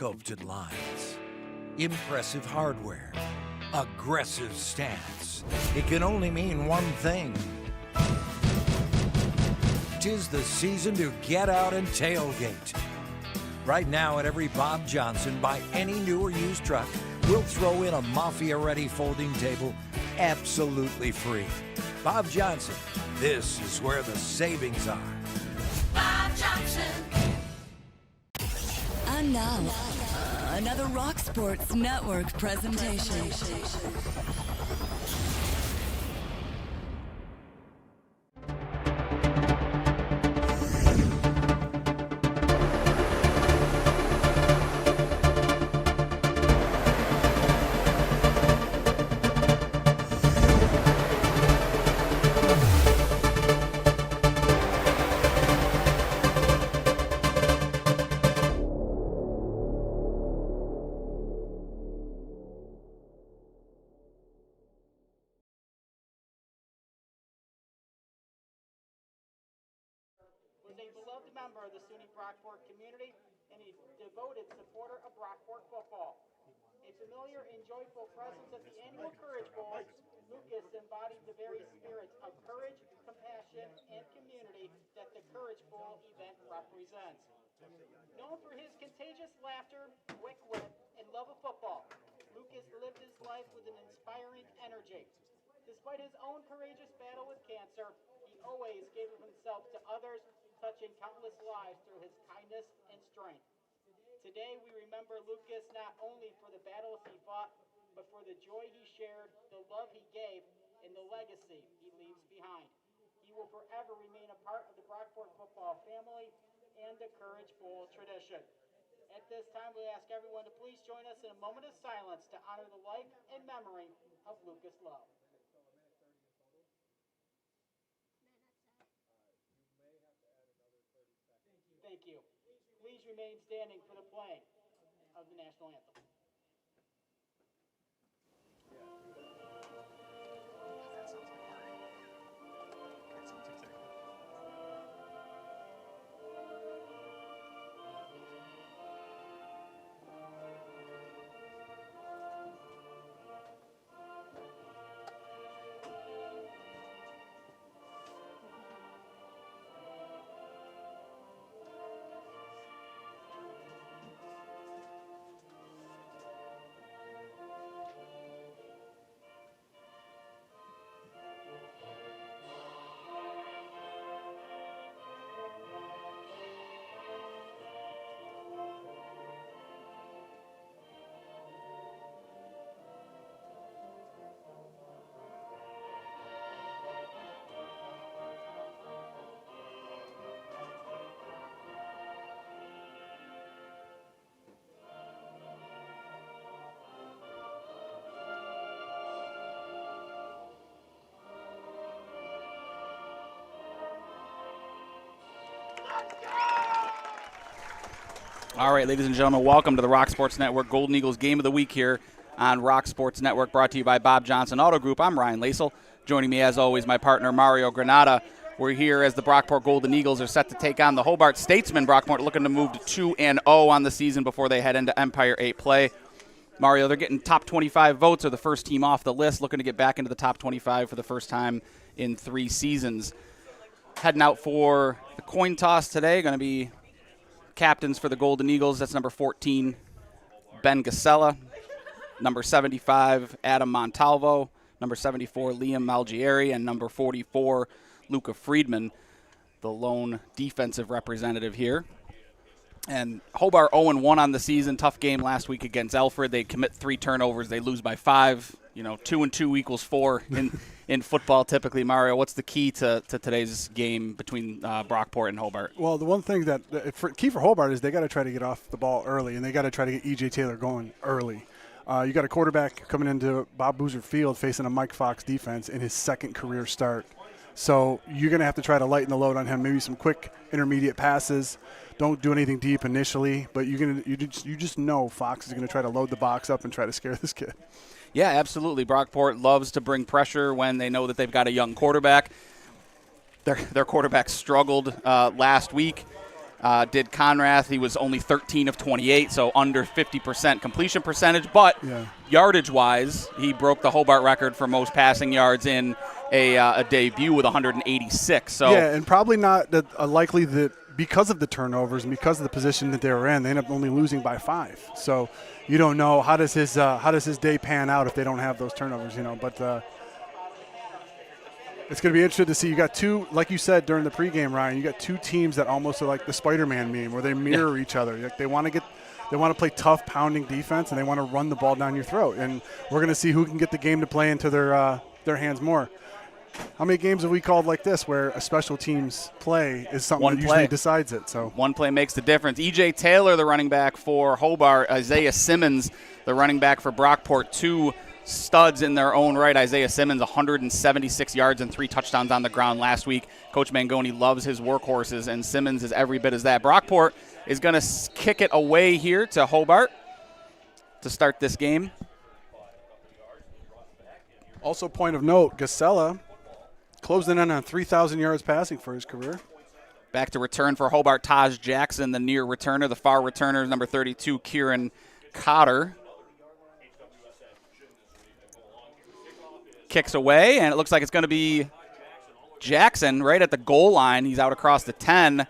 sculpted lines, impressive hardware, aggressive stance. It can only mean one thing. 'Tis the season to get out and tailgate. Right now at every Bob Johnson, buy any new or used truck, we'll throw in a Mafia-ready folding table absolutely free. Bob Johnson, this is where the savings are. Bob Johnson. And now, another Rock Sports Network presentation. Was a beloved member of the SUNY Brockport community and a devoted supporter of Brockport football. A familiar and joyful presence at the annual Courage Bowl, Lucas embodied the very spirit of courage, compassion, and community that the Courage Bowl event represents. Known for his contagious laughter, quick wit, and love of football, Lucas lived his life with an inspiring energy. Despite his own courageous battle with cancer, he always gave of himself to others, touching countless lives through his kindness and strength. Today we remember Lucas not only for the battles he fought, but for the joy he shared, the love he gave, and the legacy he leaves behind. He will forever remain a part of the Brockport football family and the Courage Bowl tradition. At this time, we ask everyone to please join us in a moment of silence to honor the life and memory of Lucas Lowe. Thank you. Please remain standing for the playing of the national anthem. All right, ladies and gentlemen, welcome to the Rock Sports Network Golden Eagles Game of the Week here on Rock Sports Network, brought to you by Bob Johnson Auto Group. I'm Ryan Lasel. Joining me, as always, my partner, Mario Granata. We're here as the Brockport Golden Eagles are set to take on the Hobart Statesmen. Brockport looking to move to 2-0 on the season before they head into Empire 8 play. Mario, they're getting top 25 votes, or the first team off the list, looking to get back into the top 25 for the first time in 3 seasons. Heading out for the coin toss today, going to be captains for the Golden Eagles. That's number 14, Ben Gasella. Number 75, Adam Montalvo. Number 74, Liam Malgieri. And number 44, Luca Friedman, the lone defensive representative here. And Hobart 0-1 on the season. Tough game last week against Alfred. They commit 3 turnovers. They lose by 5. 2 and 2 equals 4 in football typically. Mario, what's the key to today's game between Brockport and Hobart? Well, the one thing key for Hobart is they got to try to get off the ball early, and they got to try to get E.J. Taylor going early. You got a quarterback coming into Bob Boozer Field facing a Mike Fox defense in his second career start. So you're going to have to try to lighten the load on him, maybe some quick intermediate passes. Don't do anything deep initially, but you just know Fox is going to try to load the box up and try to scare this kid. Yeah, absolutely. Brockport loves to bring pressure when they know that they've got a young quarterback. Their quarterback struggled last week. did Conrath. He was only 13 of 28, so under 50% completion percentage. But yardage-wise, he broke the Hobart record for most passing yards in a debut with 186. So yeah, and probably not likely that because of the turnovers and because of the position that they were in, they end up only losing by 5. So you don't know how does his day pan out if they don't have those turnovers, But it's going to be interesting to see. You got two, like you said during the pregame, Ryan. You got two teams that almost are like the Spider-Man meme, where they mirror each other. Like they want to play tough, pounding defense, and they want to run the ball down your throat. And we're going to see who can get the game to play into their hands more. How many games have we called like this, where a special teams play is something that usually decides it? So one play makes the difference. E.J. Taylor, the running back for Hobart. Isaiah Simmons, the running back for Brockport. Two studs in their own right. Isaiah Simmons, 176 yards and 3 touchdowns on the ground last week. Coach Mangoni loves his workhorses, and Simmons is every bit as that. Brockport is going to kick it away here to Hobart to start this game. Also, point of note, Gasella closing in on 3,000 yards passing for his career. Back to return for Hobart, Taj Jackson, the near returner. The far returner is number 32, Kieran Cotter. Kicks away, and it looks like it's going to be Jackson right at the goal line. He's out across the 10,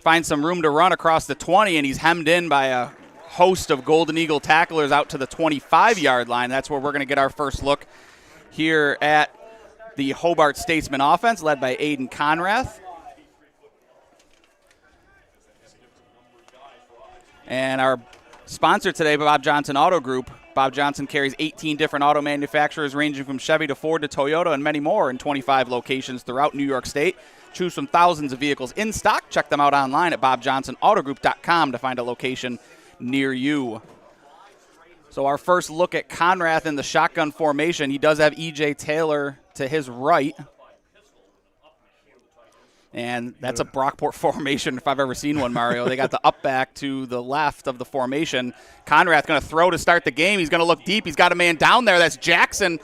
finds some room to run across the 20, and he's hemmed in by a host of Golden Eagle tacklers out to the 25-yard line. That's where we're going to get our first look here at the Hobart Statesmen offense, led by Aiden Conrath. And our sponsor today, Bob Johnson Auto Group. Bob Johnson carries 18 different auto manufacturers ranging from Chevy to Ford to Toyota and many more in 25 locations throughout New York State. Choose from thousands of vehicles in stock. Check them out online at bobjohnsonautogroup.com to find a location near you. So our first look at Conrath in the shotgun formation. He does have E.J. Taylor to his right. And that's a Brockport formation if I've ever seen one, Mario. They got the up back to the left of the formation. Conrath going to throw to start the game. He's going to look deep. He's got a man down there. That's Jackson,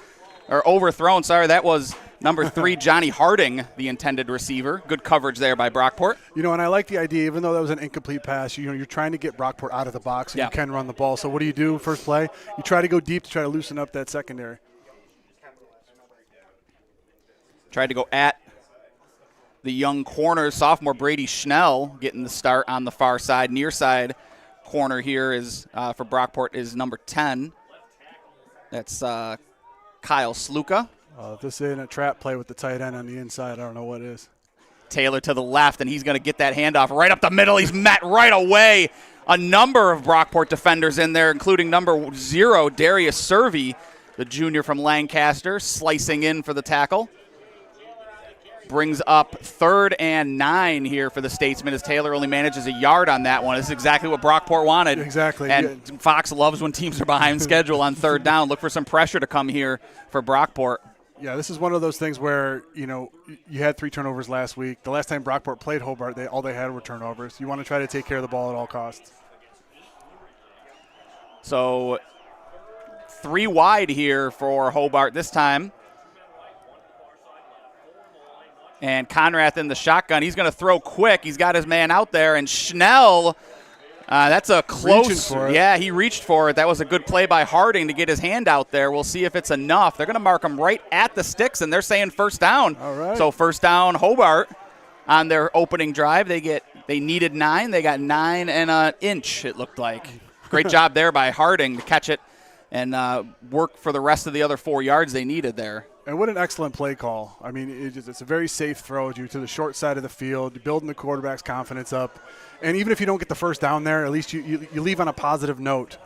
or overthrown. Sorry, that was number 3, Johnny Harding, the intended receiver. Good coverage there by Brockport. And I like the idea, even though that was an incomplete pass, you're trying to get Brockport out of the box so you can run the ball. So what do you do first play? You try to go deep to try to loosen up that secondary. Tried to go at the young corner, sophomore Brady Schnell, getting the start on the far side. Near side corner here is for Brockport is number 10. That's Kyle Sluka. If this isn't a trap play with the tight end on the inside, I don't know what is. Taylor to the left, and he's going to get that handoff right up the middle. He's met right away. A number of Brockport defenders in there, including number 0, Darius Servey, the junior from Lancaster, slicing in for the tackle. Brings up 3rd and 9 here for the Statesmen as Taylor only manages a yard on that one. This is exactly what Brockport wanted. Exactly. And Fox loves when teams are behind schedule on 3rd down. Look for some pressure to come here for Brockport. Yeah, this is one of those things where, you had 3 turnovers last week. The last time Brockport played Hobart, all they had were turnovers. You want to try to take care of the ball at all costs. So 3 wide here for Hobart this time. And Conrath in the shotgun. He's going to throw quick. He's got his man out there. And Schnell, that's a close. Yeah, he reached for it. That was a good play by Harding to get his hand out there. We'll see if it's enough. They're going to mark him right at the sticks, and they're saying first down. All right. So first down, Hobart on their opening drive. They needed 9. They got 9 and an inch, it looked like. Great job there by Harding to catch it and work for the rest of the other 4 yards they needed there. And what an excellent play call. I mean, it's a very safe throw to the short side of the field, building the quarterback's confidence up. And even if you don't get the first down there, at least you leave on a positive note.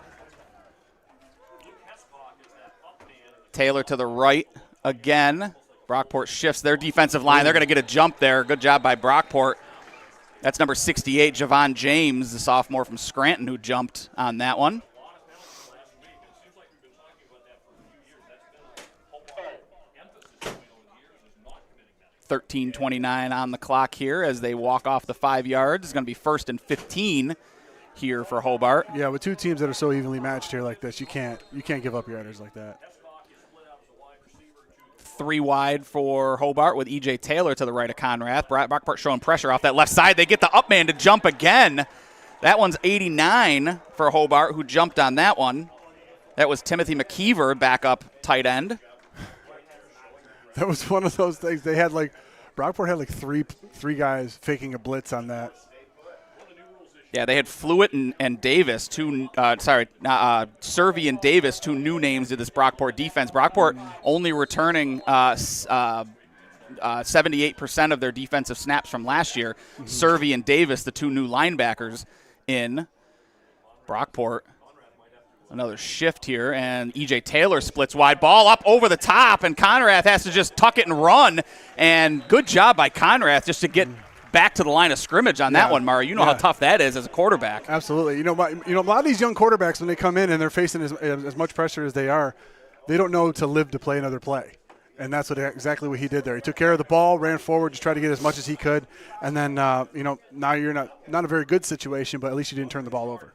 Taylor to the right again. Brockport shifts their defensive line. They're going to get a jump there. Good job by Brockport. That's number 68, Javon James, the sophomore from Scranton, who jumped on that one. .13:29 on the clock here as they walk off the 5 yards. It's going to be 1st and 15 here for Hobart. Yeah, with 2 teams that are so evenly matched here like this, you can't give up yardage like that. 3 wide for Hobart with E.J. Taylor to the right of Conrath. Brockport showing pressure off that left side. They get the up man to jump again. That one's 89 for Hobart, who jumped on that one. That was Timothy McKeever, backup tight end. That was one of those things. They had Brockport had three guys faking a blitz on that. Yeah, they had Fluitt and Davis, Servey and Davis, 2 new names to this Brockport defense. Brockport only returning 78% of their defensive snaps from last year. Servey and Davis, the 2 new linebackers in Brockport. Another shift here, and E.J. Taylor splits wide. Ball up over the top, and Conrath has to just tuck it and run. And good job by Conrath just to get back to the line of scrimmage on that one, Mario. You know how tough that is as a quarterback. Absolutely. A lot of these young quarterbacks, when they come in and they're facing as much pressure as they are, they don't know to live to play another play. And that's exactly what he did there. He took care of the ball, ran forward, just tried to get as much as he could. And then, now you're not a very good situation, but at least you didn't turn the ball over.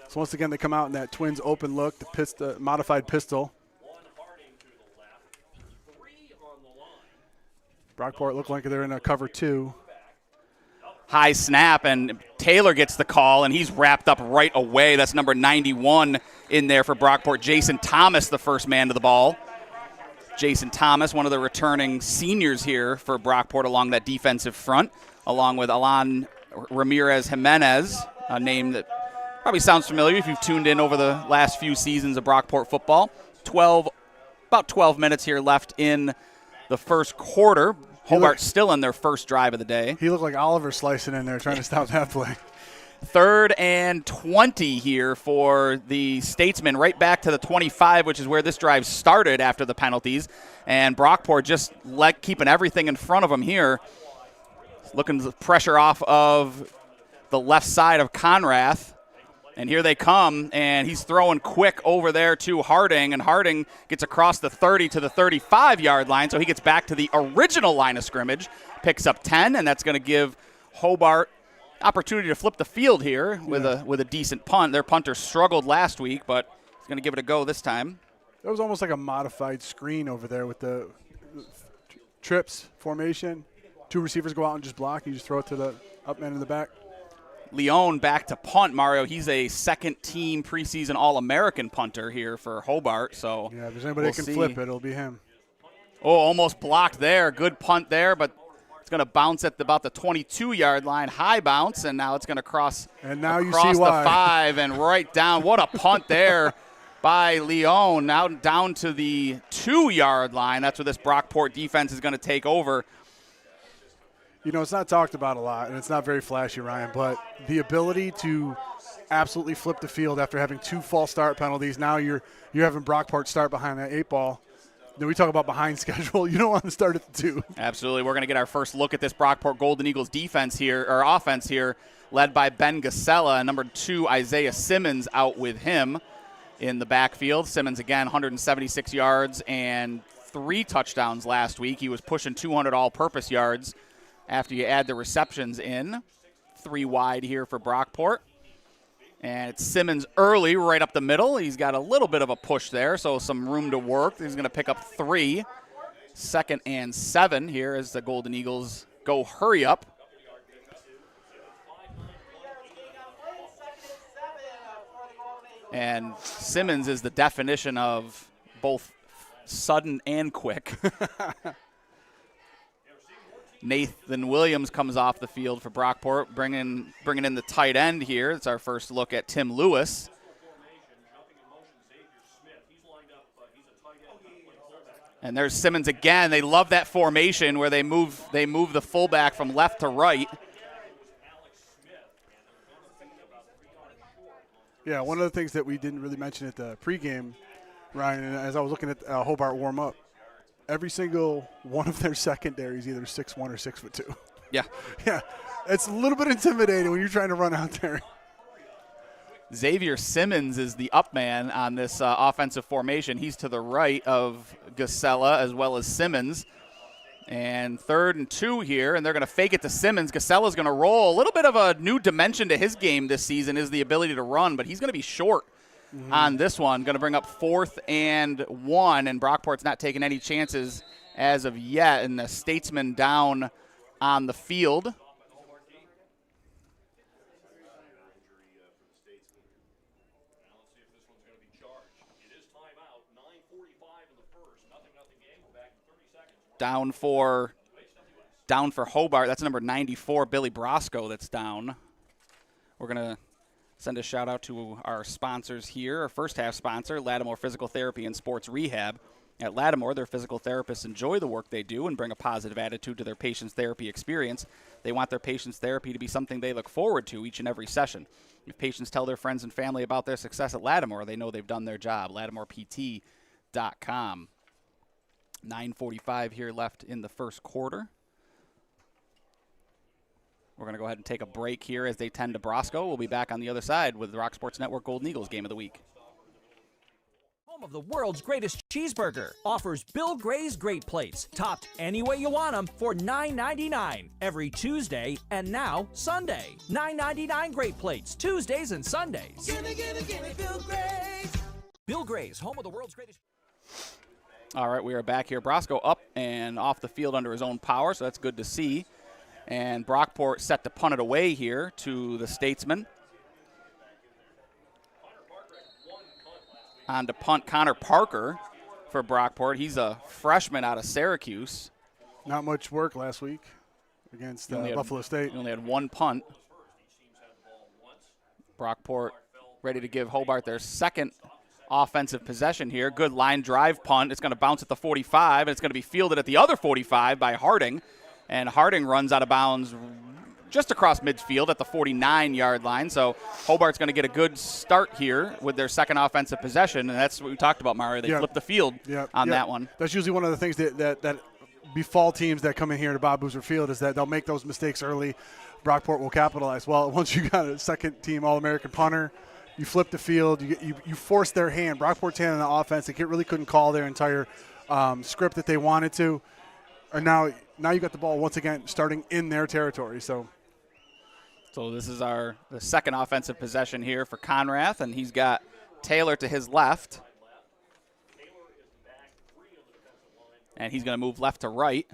So once again, they come out in that Twins open look, the modified pistol. Brockport look like they're in a cover 2. High snap, and Taylor gets the call, and he's wrapped up right away. That's number 91 in there for Brockport. Jason Thomas, the first man to the ball. Jason Thomas, one of the returning seniors here for Brockport along that defensive front, along with Alan Ramirez Jimenez, a name that probably sounds familiar if you've tuned in over the last few seasons of Brockport football. About 12 minutes here left in the first quarter. Hobart still in their first drive of the day. He looked like Oliver slicing in there trying to stop that play. 3rd and 20 here for the Statesmen, right back to the 25, which is where this drive started after the penalties. And Brockport just keeping everything in front of them here. Looking to pressure off of the left side of Conrath. And here they come, and he's throwing quick over there to Harding, and Harding gets across the 30 to the 35-yard line, so he gets back to the original line of scrimmage, picks up 10, and that's going to give Hobart opportunity to flip the field here with a decent punt. Their punter struggled last week, but he's going to give it a go this time. That was almost like a modified screen over there with the trips formation. 2 receivers go out and just block. You just throw it to the up man in the back. Leone back to punt, Mario. He's a second-team preseason All-American punter here for Hobart. So yeah, if there's anybody that can flip it, it'll be him. Oh, almost blocked there. Good punt there, but it's going to bounce at about the 22-yard line. High bounce, and now it's going to cross and now across you see why. The 5 and right down. What a punt there by Leone. Now down to the 2-yard line. That's where this Brockport defense is going to take over. It's not talked about a lot, and it's not very flashy, Ryan, but the ability to absolutely flip the field after having 2 false start penalties. Now you're having Brockport start behind that 8 ball. Then we talk about behind schedule. You don't want to start at the 2. Absolutely. We're going to get our first look at this Brockport Golden Eagles defense here, or offense here, led by Ben Gasella, and number 2, Isaiah Simmons, out with him in the backfield. Simmons, again, 176 yards and 3 touchdowns last week. He was pushing 200 all-purpose yards after you add the receptions in. 3 wide here for Brockport. And it's Simmons early right up the middle. He's got a little bit of a push there, so some room to work. He's going to pick up 3. 2nd and 7 here as the Golden Eagles go hurry up. And Simmons is the definition of both sudden and quick. Nathan Williams comes off the field for Brockport, bringing in the tight end here. It's our first look at Tim Lewis. And there's Simmons again. They love that formation where they move the fullback from left to right. Yeah, one of the things that we didn't really mention at the pregame, Ryan, and as I was looking at Hobart warm up, every single one of their secondaries either 6'1" or 6'2". Yeah. Yeah. It's a little bit intimidating when you're trying to run out there. Xavier Simmons is the up man on this offensive formation. He's to the right of Gasella as well as Simmons. And 3rd and 2 here, and they're going to fake it to Simmons. Gasella's going to roll. A little bit of a new dimension to his game this season is the ability to run, but he's going to be short on this one. Going to bring up 4th and 1, and Brockport's not taking any chances as of yet, and the Statesmen down on the field. Down for Hobart. That's number 94, Billy Brosco, that's down. We're going to send a shout out to our sponsors here. Our first half sponsor, Lattimore Physical Therapy and Sports Rehab. At Lattimore, their physical therapists enjoy the work they do and bring a positive attitude to their patients' therapy experience. They want their patients' therapy to be something they look forward to each and every session. If patients tell their friends and family about their success at Lattimore, they know they've done their job. LattimorePT.com. 9:45 here left in the first quarter. We're going to go ahead and take a break here as they tend to Brosco. We'll be back on the other side with the Rock Sports Network Golden Eagles Game of the Week. Home of the world's greatest cheeseburger offers Bill Gray's Great Plates, topped any way you want them for $9.99 every Tuesday and now Sunday. $9.99 Great Plates, Tuesdays and Sundays. Gimme, Bill Gray's. Bill Gray's, home of the world's greatest. All right, we are back here. Brosco up and off the field under his own power, so that's good to see. And Brockport set to punt it away here to the Statesmen. On to punt Connor Parker for Brockport. He's a freshman out of Syracuse. Not much work last week against Buffalo State. He only had 1 punt. Brockport ready to give Hobart their second offensive possession here. Good line drive punt. It's going to bounce at the 45, and it's going to be fielded at the other 45 by Harding. And Harding runs out of bounds just across midfield at the 49-yard line. So Hobart's going to get a good start here with their second offensive possession, and that's what we talked about, Mario. They flipped the field on that one. That's usually one of the things that befall teams that come in here to Bob Boozer Field is that they'll make those mistakes early. Brockport will capitalize. Well, once you got a second-team All-American punter, you flip the field, you force their hand. Brockport's hand on the offense. They really couldn't call their entire script that they wanted to. And now you got the ball once again starting in their territory. So this is the second offensive possession here for Conrath, and he's got Taylor to his left. And he's going to move left to right.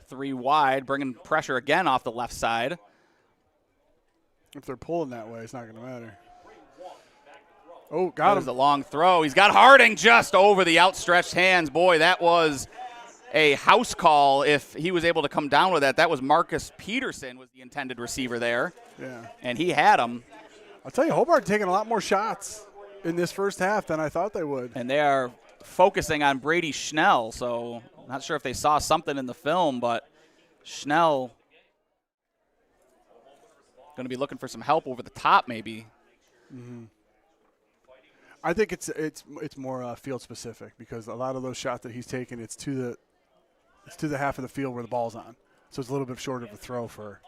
3 wide, bringing pressure again off the left side. If they're pulling that way, it's not going to matter. Oh, got him. There's a long throw. He's got Harding just over the outstretched hands. Boy, that was a house call if he was able to come down with that. That was Marcus Peterson was the intended receiver there. Yeah. And he had him. I'll tell you, Hobart taking a lot more shots in this first half than I thought they would. And they are focusing on Brady Schnell, so I'm not sure if they saw something in the film, but Schnell going to be looking for some help over the top maybe. Mm-hmm. I think it's more field specific because a lot of those shots that he's taking, it's to the half of the field where the ball's on. So it's a little bit short of a throw for.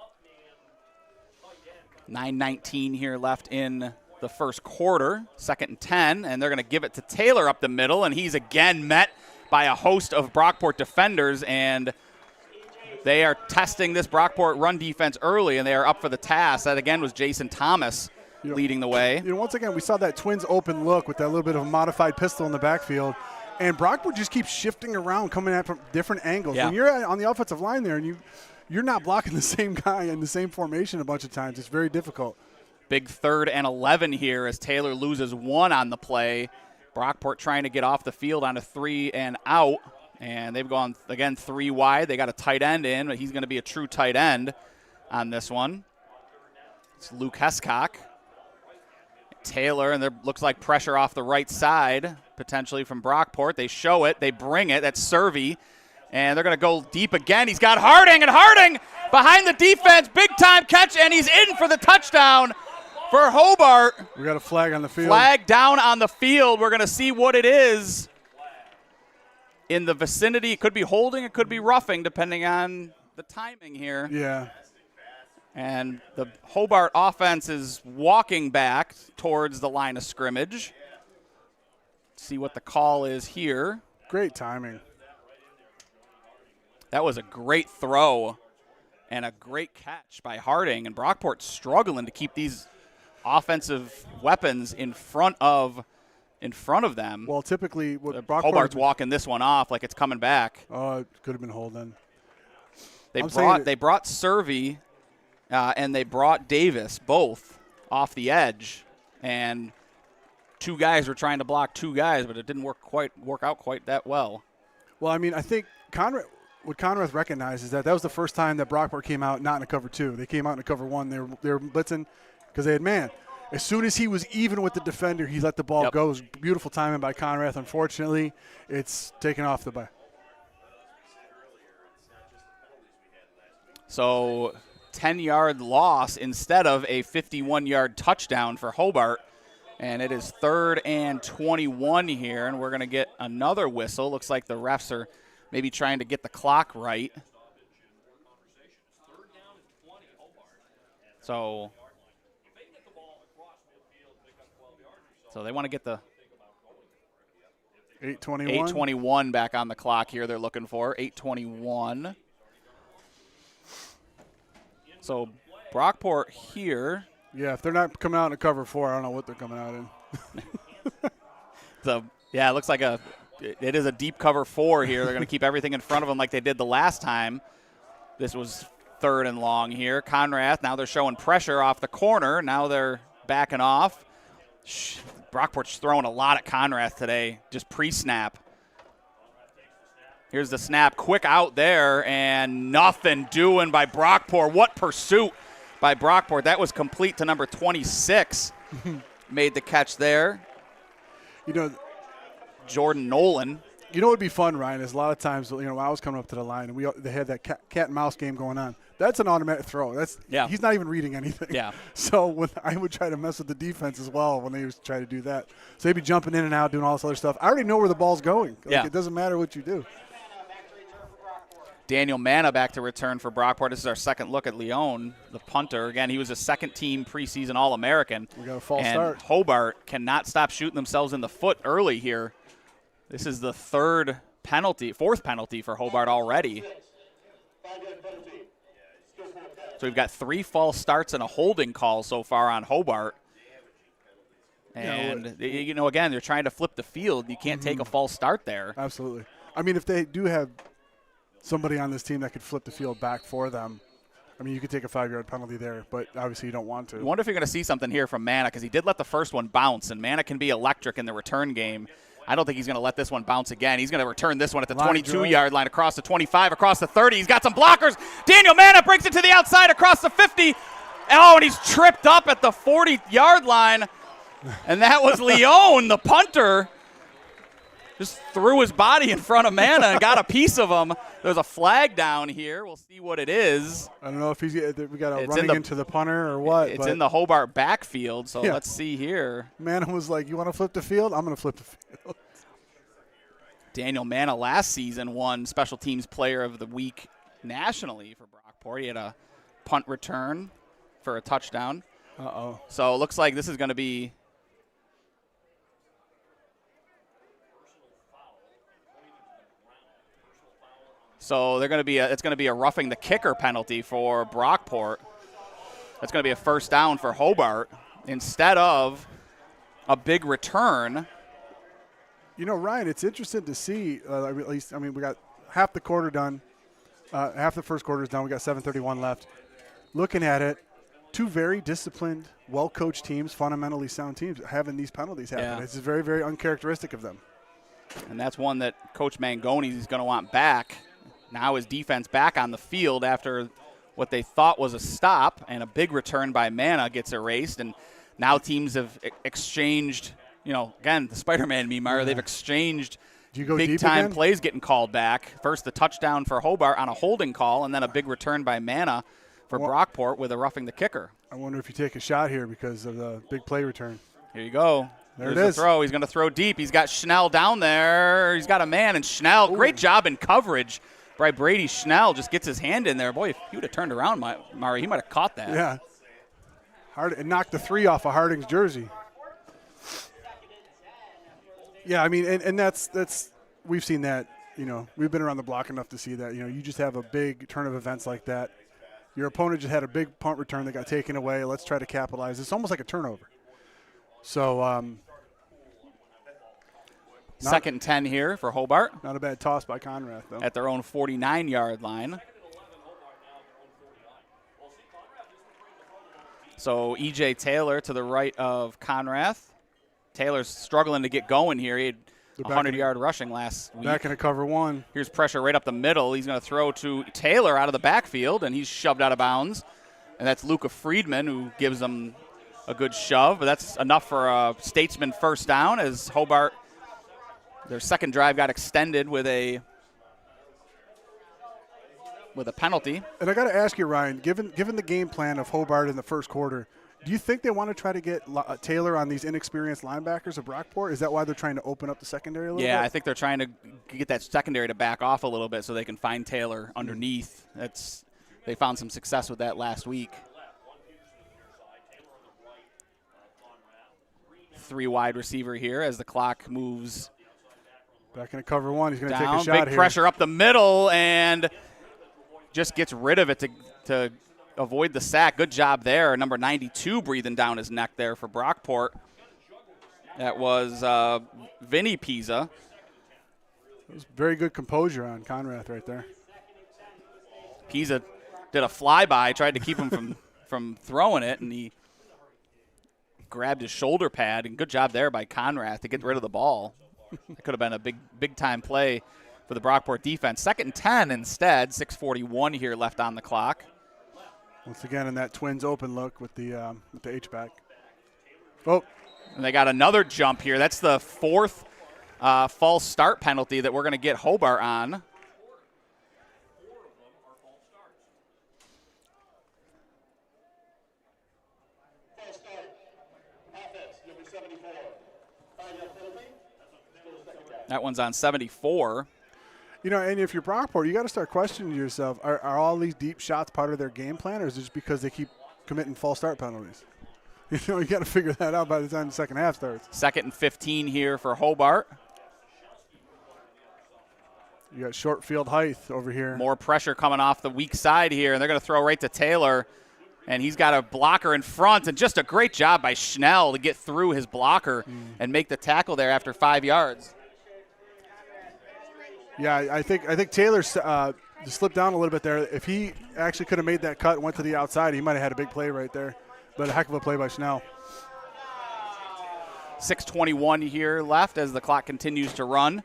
9:19 here left in the first quarter, 2nd and 10, and they're going to give it to Taylor up the middle, and he's again met by a host of Brockport defenders, and they are testing this Brockport run defense early, and they are up for the task. That again was Jason Thomas leading the way. Once again, we saw that Twins open look with that little bit of a modified pistol in the backfield, and Brockport just keeps shifting around, coming at from different angles. Yeah. When you're on the offensive line there and you're not blocking the same guy in the same formation a bunch of times, it's very difficult. Big 3rd and 11 here as Taylor loses 1 on the play. Brockport trying to get off the field on a 3 and out, and they've gone, again, 3 wide. They got a tight end in, but he's going to be a true tight end on this one. It's Luke Hescock. Taylor, and there looks like pressure off the right side, potentially from Brockport. They show it. They bring it. That's Servey. And they're going to go deep again. He's got Harding, and Harding behind the defense. Big-time catch, and he's in for the touchdown for Hobart. We got a flag on the field. Flag down on the field. We're going to see what it is in the vicinity. It could be holding. It could be roughing, depending on the timing here. Yeah. And the Hobart offense is walking back towards the line of scrimmage. See what the call is here. Great timing. That was a great throw and a great catch by Harding. And Brockport struggling to keep these offensive weapons in front of them. Well, typically, what Hobart's walking this one off like it's coming back. Oh, it could have been hold then. They brought Servey and they brought Davis both off the edge, and two guys were trying to block two guys, but it didn't work out quite that well. Well, I mean, I think what Conrath recognized is that was the first time that Brockport came out not in a cover 2. They came out in a cover 1. They were blitzing because they had man. As soon as he was even with the defender, he let the ball go. It was beautiful timing by Conrath. Unfortunately, it's taken off the by. So 10-yard loss instead of a 51-yard touchdown for Hobart. And it is 3rd and 21 here, and we're going to get another whistle. Looks like the refs are maybe trying to get the clock right. So they want to get the 8:21 back on the clock here. They're looking for 8:21. So Brockport here. Yeah, if they're not coming out in a cover 4, I don't know what they're coming out in. It looks like it is a deep cover 4 here. They're going to keep everything in front of them like they did the last time. This was 3rd and long here. Conrath, now they're showing pressure off the corner. Now they're backing off. Brockport's throwing a lot at Conrath today, just pre-snap. Here's the snap, quick out there, and nothing doing by Brockport. What pursuit by Brockport. That was complete to number 26. Made the catch there. Jordan Nolan. You know what would be fun, Ryan, is a lot of times, when I was coming up to the line and they had that cat and mouse game going on. That's an automatic throw. He's not even reading anything. Yeah. So when I would try to mess with the defense as well when they would try to do that. So they'd be jumping in and out, doing all this other stuff. I already know where the ball's going. It doesn't matter what you do. Daniel Manna back to return for Brockport. This is our second look at Leone, the punter. Again, he was a second-team preseason All-American. We got a false start. Hobart cannot stop shooting themselves in the foot early here. This is the fourth penalty for Hobart already. So we've got 3 false starts and a holding call so far on Hobart. And, again, they're trying to flip the field. You can't take a false start there. Absolutely. I mean, if they do have somebody on this team that could flip the field back for them, I mean, you could take a 5-yard penalty there, but obviously you don't want to. I wonder if you're going to see something here from Manna, because he did let the first one bounce, and Manna can be electric in the return game. I don't think he's going to let this one bounce again. He's going to return this one at the 22-yard line, across the 25, across the 30. He's got some blockers. Daniel Manna breaks it to the outside across the 50. Oh, and he's tripped up at the 40-yard line. And that was Leone, the punter. Just threw his body in front of Manna and got a piece of him. There's a flag down here. We'll see what it is. I don't know if we got a running into the punter or what. It's in the Hobart backfield, so let's see here. Manna was like, you want to flip the field? I'm going to flip the field. Daniel Manna last season won Special Teams Player of the Week nationally for Brockport. He had a punt return for a touchdown. Uh-oh. So it looks like this is going to be – so it's going to be a roughing the kicker penalty for Brockport. That's going to be a first down for Hobart instead of a big return. Ryan, it's interesting to see. At least, we got half the quarter done. Half the first quarter is done. We got 7:31 left. Looking at it, 2 very disciplined, well-coached teams, fundamentally sound teams, having these penalties happen. Yeah. It's very, very uncharacteristic of them. And that's one that Coach Mangoni is going to want back. Now his defense back on the field after what they thought was a stop, and a big return by Manna gets erased. And now teams have exchanged, again, the Spider-Man meme, Mario, they've exchanged big-time plays getting called back. First the touchdown for Hobart on a holding call, and then a big return by Manna for Brockport with a roughing the kicker. I wonder if you take a shot here because of the big play return. Here you go. There's the throw. He's going to throw deep. He's got Schnell down there. He's got a man, and Schnell, great job in coverage by Brady Schnell, just gets his hand in there. Boy, if he would have turned around, Mari, he might have caught that. Yeah. It knocked the 3 off of Harding's jersey. Yeah, and that's we've seen that. We've been around the block enough to see that. You just have a big turn of events like that. Your opponent just had a big punt return that got taken away. Let's try to capitalize. It's almost like a turnover. So second and 10 here for Hobart. Not a bad toss by Conrath, though. At their own 49-yard line. So E.J. Taylor to the right of Conrath. Taylor's struggling to get going here. He had 100-yard rushing last week. Back in a cover one. Here's pressure right up the middle. He's going to throw to Taylor out of the backfield, and he's shoved out of bounds. And that's Luca Friedman who gives them a good shove. But that's enough for a Statesman first down as Hobart, their second drive got extended with a penalty. And I got to ask you, Ryan, given the game plan of Hobart in the first quarter, do you think they want to try to get Taylor on these inexperienced linebackers of Brockport? Is that why they're trying to open up the secondary a little bit? Yeah, I think they're trying to get that secondary to back off a little bit so they can find Taylor underneath. They found some success with that last week. 3 wide receiver here as the clock moves back in a cover one. He's going to take down. a shot Big here. Pressure up the middle and just gets rid of it to avoid the sack. Good job there. Number 92 breathing down his neck there for Brockport. That was Vinny Pisa. It was very good composure on Conrath right there. Pisa did a flyby, tried to keep him from throwing it, and he grabbed his shoulder pad. And good job there by Conrath to get rid of the ball. It could have been a big-time play for the Brockport defense. Second and 10 instead. 6:41 here left on the clock. Once again in that Twins open look with the H-back. Oh. And they got another jump here. That's the 4th false start penalty that we're going to get Hobart on. That one's on 74. You know, and if you're Brockport, you got to start questioning yourself. Are all these deep shots part of their game plan, or is it just because they keep committing false start penalties? You know, you got to figure that out by the time the second half starts. Second and 15 here for Hobart. You got short field height over here. More pressure coming off the weak side here, and they're going to throw right to Taylor. And he's got a blocker in front, and just a great job by Schnell to get through his blocker and make the tackle there after 5 yards. Yeah, I think Taylor slipped down a little bit there. If he actually could have made that cut and went to the outside, he might have had a big play right there. But a heck of a play by Schnell. 6:21 here left as the clock continues to run.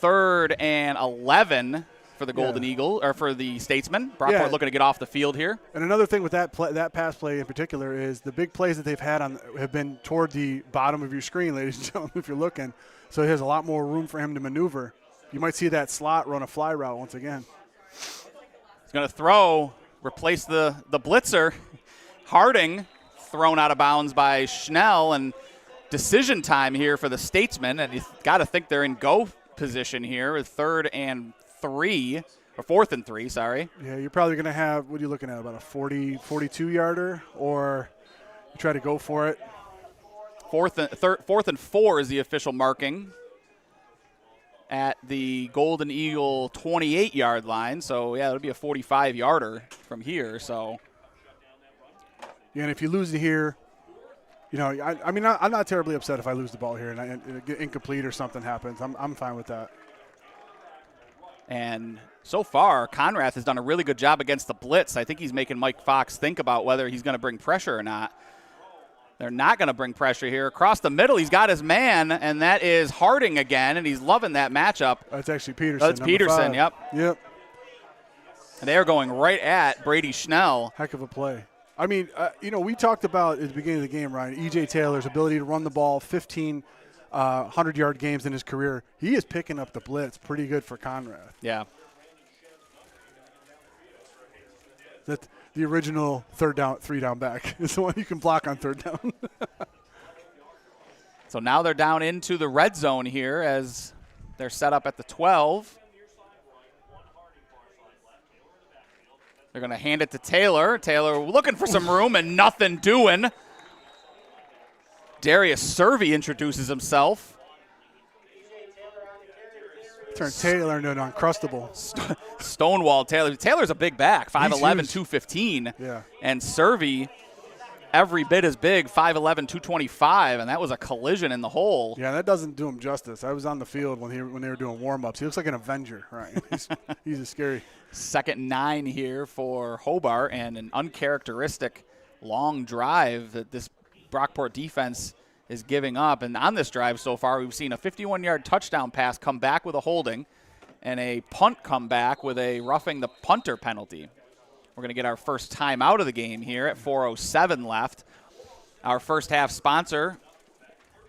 3rd and 11 for the Golden Eagle, or for the Statesmen. Brockport looking to get off the field here. And another thing with that pass play in particular is the big plays that they've had have been toward the bottom of your screen, ladies and gentlemen, if you're looking. So he has a lot more room for him to maneuver. You might see that slot run a fly route once again. He's going to throw, replace the blitzer. Harding thrown out of bounds by Schnell, and decision time here for the Statesmen. And you got to think they're in go position here with 3rd and 3, or 4th and 3, sorry. Yeah, you're probably going to have, what are you looking at, about a 42-yarder, or you try to go for it? 4th and 4 is the official marking at the Golden Eagle 28-yard line. So, yeah, it'll be a 45-yarder from here. So, yeah, and if you lose it here, you know, I mean, I'm not terribly upset if I lose the ball here and I get incomplete or something happens. I'm fine with that. And so far, Conrath has done a really good job against the blitz. I think he's making Mike Fox think about whether he's going to bring pressure or not. They're not going to bring pressure here. Across the middle, he's got his man, and that is Harding again, and he's loving that matchup. That's actually Peterson. That's Peterson, 5. Yep. And they're going right at Brady Schnell. Heck of a play. I mean, you know, we talked about at the beginning of the game, Ryan, E.J. Taylor's ability to run the ball, 15 100-yard games in his career. He is picking up the blitz pretty good for Conrath. Yeah. That the original 3-down back is the one you can block on 3rd down. So now they're down into the red zone here as they're set up at the 12. They're going to hand it to Taylor. Taylor looking for some room and nothing doing. Darius Servey introduces himself. Turned Taylor into an uncrustable. Stonewall Taylor. Taylor's a big back, 5'11", huge. 215. Yeah. And Servey, every bit as big, 5'11", 225, and that was a collision in the hole. Yeah, that doesn't do him justice. I was on the field when they were doing warm-ups. He looks like an Avenger, right? He's a scary. Second 9 here for Hobart, and an uncharacteristic long drive that this Brockport defense is giving up. And on this drive so far, we've seen a 51-yard touchdown pass come back with a holding and a punt come back with a roughing the punter penalty. We're going to get our first time out of the game here at 4:07 left. Our first half sponsor,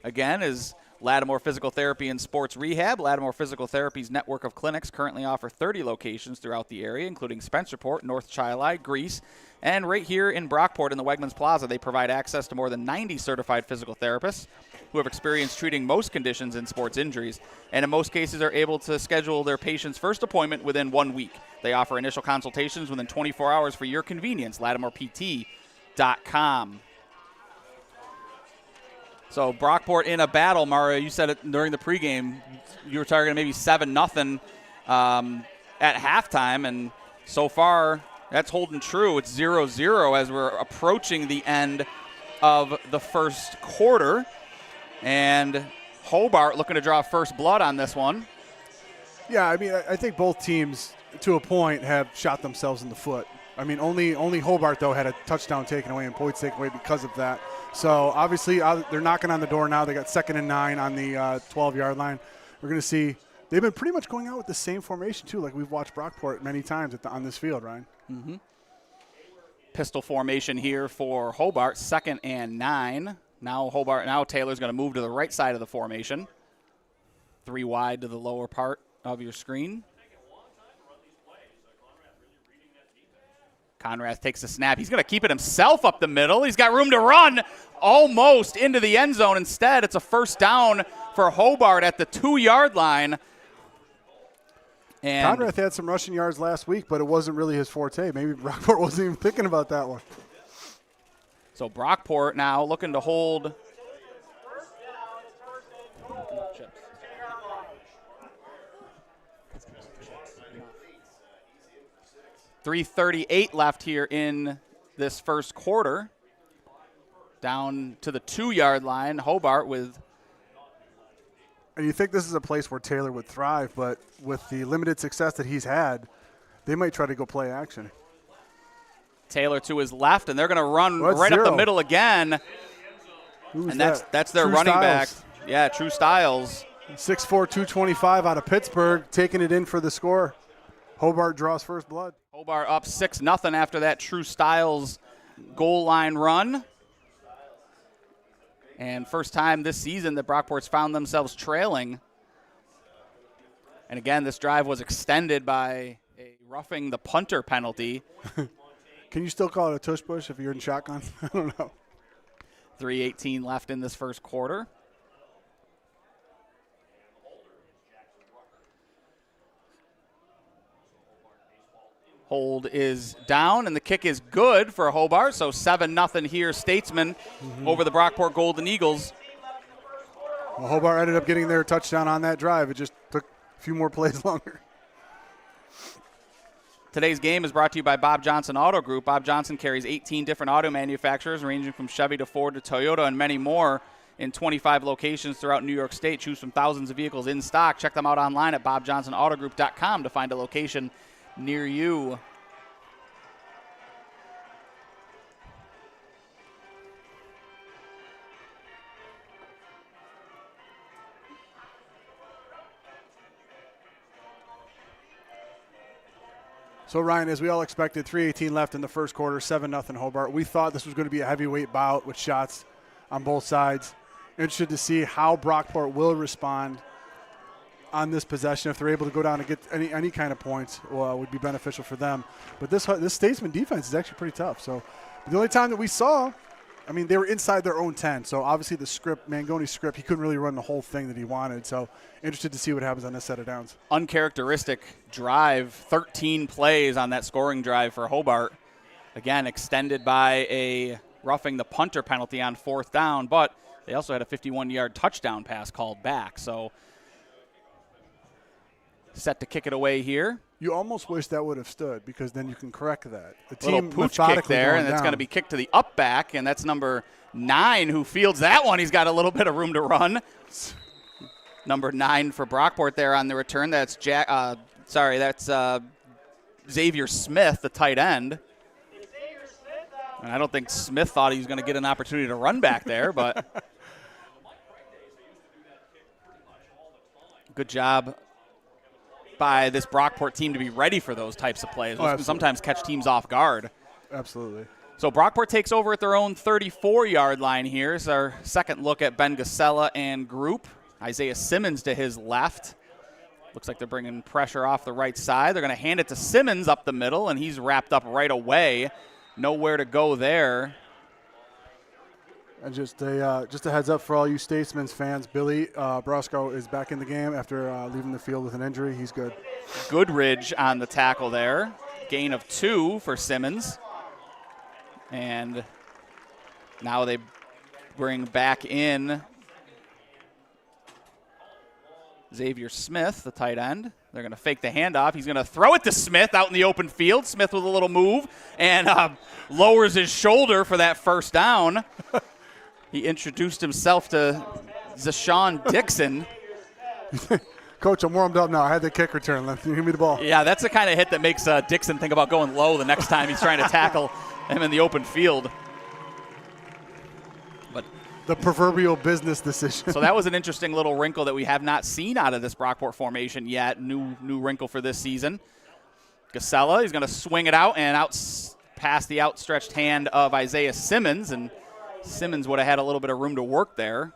again, is Lattimore Physical Therapy and Sports Rehab. Lattimore Physical Therapy's network of clinics currently offer 30 locations throughout the area, including Spencerport, North Chili, Greece, and right here in Brockport in the Wegmans Plaza. They provide access to more than 90 certified physical therapists who have experience treating most conditions in sports injuries, and in most cases are able to schedule their patient's first appointment within 1 week. They offer initial consultations within 24 hours for your convenience. LattimorePT.com. So Brockport in a battle, Mario. You said it during the pregame. You were targeting maybe 7-0 at halftime, and so far that's holding true. It's 0-0 as we're approaching the end of the first quarter. And Hobart looking to draw first blood on this one. Yeah, I mean, I think both teams, to a point, have shot themselves in the foot. I mean, only Hobart, though, had a touchdown taken away and points taken away because of that. So, obviously, they're knocking on the door now. They got 2nd and 9 on the 12-yard line. We're going to see they've been pretty much going out with the same formation, too, like we've watched Brockport many times on this field, Ryan. Mm-hmm. Pistol formation here for Hobart, 2nd and 9. Now Taylor's going to move to the right side of the formation. 3 wide to the lower part of your screen. Conrath takes the snap. He's going to keep it himself up the middle. He's got room to run almost into the end zone. Instead, it's a first down for Hobart at the 2-yard line. And Conrath had some rushing yards last week, but it wasn't really his forte. Maybe Brockport wasn't even thinking about that one. So Brockport now looking to hold. .338 left here in this first quarter. Down to the 2-yard line. Hobart with. And you think this is a place where Taylor would thrive, but with the limited success that he's had, they might try to go play action. Taylor to his left, and they're going to run Well, right 0. up the middle again. Who's And that? that's their True running Styles. back. Yeah, True Styles. 6'4", 225 out of Pittsburgh, taking it in for the score. Hobart draws first blood. Hobart up 6-0 after that True Styles goal line run. And first time this season that Brockport's found themselves trailing. And again, this drive was extended by a roughing the punter penalty. Can you still call it a tush push if you're in shotgun? I don't know. 3:18 left in this first quarter. Hold is down, and the kick is good for Hobart. So 7-0 here, Statesmen over the Brockport Golden Eagles. Well, Hobart ended up getting their touchdown on that drive. It just took a few more plays longer. Today's game is brought to you by Bob Johnson Auto Group. Bob Johnson carries 18 different auto manufacturers, ranging from Chevy to Ford to Toyota and many more in 25 locations throughout New York State. Choose from thousands of vehicles in stock. Check them out online at bobjohnsonautogroup.com to find a location near you. So, Ryan, as we all expected, 3:18 left in the first quarter, 7-0 Hobart. We thought this was going to be a heavyweight bout with shots on both sides. Interested to see how Brockport will respond on this possession. If they're able to go down and get any kind of points, would be beneficial for them. But this Statesman defense is actually pretty tough. So the only time that we saw, I mean, they were inside their own 10. So obviously the script, Mangoni's script, he couldn't really run the whole thing that he wanted. So interested to see what happens on this set of downs. Uncharacteristic drive, 13 plays on that scoring drive for Hobart. Again, extended by a roughing the punter penalty on 4th down, but they also had a 51-yard touchdown pass called back. So set to kick it away here. You almost wish that would have stood because then you can correct that. The Little team pooch kick methodically there, going and it's down. going to be kicked to the up back, and that's number 9 who fields that one. He's got a little bit of room to run. Number 9 for Brockport there on the return. That's Xavier Smith, the tight end. And I don't think Smith thought he was going to get an opportunity to run back there, but good job by this Brockport team to be ready for those types of plays. Those can sometimes catch teams off guard. Absolutely. So Brockport takes over at their own 34-yard line here. It's our second look at Ben Gasella and group. Isaiah Simmons to his left. Looks like they're bringing pressure off the right side. They're going to hand it to Simmons up the middle, and he's wrapped up right away. Nowhere to go there. And just a heads up for all you Statesmen fans, Billy Brosco is back in the game after leaving the field with an injury. He's good. Goodridge on the tackle there. Gain of 2 for Simmons. And now they bring back in Xavier Smith, the tight end. They're going to fake the handoff. He's going to throw it to Smith out in the open field. Smith with a little move and lowers his shoulder for that first down. He introduced himself to Zashawn Dixon. Coach, I'm warmed up now. I had the kick return. Give me the ball. Yeah, that's the kind of hit that makes Dixon think about going low the next time he's trying to tackle him in the open field. But the proverbial business decision. So that was an interesting little wrinkle that we have not seen out of this Brockport formation yet. New wrinkle for this season. Gasella, he's going to swing it out and out past the outstretched hand of Isaiah Simmons, and Simmons would have had a little bit of room to work there.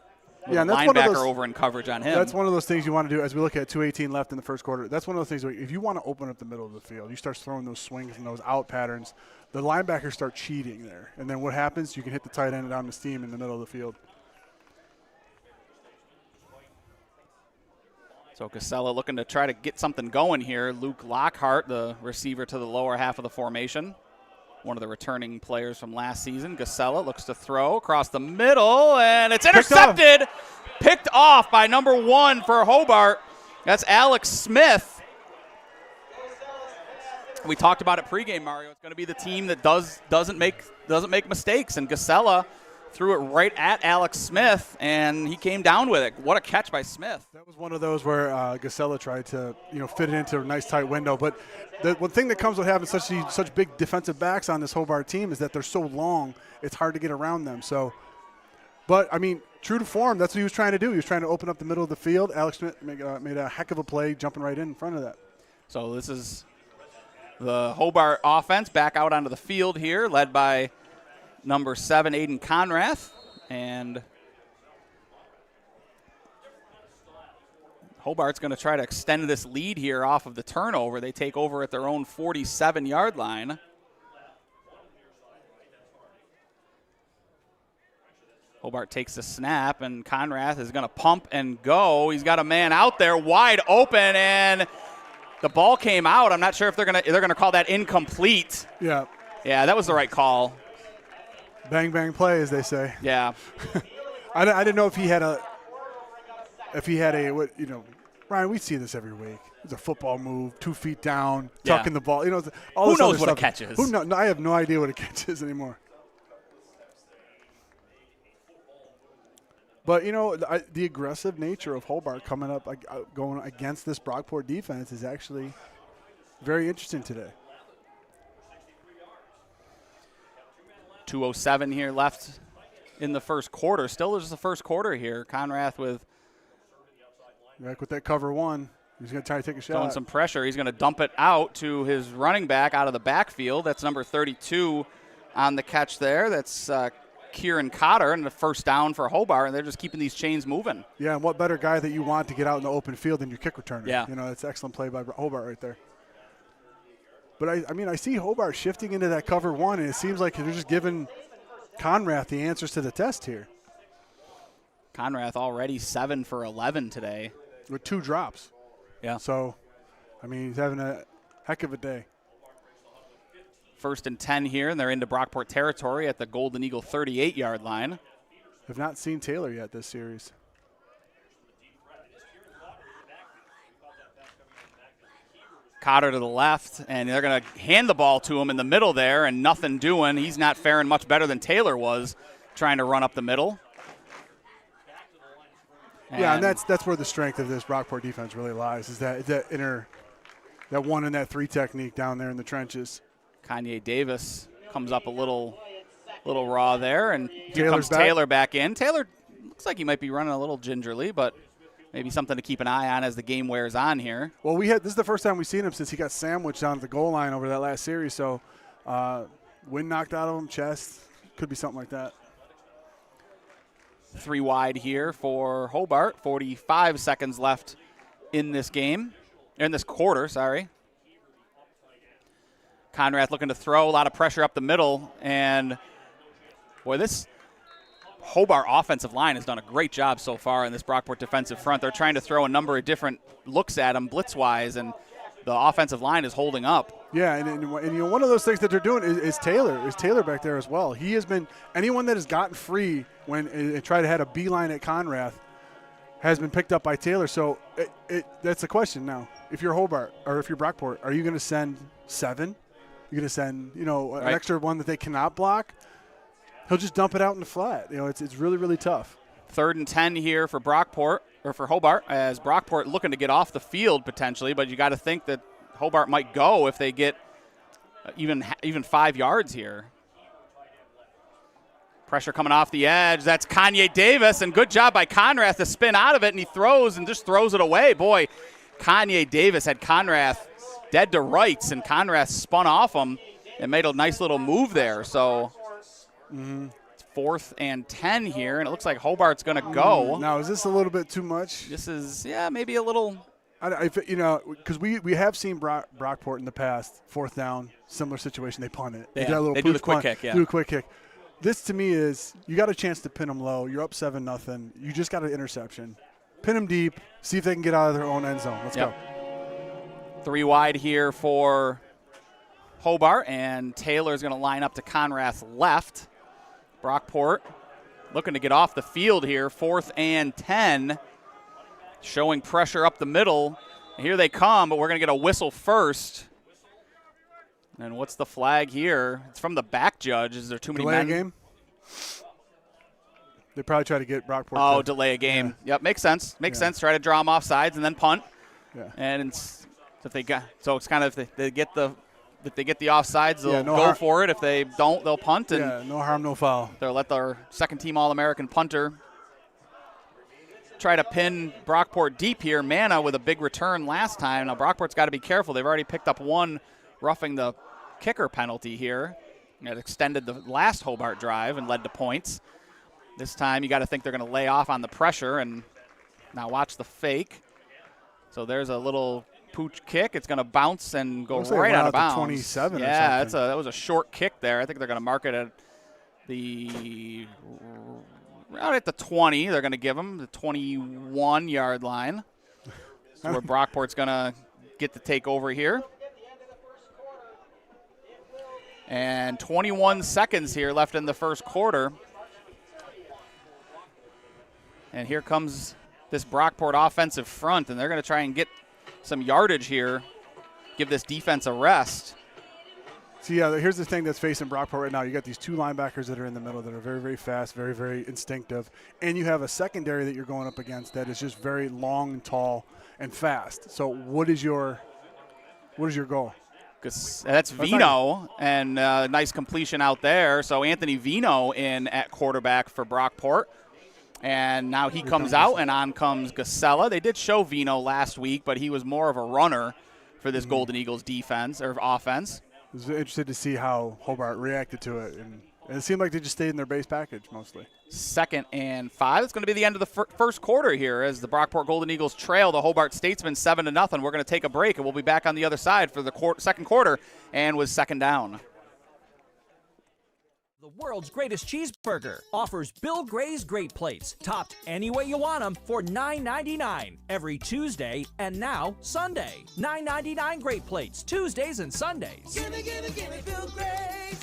Yeah, and that's linebacker one of those, over in coverage on him. That's one of those things you want to do as we look at 2:18 left in the first quarter. That's one of those things where if you want to open up the middle of the field, you start throwing those swings and those out patterns, the linebackers start cheating there. And then what happens? You can hit the tight end on the steam in the middle of the field. So Casella looking to try to get something going here. Luke Lockhart, the receiver to the lower half of the formation. One of the returning players from last season. Gasella looks to throw across the middle, and it's intercepted. Picked off by number 1 for Hobart. That's Alex Smith. We talked about it pregame, Mario. It's going to be the team that doesn't make mistakes, and Gasella threw it right at Alex Smith, and he came down with it. What a catch by Smith. That was one of those where Gasella tried to fit it into a nice tight window. But the one thing that comes with having such big defensive backs on this Hobart team is that they're so long, it's hard to get around them. So, but, I mean, true to form, that's what he was trying to do. He was trying to open up the middle of the field. Alex Smith made a heck of a play jumping right in front of that. So this is the Hobart offense back out onto the field here, led by number 7, Aiden Conrath, and Hobart's going to try to extend this lead here off of the turnover. They take over at their own 47-yard line. Hobart takes the snap, and Conrath is going to pump and go. He's got a man out there wide open, and the ball came out. I'm not sure if they're going to call that incomplete. Yeah. Yeah, that was the right call. Bang, bang play, as they say. Yeah. I didn't know if he had a Ryan, we see this every week. It's a football move, 2 feet down, tucking the ball. All Who this knows other what stuff. a catch is? I have no idea what a catch is anymore. But, the aggressive nature of Hobart coming up, going against this Brockport defense is actually very interesting today. 2:07 here left in the first quarter. Still just the first quarter here. Conrath with that cover 1. He's going to try to take a shot. Throwing some pressure. He's going to dump it out to his running back out of the backfield. That's number 32 on the catch there. That's Kieran Cotter, and the first down for Hobart, and they're just keeping these chains moving. Yeah, and what better guy that you want to get out in the open field than your kick returner? Yeah. It's an excellent play by Hobart right there. But, I see Hobart shifting into that cover 1, and it seems like they're just giving Conrath the answers to the test here. Conrath already 7 for 11 today. With 2 drops. Yeah. So, he's having a heck of a day. 1st and 10 here, and they're into Brockport territory at the Golden Eagle 38-yard line. Have not seen Taylor yet this series. Cotter to the left, and they're going to hand the ball to him in the middle there, and nothing doing. He's not faring much better than Taylor was trying to run up the middle. And that's where the strength of this Brockport defense really lies, is that that 1 and that 3 technique down there in the trenches. Kanye Davis comes up a little raw there, and here Taylor's comes Taylor back in. Taylor looks like he might be running a little gingerly, but maybe something to keep an eye on as the game wears on here. Well, this is the first time we've seen him since he got sandwiched down at the goal line over that last series. So, wind knocked out of him, chest, could be something like that. 3 wide here for Hobart. 45 seconds left in this game, in this quarter. Sorry. Conrath looking to throw, a lot of pressure up the middle, and boy, this Hobart offensive line has done a great job so far in this Brockport defensive front. They're trying to throw a number of different looks at them blitz-wise, and the offensive line is holding up. Yeah, and one of those things that they're doing is Taylor. Is Taylor back there as well? He has been anyone that has gotten free when it tried to have a beeline at Conrath has been picked up by Taylor. So that's the question now. If you're Hobart or if you're Brockport, are you going to send 7? You're going to send an extra one that they cannot block? He'll just dump it out in the flat. It's really, really tough. 3rd and 10 here for Brockport, or for Hobart, as Brockport looking to get off the field potentially, but you got to think that Hobart might go if they get even 5 yards here. Pressure coming off the edge. That's Kanye Davis, and good job by Conrath to spin out of it, and he throws and just throws it away. Boy, Kanye Davis had Conrath dead to rights, and Conrath spun off him and made a nice little move there. So it's 4th and 10 here, and it looks like Hobart's going to go. Now, is this a little bit too much? This is, maybe a little. Because we have seen Brockport in the past, 4th down, similar situation, they punt it. Yeah, They do the quick kick, yeah. Do a quick kick. This, to me, is you got a chance to pin them low. You're up 7-0. You just got an interception. Pin them deep. See if they can get out of their own end zone. Let's go. 3 wide here for Hobart, and Taylor's going to line up to Conrath's left. Brockport looking to get off the field here. 4th and 10. Showing pressure up the middle. And here they come, but we're going to get a whistle first. And what's the flag here? It's from the back judge. Is there too many men? Delay a game? They probably try to get Brockport. Oh, delay a game. Yeah. Yep, makes sense. Makes sense. Try to draw them off sides and then punt. Yeah. And it's kind of if they get the offsides, they'll go for it. If they don't, they'll punt. And no harm, no foul. They'll let their second-team All-American punter try to pin Brockport deep here. Manna with a big return last time. Now Brockport's got to be careful. They've already picked up one roughing the kicker penalty here. It extended the last Hobart drive and led to points. This time you got to think they're going to lay off on the pressure, and now watch the fake. So there's a little pooch kick. It's going to bounce and go right out of bounds. 27 yeah, or something. that was a short kick there. I think they're going to mark it at out at the 20. They're going to give them the 21-yard line. So where Brockport's going to get to take over here. And 21 seconds here left in the first quarter. And here comes this Brockport offensive front, and they're going to try and get some yardage here, give this defense a rest. See, here's the thing that's facing Brockport right now. You got these 2 linebackers that are in the middle that are very, very fast, very, very instinctive, and you have a secondary that you're going up against that is just very long and tall and fast. So what is your goal? That's Vino, and nice completion out there. So Anthony Vino in at quarterback for Brockport. And now he comes out, and on comes Gasella. They did show Vino last week, but he was more of a runner for this Golden Eagles defense or offense. I was interested to see how Hobart reacted to it, and it seemed like they just stayed in their base package mostly. 2nd and 5. It's going to be the end of the first quarter here as the Brockport Golden Eagles trail the Hobart Statesmen 7-0. We're going to take a break, and we'll be back on the other side for the second quarter and with 2nd down. The world's greatest cheeseburger offers Bill Gray's Great Plates, topped any way you want them for $9.99 every Tuesday and now Sunday. $9.99 Great Plates, Tuesdays and Sundays. Gimme, gimme, gimme Bill Gray's.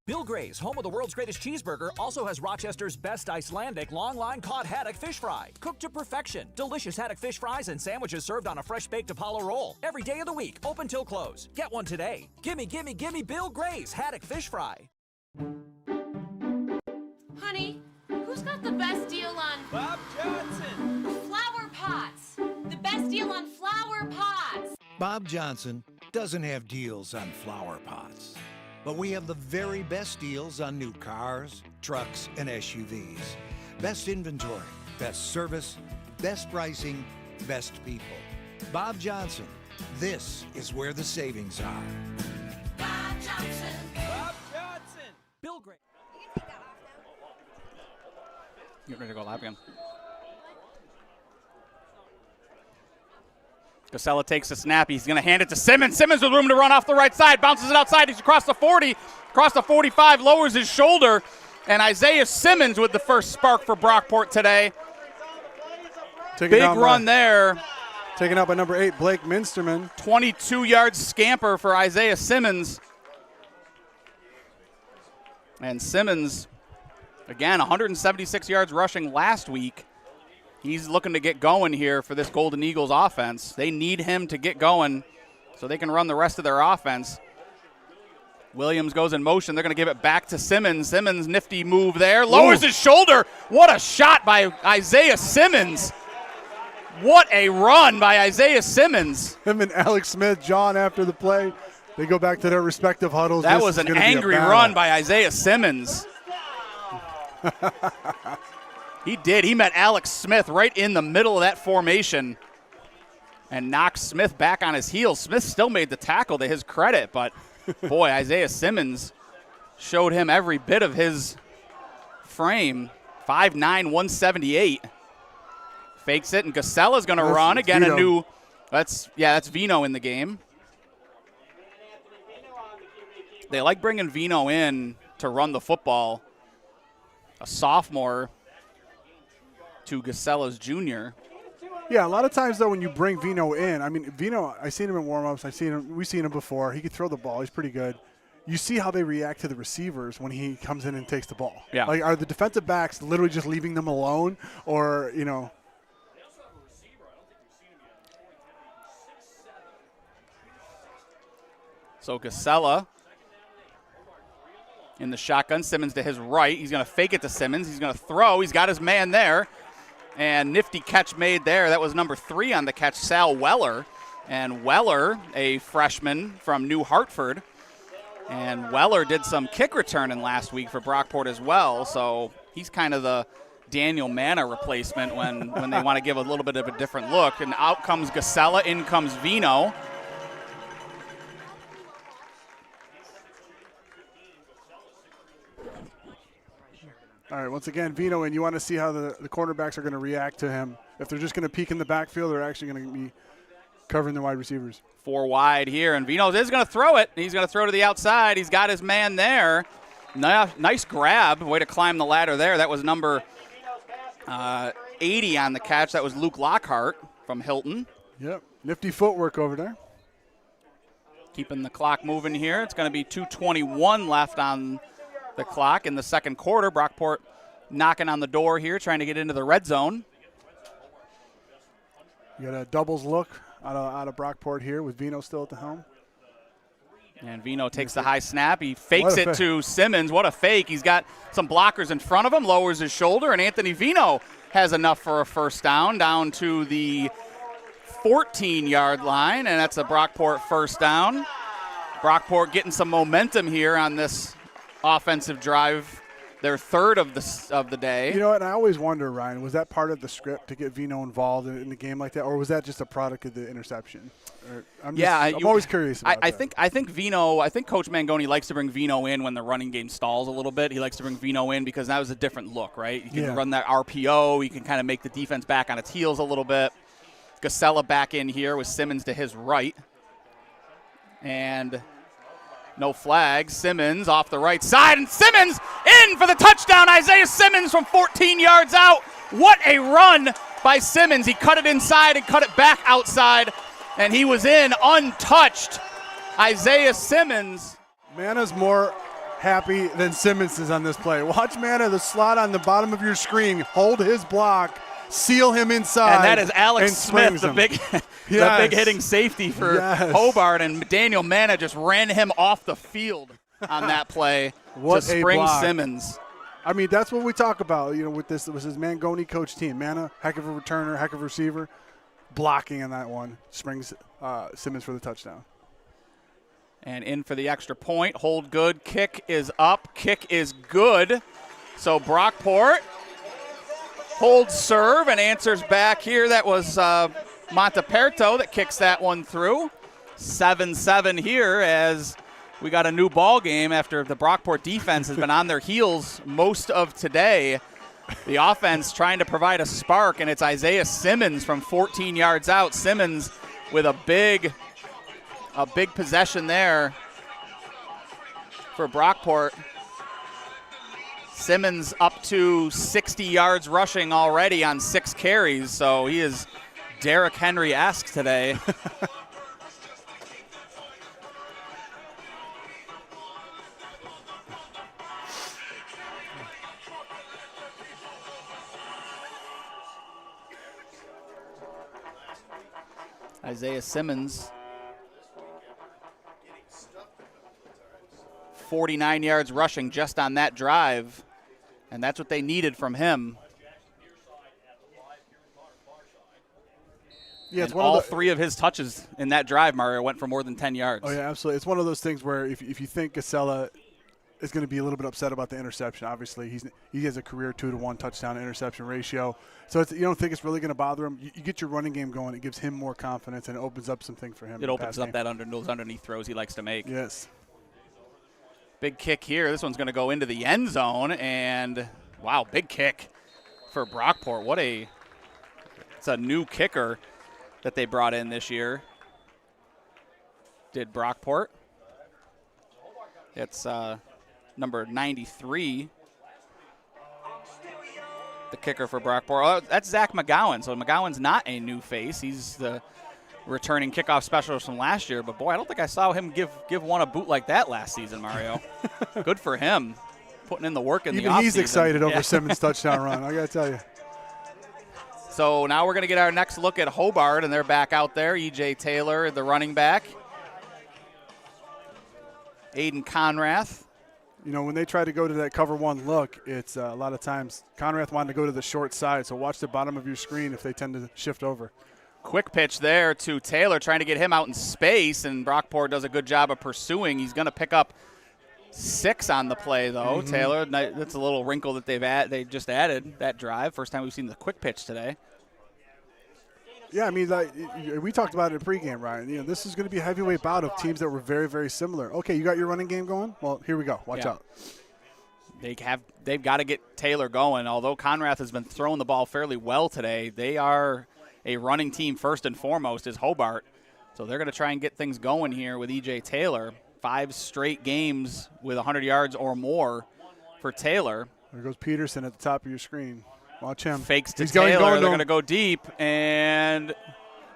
Bill Gray's, home of the world's greatest cheeseburger, also has Rochester's best Icelandic long-line cod haddock fish fry. Cooked to perfection. Delicious haddock fish fries and sandwiches served on a fresh-baked Apollo roll. Every day of the week, open till close. Get one today. Gimme, gimme, gimme Bill Gray's haddock fish fry. Honey, who's got the best deal on Bob Johnson. flower pots? The best deal on flower pots. Bob Johnson doesn't have deals on flower pots, but we have the very best deals on new cars, trucks, and SUVs. Best inventory, best service, best pricing, best people. Bob Johnson, this is where the savings are. Bob Johnson. Bob Johnson. Bill Gray. Get ready to go live again. Casella takes the snap. He's going to hand it to Simmons. Simmons with room to run off the right side. Bounces it outside. He's across the 40, across the 45, lowers his shoulder. And Isaiah Simmons with the first spark for Brockport today. Big run there. Taken out by number 8, Blake Minsterman. 22-yard scamper for Isaiah Simmons. And Simmons, again, 176 yards rushing last week. He's looking to get going here for this Golden Eagles offense. They need him to get going so they can run the rest of their offense. Williams goes in motion. They're going to give it back to Simmons. Simmons, nifty move there. Lowers his shoulder. What a shot by Isaiah Simmons. What a run by Isaiah Simmons. Him and Alex Smith, John, after the play, they go back to their respective huddles. That was an angry run by Isaiah Simmons. He did. He met Alex Smith right in the middle of that formation and knocked Smith back on his heels. Smith still made the tackle to his credit, but boy, Isaiah Simmons showed him every bit of his frame. 5'9", 178. Fakes it, and Casella's going to run. Again, Vino. That's Vino in the game. They like bringing Vino in to run the football. A sophomore to Casella's junior. Yeah, a lot of times, though, when you bring Vino in, I mean, Vino, I've seen him in warm-ups. We've seen him before. He can throw the ball. He's pretty good. You see how they react to the receivers when he comes in and takes the ball. Yeah. Like, are the defensive backs literally just leaving them alone, or, you know? So Casella in the shotgun. Simmons to his right. He's going to fake it to Simmons. He's going to throw. He's got his man there. And nifty catch made there. That was number 3 on the catch, Sal Weller. And Weller, a freshman from New Hartford. And Weller did some kick returning last week for Brockport as well. So he's kind of the Daniel Manna replacement when they want to give a little bit of a different look. And out comes Casella, in comes Vino. All right, once again, Vino, and you want to see how the cornerbacks are going to react to him. If they're just going to peek in the backfield, they're actually going to be covering the wide receivers. 4 wide here, and Vino is going to throw it. He's going to throw to the outside. He's got his man there. Nice grab. Way to climb the ladder there. That was number 80 on the catch. That was Luke Lockhart from Hilton. Yep, nifty footwork over there. Keeping the clock moving here. It's going to be 2:21 left on the clock in the second quarter. Brockport knocking on the door here, trying to get into the red zone. You got a doubles look out of Brockport here with Vino still at the helm. And Vino takes the high snap. He fakes it to Simmons. What a fake. He's got some blockers in front of him, lowers his shoulder, and Anthony Vino has enough for a first down to the 14-yard line, and that's a Brockport first down. Brockport getting some momentum here on this offensive drive, their third of the day. You know, and I always wonder, Ryan, was that part of the script to get Vino involved in the game like that, or was that just a product of the interception? I'm always curious about that. I think Vino, I think Coach Mangoni likes to bring Vino in when the running game stalls a little bit. He likes to bring Vino in because that was a different look, right? You can run that RPO. You can kind of make the defense back on its heels a little bit. Casella back in here with Simmons to his right. And no flag. Simmons off the right side, and Simmons in for the touchdown. Isaiah Simmons from 14 yards out. What a run by Simmons. He cut it inside and cut it back outside, and he was in untouched. Isaiah Simmons. Manna's more happy than Simmons is on this play. Watch Mana, the slot on the bottom of your screen, hold his block, seal him inside. And that is Alex and Smith, the big, the big hitting safety for Hobart, and Daniel Mana just ran him off the field on that play to spring Simmons. I mean, that's what we talk about, with this Mangoni coach team. Mana, heck of a returner, heck of a receiver. Blocking on that one, springs Simmons for the touchdown. And in for the extra point. Hold good. Kick is up. Kick is good. So Brockport holds serve and answers back here. That was Monteperto that kicks that one through. 7-7 here as we got a new ball game after the Brockport defense has been on their heels most of today. The offense trying to provide a spark, and it's Isaiah Simmons from 14 yards out. Simmons with a big possession there for Brockport. Simmons up to 60 yards rushing already on 6 carries, so he is Derrick Henry-esque today. Isaiah Simmons, 49 yards rushing just on that drive, and that's what they needed from him. Yeah, it's all 3 of his touches in that drive, Mario, went for more than 10 yards. Oh, yeah, absolutely. It's one of those things where if you think Casella is going to be a little bit upset about the interception, obviously he has a career 2-to-1 touchdown to interception ratio. So you don't think it's really going to bother him. You get your running game going, it gives him more confidence, and it opens up something for him. It opens up those underneath throws he likes to make. Yes. Big kick here. This one's going to go into the end zone, and wow, big kick for Brockport. It's a new kicker that they brought in this year. Did Brockport. It's number 93. The kicker for Brockport. Oh, that's Zach McGowan. So McGowan's not a new face. He's the returning kickoff specialist from last year. But, boy, I don't think I saw him give one a boot like that last season, Mario. Good for him, putting in the work in the offseason. Even he's excited over Simmons' touchdown run, I got to tell you. So now we're going to get our next look at Hobart, and they're back out there. E.J. Taylor, the running back. Aiden Conrath. When they try to go to that cover 1 look, it's a lot of times Conrath wanted to go to the short side, so watch the bottom of your screen if they tend to shift over. Quick pitch there to Taylor, trying to get him out in space, and Brockport does a good job of pursuing. He's going to pick up 6 on the play, though. Mm-hmm. Taylor, that's a little wrinkle that they just added, that drive. First time we've seen the quick pitch today. Yeah, I mean, we talked about it in pregame, Ryan. This is going to be a heavyweight bout of teams that were very, very similar. Okay, you got your running game going? Well, here we go. Watch out. They've got to get Taylor going. Although Conrath has been throwing the ball fairly well today, they are a running team first and foremost is Hobart. So they're going to try and get things going here with E.J. Taylor. 5 straight games with 100 yards or more for Taylor. There goes Peterson at the top of your screen. Watch him. Fakes to Taylor. They're going to go deep. And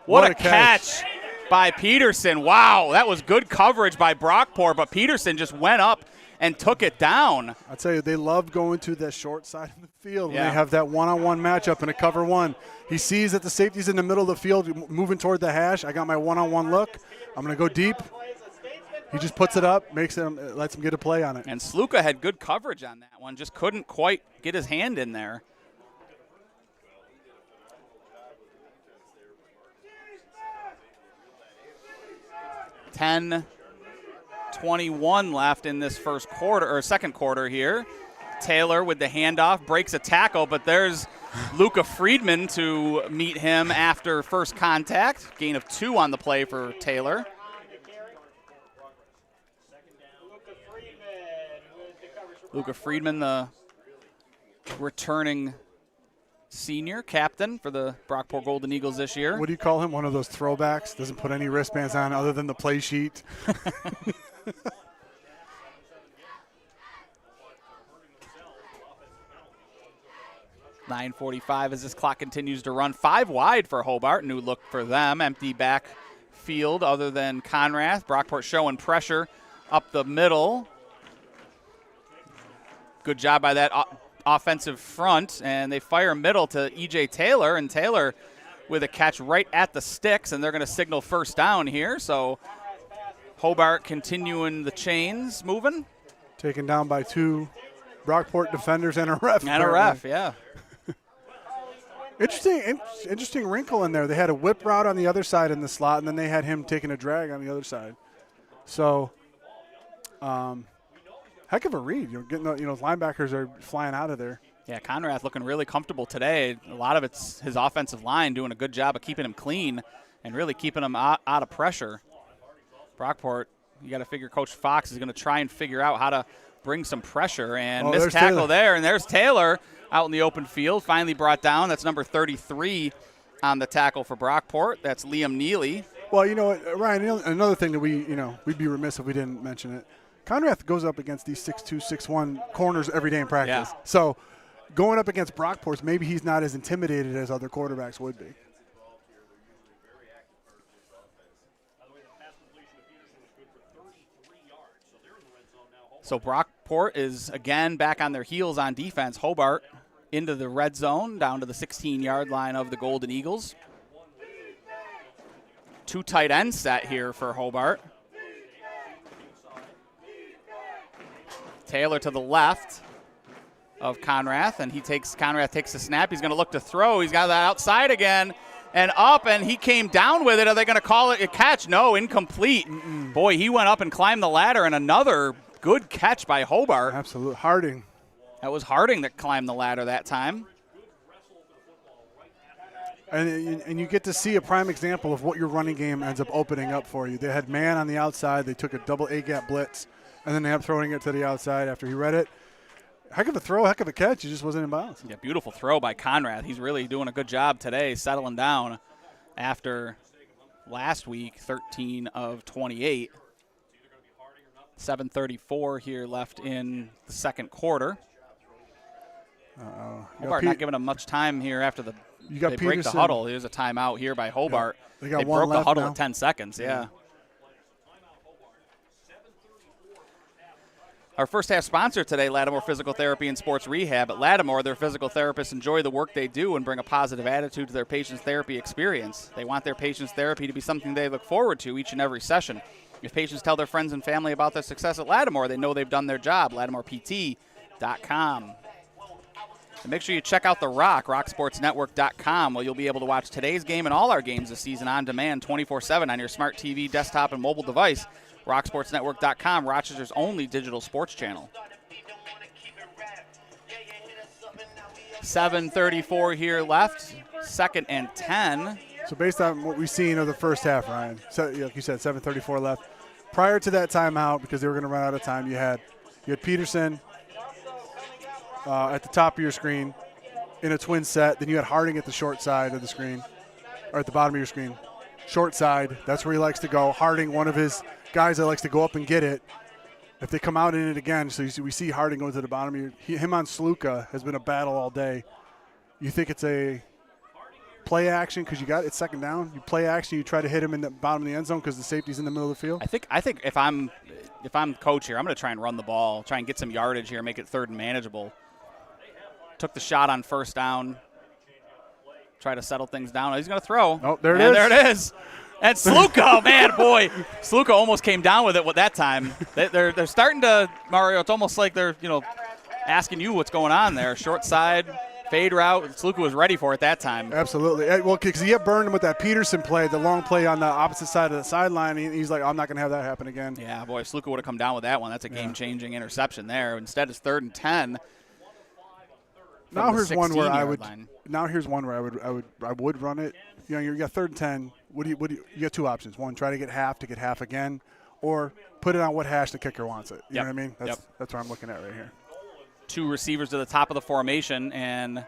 what a catch by Peterson. Wow, that was good coverage by Brockport, but Peterson just went up and took it down. I tell you, they love going to the short side of the field when they have that one-on-one matchup in a cover 1. He sees that the safety's in the middle of the field moving toward the hash. I got my one-on-one look. I'm going to go deep. He just puts it up, lets him get a play on it. And Sluka had good coverage on that one, just couldn't quite get his hand in there. $10:21 left in this second quarter here. Taylor with the handoff, breaks a tackle, but there's Luca Friedman to meet him after first contact. Gain of 2 on the play for Taylor. Luca Friedman, the returning senior captain for the Brockport Golden Eagles this year. What do you call him? One of those throwbacks? Doesn't put any wristbands on other than the play sheet. 9:45 as this clock continues to run. 5 wide for Hobart. New look for them. Empty back field other than Conrath. Brockport showing pressure up the middle. good job by that offensive front, and they fire middle to E.J. Taylor, and Taylor with a catch right at the sticks, and they're going to signal first down here. So Hobart continuing the chains moving. Taken down by 2 Brockport defenders and a ref. And a ref, yeah. Interesting wrinkle in there. They had a whip route on the other side in the slot, and then they had him taking a drag on the other side. So, heck of a read. Linebackers are flying out of there. Yeah, Conrath looking really comfortable today. A lot of it's his offensive line doing a good job of keeping him clean and really keeping him out of pressure. Brockport, you got to figure Coach Fox is going to try and figure out how to bring some pressure, and missed tackle Taylor there, and there's Taylor out in the open field, finally brought down. That's number 33 on the tackle for Brockport. That's Liam Neely. Well, you know what, Ryan, another thing that we'd be remiss if we didn't mention it. Conrath goes up against these 6'2", 6'1" corners every day in practice. Yeah. So going up against Brockport, maybe he's not as intimidated as other quarterbacks would be. So Brockport is, again, back on their heels on defense. Hobart into the red zone, down to the 16-yard line of the Golden Eagles. 2 tight end set here for Hobart. Taylor to the left of Conrath, and Conrath takes the snap. He's going to look to throw. He's got that outside again and up, and he came down with it. Are they going to call it a catch? No, incomplete. Boy, he went up and climbed the ladder, and another good catch by Hobart. Absolutely. Harding. That was Harding that climbed the ladder that time. And you get to see a prime example of what your running game ends up opening up for you. They had man on the outside. They took a double A-gap blitz, and then they ended up throwing it to the outside after he read it. Heck of a throw, heck of a catch. He just wasn't in bounds. Yeah, beautiful throw by Conrath. He's really doing a good job today, settling down after last week, 13 of 28. 7:34 here left in the second quarter. Hobart not giving him much time here after they break the huddle. There's a timeout here by Hobart. Yeah, they broke the huddle at 10 seconds, yeah. Our first half sponsor today, Lattimore Physical Therapy and Sports Rehab. At Lattimore, their physical therapists enjoy the work they do and bring a positive attitude to their patients' therapy experience. They want their patients' therapy to be something they look forward to each and every session. If patients tell their friends and family about their success at Lattimore, they know they've done their job. LattimorePT.com. And make sure you check out The Rock, rocksportsnetwork.com, where you'll be able to watch today's game and all our games this season on demand 24/7 on your smart TV, desktop, and mobile device. rocksportsnetwork.com, Rochester's only digital sports channel. 7:34 here left, 2nd and 10. So based on what we've seen of the first half, Ryan, so like you said, 7:34 left. Prior to that timeout, because they were going to run out of time, you had Peterson at the top of your screen in a twin set. Then you had Harding at the short side of the screen, or at the bottom of your screen. Short side, that's where he likes to go. Harding, one of his guys that likes to go up and get it. If they come out in it again, so we see Harding going to the bottom of your, him on Sluka has been a battle all day. You think it's a play action because it's second down? You play action, you try to hit him in the bottom of the end zone because the safety's in the middle of the field? I think if I'm coach here, I'm going to try and run the ball, try and get some yardage here, make it 3rd and manageable. Took the shot on first down. Try to settle things down. He's going to throw. Oh, there it is. And Sluka, Sluka almost came down with it that time. They're starting to, Mario, it's almost like they're, asking you what's going on there. Short side, fade route. Sluka was ready for it that time. Absolutely. Well, because he had burned him with that Peterson play, the long play on the opposite side of the sideline. He's like, I'm not going to have that happen again. Yeah, boy, Sluka would have come down with that one. That's a game-changing interception there. Instead, it's 3rd and 10. Now here's one where I would. Line. Now here's one where I would run it. You got 3rd and 10. You got 2 options. One, try to get half again, or put it on what hash the kicker wants it. You know what I mean? That's what I'm looking at right here. 2 receivers to the top of the formation, and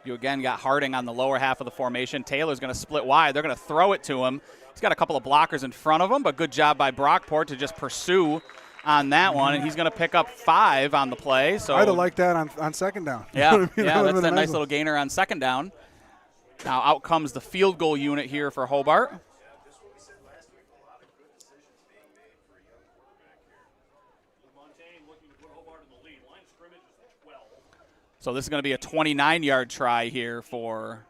you again got Harding on the lower half of the formation. Taylor's going to split wide. They're going to throw it to him. He's got a couple of blockers in front of him, but good job by Brockport to just pursue on that one, and he's going to pick up 5 on the play. So I'd have liked that on second down. Yeah, that's a nice little gainer on second down. Now out comes the field goal unit here for Hobart. So this is going to be a 29-yard try here for.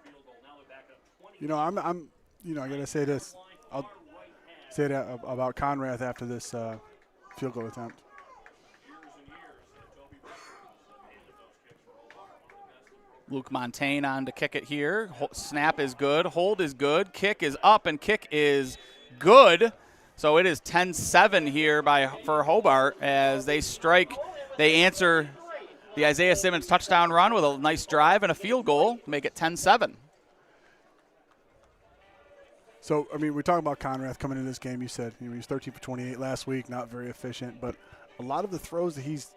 You know, I'm you know, I got to say this. I'll say that about Conrath after this field goal attempt. Luke Montaigne on to kick it here. Snap is good. Hold is good. Kick is up, and kick is good. So it is 10-7 here for Hobart as they strike. They answer the Isaiah Simmons touchdown run with a nice drive and a field goal to make it 10-7. So, I mean, we're talking about Conrath coming into this game. You said he was 13 for 28 last week, not very efficient. But a lot of the throws that he's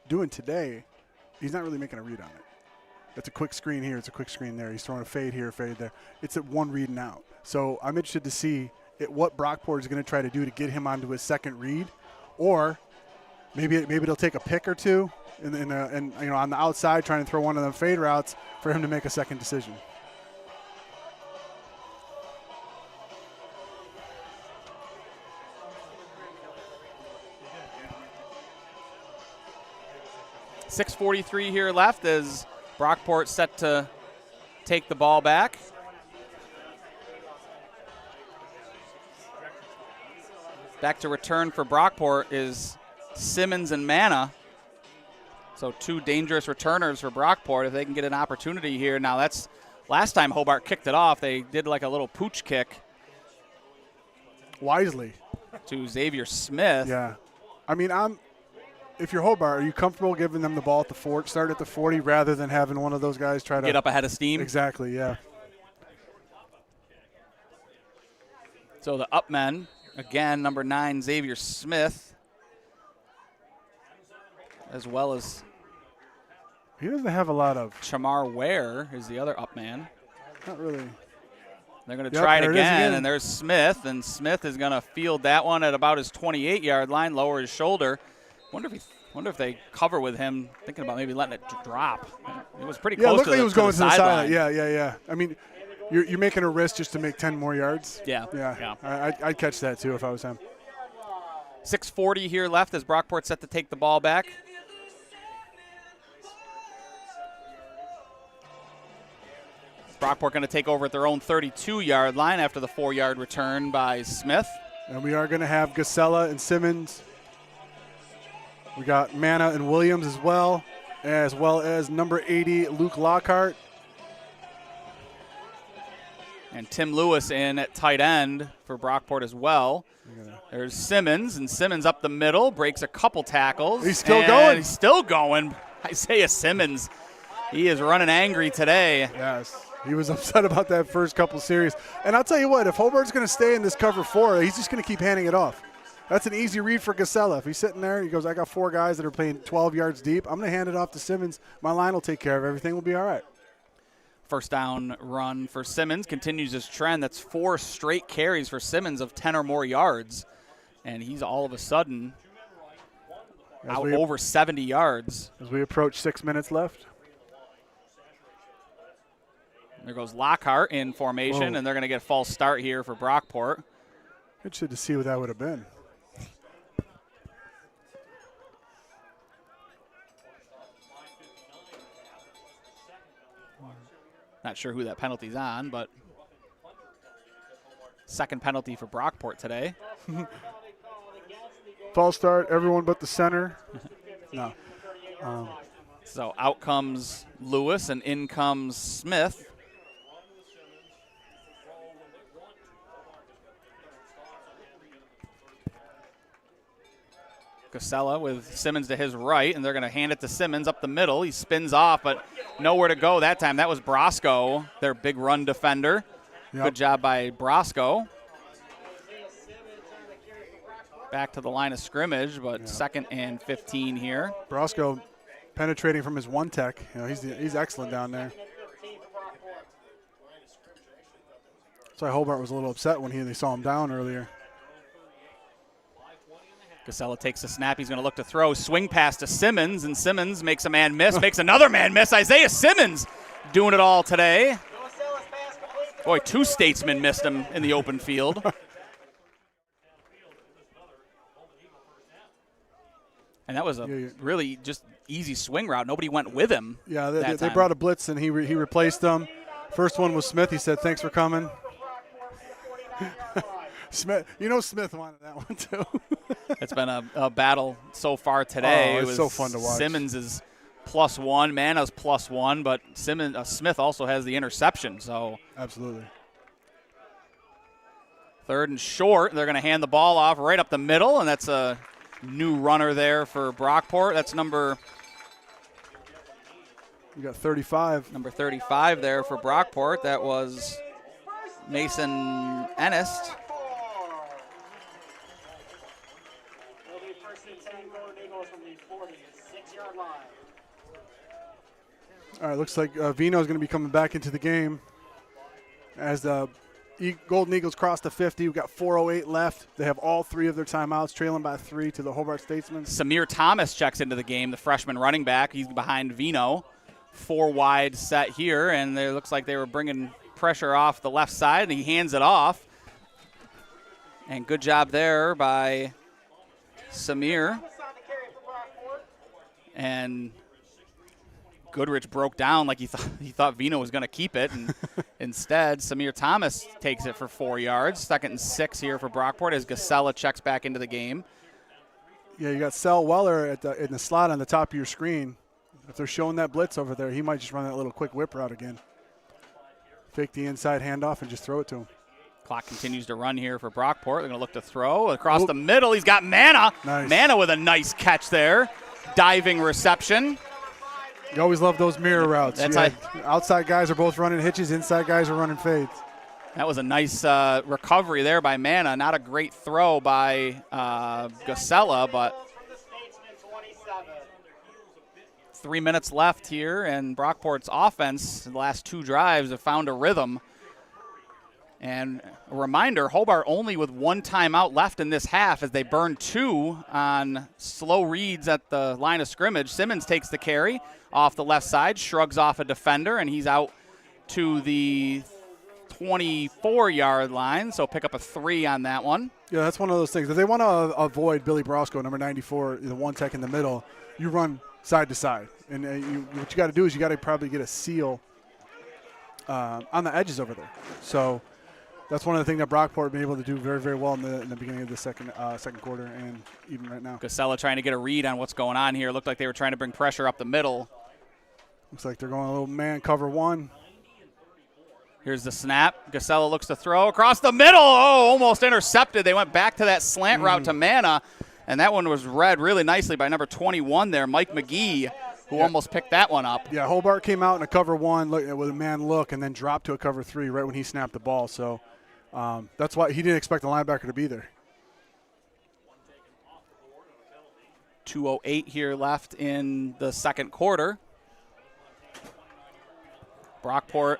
doing today, he's not really making a read on it. It's a quick screen here. It's a quick screen there. He's throwing a fade here, fade there. It's at one read and out. So I'm interested to see what Brockport is going to try to do to get him onto his second read, or maybe they'll take a pick or two and you know, on the outside trying to throw one of them fade routes for him to make a second decision. .643 here left as Brockport set to take the ball back. Back to return for Brockport is Simmons and Manna. So two dangerous returners for Brockport if they can get an opportunity here. Now that's last time Hobart kicked it off. They did like a little pooch kick. Wisely. To Xavier Smith. Yeah. I mean, if you're Hobart, are you comfortable giving them the ball at the start at the 40 rather than having one of those guys try to get up ahead of steam? Exactly, yeah. So the up men, again, number 9, Xavier Smith, as well as he doesn't have a lot of. Chamar Ware is the other up man. Not really. They're going to try it again, and there's Smith, and Smith is going to field that one at about his 28-yard line, lower his shoulder. Wonder if they cover with him, thinking about maybe letting it drop. It was pretty close to the sideline. Yeah, it looked like he was going to the sideline. Yeah. I mean, you're making a risk just to make 10 more yards. Yeah. I'd catch that, too, if I was him. 6:40 here left as Brockport set to take the ball back. Brockport going to take over at their own 32-yard line after the 4-yard return by Smith. And we are going to have Gasella and Simmons. We got Manna and Williams as well as number 80, Luke Lockhart. And Tim Lewis in at tight end for Brockport as well. There's Simmons, and Simmons up the middle, breaks a couple tackles. He's still going. He's still going. Isaiah Simmons, he is running angry today. Yes, he was upset about that first couple series. And I'll tell you what, if Hobart's going to stay in this cover 4, he's just going to keep handing it off. That's an easy read for Gasella. If he's sitting there, he goes, I got 4 guys that are playing 12 yards deep. I'm going to hand it off to Simmons. My line will take care of everything. We'll be all right. First down run for Simmons continues his trend. That's 4 straight carries for Simmons of 10 or more yards. And he's all of a sudden out over 70 yards. As we approach 6 minutes left. There goes Lockhart in formation, and they're going to get a false start here for Brockport. Interested to see what that would have been. Not sure who that penalty's on, but second penalty for Brockport today. False start, everyone but the center. No. So out comes Lewis and in comes Smith. Gasella with Simmons to his right, and they're going to hand it to Simmons up the middle. He spins off, but nowhere to go that time. That was Brosco, their big run defender. Yep. Good job by Brosco. Back to the line of scrimmage, but second and 15 here. Brosco penetrating from his one tech. You know, he's excellent down there. That's why Hobart was a little upset when they saw him down earlier. Gasella takes the snap. He's going to look to throw. Swing pass to Simmons, and Simmons makes a man miss, makes another man miss. Isaiah Simmons doing it all today. Boy, 2 Statesmen missed him in the open field. And that was a really just easy swing route. Nobody went with him. Yeah, they brought a blitz, and he replaced them. First one was Smith. He said, "Thanks for coming." Smith, Smith wanted that one too. It's been a battle so far today. Oh, it was was so fun to watch. Simmons is +1, Mana's +1, but Smith also has the interception. So absolutely. 3rd and short. They're going to hand the ball off right up the middle, and that's a new runner there for Brockport. That's number 35. Number 35 there for Brockport. That was Mason Ennist. It'll be 1st and 10 Golden Eagles from the 46-yard line. All right, looks like Vino is going to be coming back into the game as the Golden Eagles cross the 50. We've got 4:08 left. They have all 3 of their timeouts, trailing by 3 to the Hobart Statesmen. Samir Thomas checks into the game, the freshman running back. He's behind Vino. 4 wide set here, and it looks like they were bringing pressure off the left side, and he hands it off. And good job there by Samir. And Goodrich broke down like he thought Vino was going to keep it, and instead Samir Thomas takes it for 4 yards. 2nd and 6 here for Brockport as Gasella checks back into the game. Yeah, you got Sel Weller in the slot on the top of your screen. If they're showing that blitz over there, he might just run that little quick whip route again. Fake the inside handoff and just throw it to him. Clock continues to run here for Brockport. They're going to look to throw across the middle. He's got Mana. Nice. Mana with a nice catch there. Diving reception. You always love those mirror routes. That's outside guys are both running hitches. Inside guys are running fades. That was a nice recovery there by Mana. Not a great throw by Gasella, but 3 minutes left here, and Brockport's offense, the last 2 drives, have found a rhythm. And a reminder, Hobart only with 1 timeout left in this half as they burn 2 on slow reads at the line of scrimmage. Simmons takes the carry off the left side, shrugs off a defender, and he's out to the 24-yard line, so pick up a 3 on that one. Yeah, that's one of those things. If they want to avoid Billy Brosco, number 94, the one tech in the middle, you run side to side. And what you got to do is you got to probably get a seal on the edges over there. So that's one of the things that Brockport have been able to do very, very well in the beginning of the second quarter and even right now. Gasella trying to get a read on what's going on here. Looked like they were trying to bring pressure up the middle. Looks like they're going a little man cover 1. Here's the snap. Gasella looks to throw across the middle. Oh, almost intercepted. They went back to that slant route to Mana, and that one was read really nicely by number 21 there, Mike McGee, who almost picked that one up. Yeah, Hobart came out in a cover 1 with a man look and then dropped to a cover 3 right when he snapped the ball. So that's why he didn't expect the linebacker to be there. 2:08 here left in the second quarter. Brockport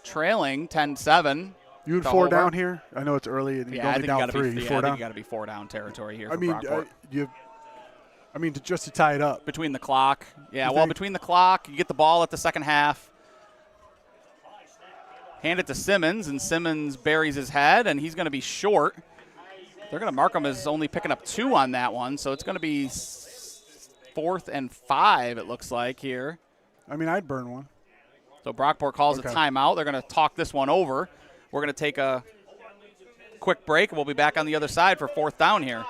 trailing 10-7. You would 4 down here? I know it's early. And Yeah, I think down you 3. I think you got to be 4 down territory here for Brockport. Just to tie it up. Between the clock. Yeah, well, between the clock, you get the ball at the second half. Hand it to Simmons, and Simmons buries his head, and he's going to be short. They're going to mark him as only picking up 2 on that one, so it's going to be 4th and 5, it looks like, here. I'd burn 1. So Brockport calls a timeout. They're going to talk this one over. We're going to take a quick break, and we'll be back on the other side for 4th down here.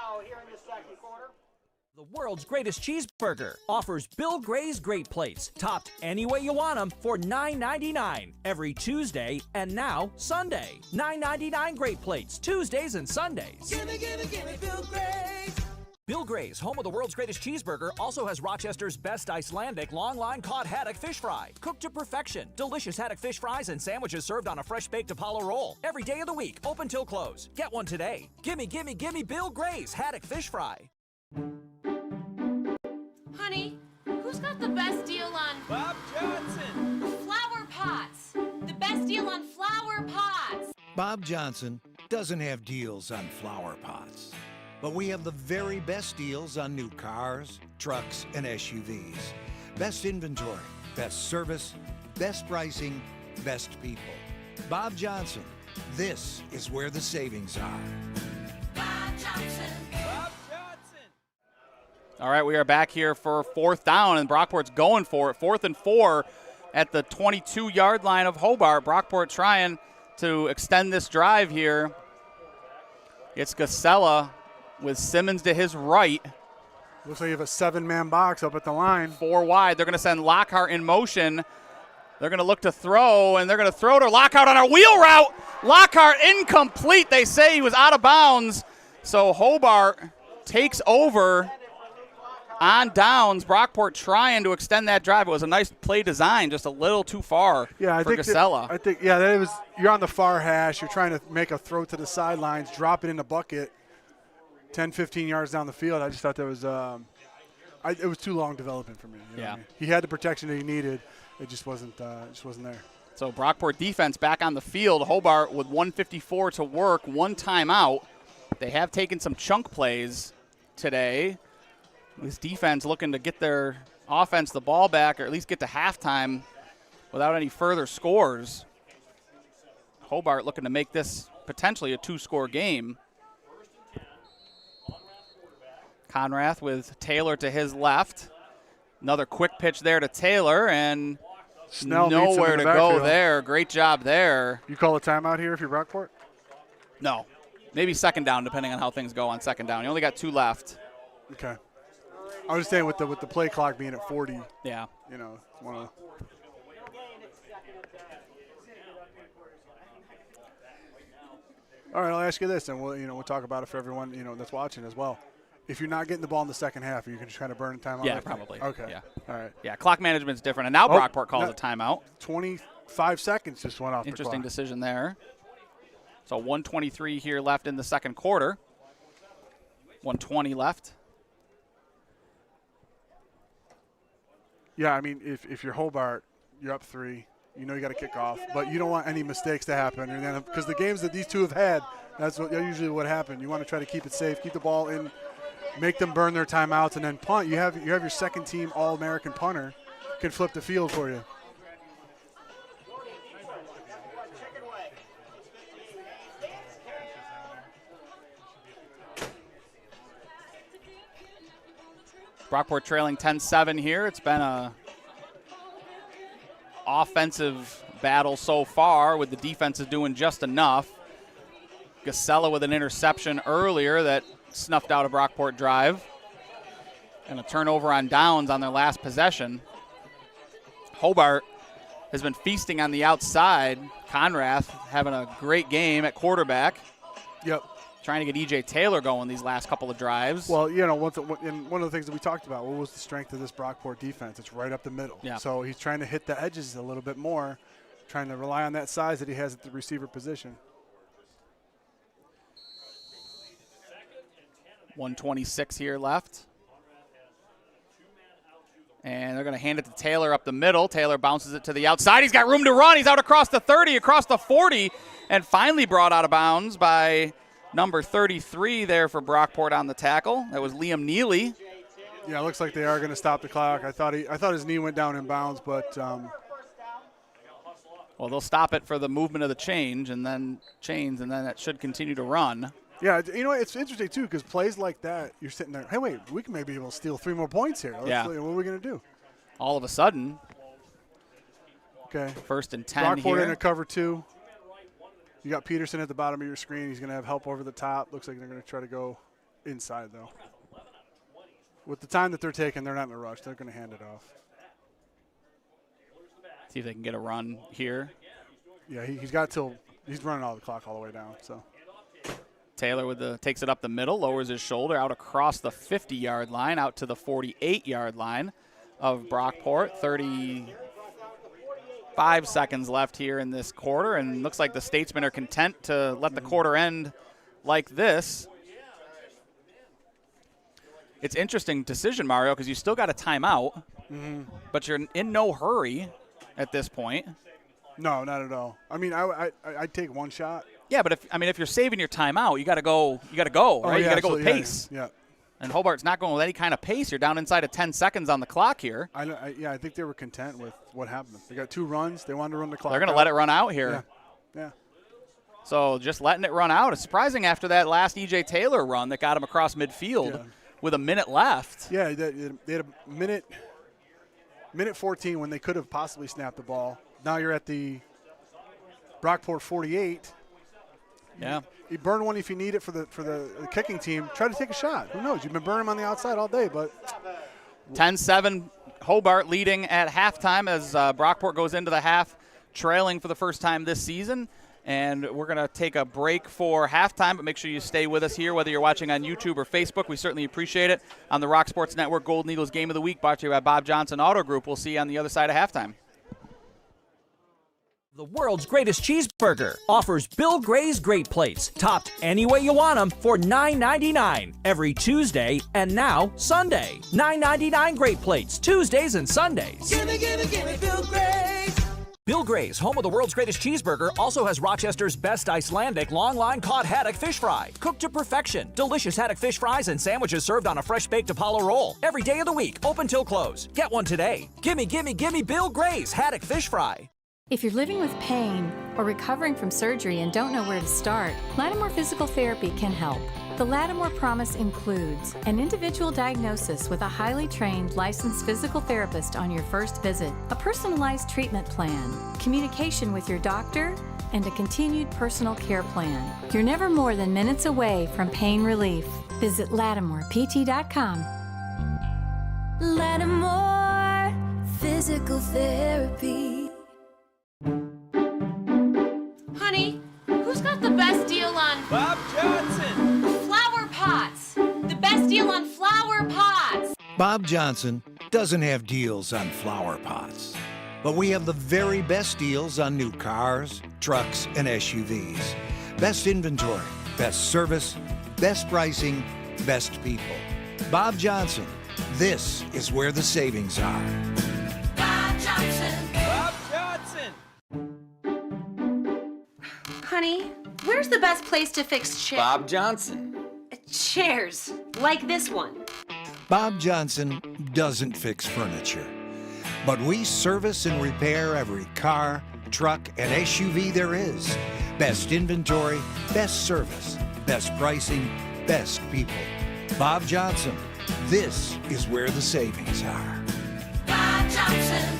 The world's greatest cheeseburger offers Bill Gray's Great Plates, topped any way you want them for $9.99 every Tuesday and now Sunday. $9.99 Great Plates, Tuesdays and Sundays. Gimme, Bill Gray's. Bill Gray's, home of the world's greatest cheeseburger, also has Rochester's best Icelandic long-line caught haddock fish fry. Cooked to perfection. Delicious haddock fish fries and sandwiches served on a fresh-baked Apollo roll. Every day of the week, open till close. Get one today. Gimme Bill Gray's haddock fish fry. Honey, who's got the best deal on Bob Johnson. flower pots? The best deal on flower pots. Bob Johnson doesn't have deals on flower pots, but we have the very best deals on new cars, trucks, and SUVs. Best inventory, best service, best pricing, best people. Bob Johnson, this is where the savings are. Bob Johnson. Bob Johnson. All right, we are back here for 4th down, and Brockport's going for it. 4th and 4 at the 22-yard line of Hobart. Brockport trying to extend this drive here. It's Gasella with Simmons to his right. Looks like you have a 7-man box up at the line. 4 wide. They're going to send Lockhart in motion. They're going to look to throw, and they're going to throw to Lockhart on a wheel route. Lockhart incomplete. They say he was out of bounds. So Hobart takes over on downs. Brockport trying to extend that drive. It was a nice play design, just a little too far for Gasella. That was, you're on the far hash. You're trying to make a throw to the sidelines, drop it in the bucket 10, 15 yards down the field. I just thought that was it was too long developing for me. You know what I mean? He had the protection that he needed. It just wasn't there. So Brockport defense back on the field. Hobart with 1:54 to work, 1 timeout. They have taken some chunk plays today. This defense looking to get their offense the ball back, or at least get to halftime without any further scores. Hobart looking to make this potentially a 2-score game. Conrath with Taylor to his left. Another quick pitch there to Taylor, and Snell nowhere to go there. Great job there. You call a timeout here if you're Brockport? No. Maybe 2nd down, depending on how things go on 2nd down. You only got 2 left. Okay. I was just saying with the play clock being at 40. Yeah. You know, one of All right, I'll ask you this, and we'll talk about it for everyone that's watching as well. If you're not getting the ball in the second half, you can just kind of burn time out. Yeah, probably. Okay. Yeah. All right. Yeah, clock management's different, and now Brockport calls a timeout. 25 seconds just went off the clock. Interesting decision there. So 1:23 here left in the second quarter. 1:20 left. Yeah, I mean, if you're Hobart, you're up 3. You know you got to kick off, but you don't want any mistakes to happen. And then, because the games that these two have had, that's usually what happened. You want to try to keep it safe, keep the ball in, make them burn their timeouts, and then punt. You have your second-team All-American punter can flip the field for you. Brockport trailing 10-7 here. It's been a offensive battle so far, with the defenses doing just enough. Gasella with an interception earlier that snuffed out a Brockport drive. And a turnover on downs on their last possession. Hobart has been feasting on the outside. Conrath having a great game at quarterback. Yep. Trying to get E.J. Taylor going these last couple of drives. Well, one of the things that we talked about, what was the strength of this Brockport defense? It's right up the middle. Yeah. So he's trying to hit the edges a little bit more, trying to rely on that size that he has at the receiver position. 1:26 here left. And they're going to hand it to Taylor up the middle. Taylor bounces it to the outside. He's got room to run. He's out across the 30, across the 40, and finally brought out of bounds by number 33 there for Brockport on the tackle. That was Liam Neely. Yeah, it looks like they are going to stop the clock. I thought his knee went down in bounds, but well, they'll stop it for the movement of the change, and then it should continue to run. Yeah, it's interesting too, because plays like that, you're sitting there, hey, wait, we can maybe be able to steal 3 more points here. What are we going to do? All of a sudden, okay, 1st and 10 Brockport here. in a cover 2. You got Peterson at the bottom of your screen. He's going to have help over the top. Looks like they're going to try to go inside, though. With the time that they're taking, they're not in a rush. They're going to hand it off. See if they can get a run here. Yeah, he's running all the clock all the way down. So Taylor takes it up the middle, lowers his shoulder out across the 50-yard line, out to the 48-yard line of Brockport. 35 seconds left here in this quarter, and looks like the Statesmen are content to let the quarter end like this. It's interesting decision, Mario, because you still got a timeout, but you're in no hurry at this point. No, not at all. I mean, I'd take one shot. Yeah, but if you're saving your timeout, you got to go, right? You got to go with pace. Yeah. And Hobart's not going with any kind of pace. You're down inside of 10 seconds on the clock here. I think they were content with what happened. They got 2 runs. They wanted to run the clock. They're going to let it run out here. Yeah. So just letting it run out. It's surprising after that last E.J. Taylor run that got him across midfield. Yeah. with a minute left. Yeah, they had a minute 14 when they could have possibly snapped the ball. Now you're at the Brockport 48. Yeah. You burn one if you need it for the kicking team. Try to take a shot. Who knows? You've been burning them on the outside all day, but 10-7 Hobart leading at halftime as Brockport goes into the half trailing for the first time this season. And we're going to take a break for halftime, but make sure you stay with us here, whether you're watching on YouTube or Facebook. We certainly appreciate it. On the Rock Sports Network Golden Eagles Game of the Week, brought to you by Bob Johnson Auto Group. We'll see you on the other side of halftime. The world's greatest cheeseburger offers Bill Gray's Great Plates, topped any way you want them for $9.99 every Tuesday and now Sunday. $9.99 Great Plates, Tuesdays and Sundays. Gimme Bill Gray's. Bill Gray's, home of the world's greatest cheeseburger, also has Rochester's best Icelandic long-line cod haddock fish fry. Cooked to perfection. Delicious haddock fish fries and sandwiches served on a fresh-baked Apollo roll. Every day of the week, open till close. Get one today. Gimme Bill Gray's haddock fish fry. If you're living with pain or recovering from surgery and don't know where to start, Lattimore Physical Therapy can help. The Lattimore Promise includes an individual diagnosis with a highly trained licensed physical therapist on your first visit, a personalized treatment plan, communication with your doctor, and a continued personal care plan. You're never more than minutes away from pain relief. Visit LattimorePT.com. Lattimore Physical Therapy. Honey, who's got the best deal on Bob Johnson. flower pots? The best deal on flower pots. Bob Johnson doesn't have deals on flower pots, but we have the very best deals on new cars, trucks, and SUVs. Best inventory, best service, best pricing, best people. Bob Johnson, this is where the savings are. Bob Johnson. Bob Johnson. Honey, where's the best place to fix chairs? Bob Johnson. Chairs, like this one. Bob Johnson doesn't fix furniture, but we service and repair every car, truck, and SUV there is. Best inventory, best service, best pricing, best people. Bob Johnson, this is where the savings are. Bob Johnson.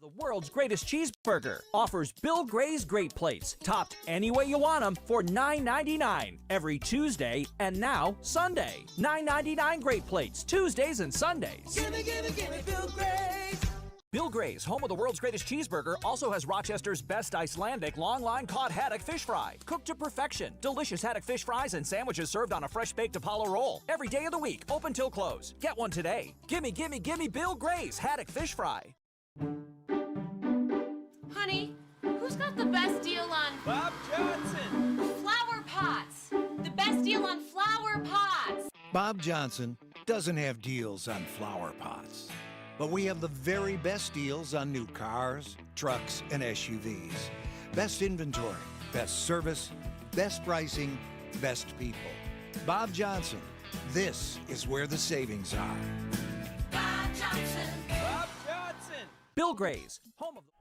The world's greatest cheeseburger offers Bill Gray's Great Plates, topped any way you want them for $9.99 every Tuesday and now Sunday. $9.99 Great Plates, Tuesdays and Sundays. Gimme Bill Gray's. Bill Gray's, home of the world's greatest cheeseburger, also has Rochester's best Icelandic long-line cod haddock fish fry. Cooked to perfection. Delicious haddock fish fries and sandwiches served on a fresh-baked Apollo roll. Every day of the week, open till close. Get one today. Gimme Bill Gray's haddock fish fry. Honey, who's got the best deal on Bob Johnson. flower pots? The best deal on flower pots. Bob Johnson doesn't have deals on flower pots, but we have the very best deals on new cars, trucks, and SUVs. Best inventory, best service, best pricing, best people. Bob Johnson, this is where the savings are. Bob Johnson. Bob Johnson. Bill Gray's, home of the...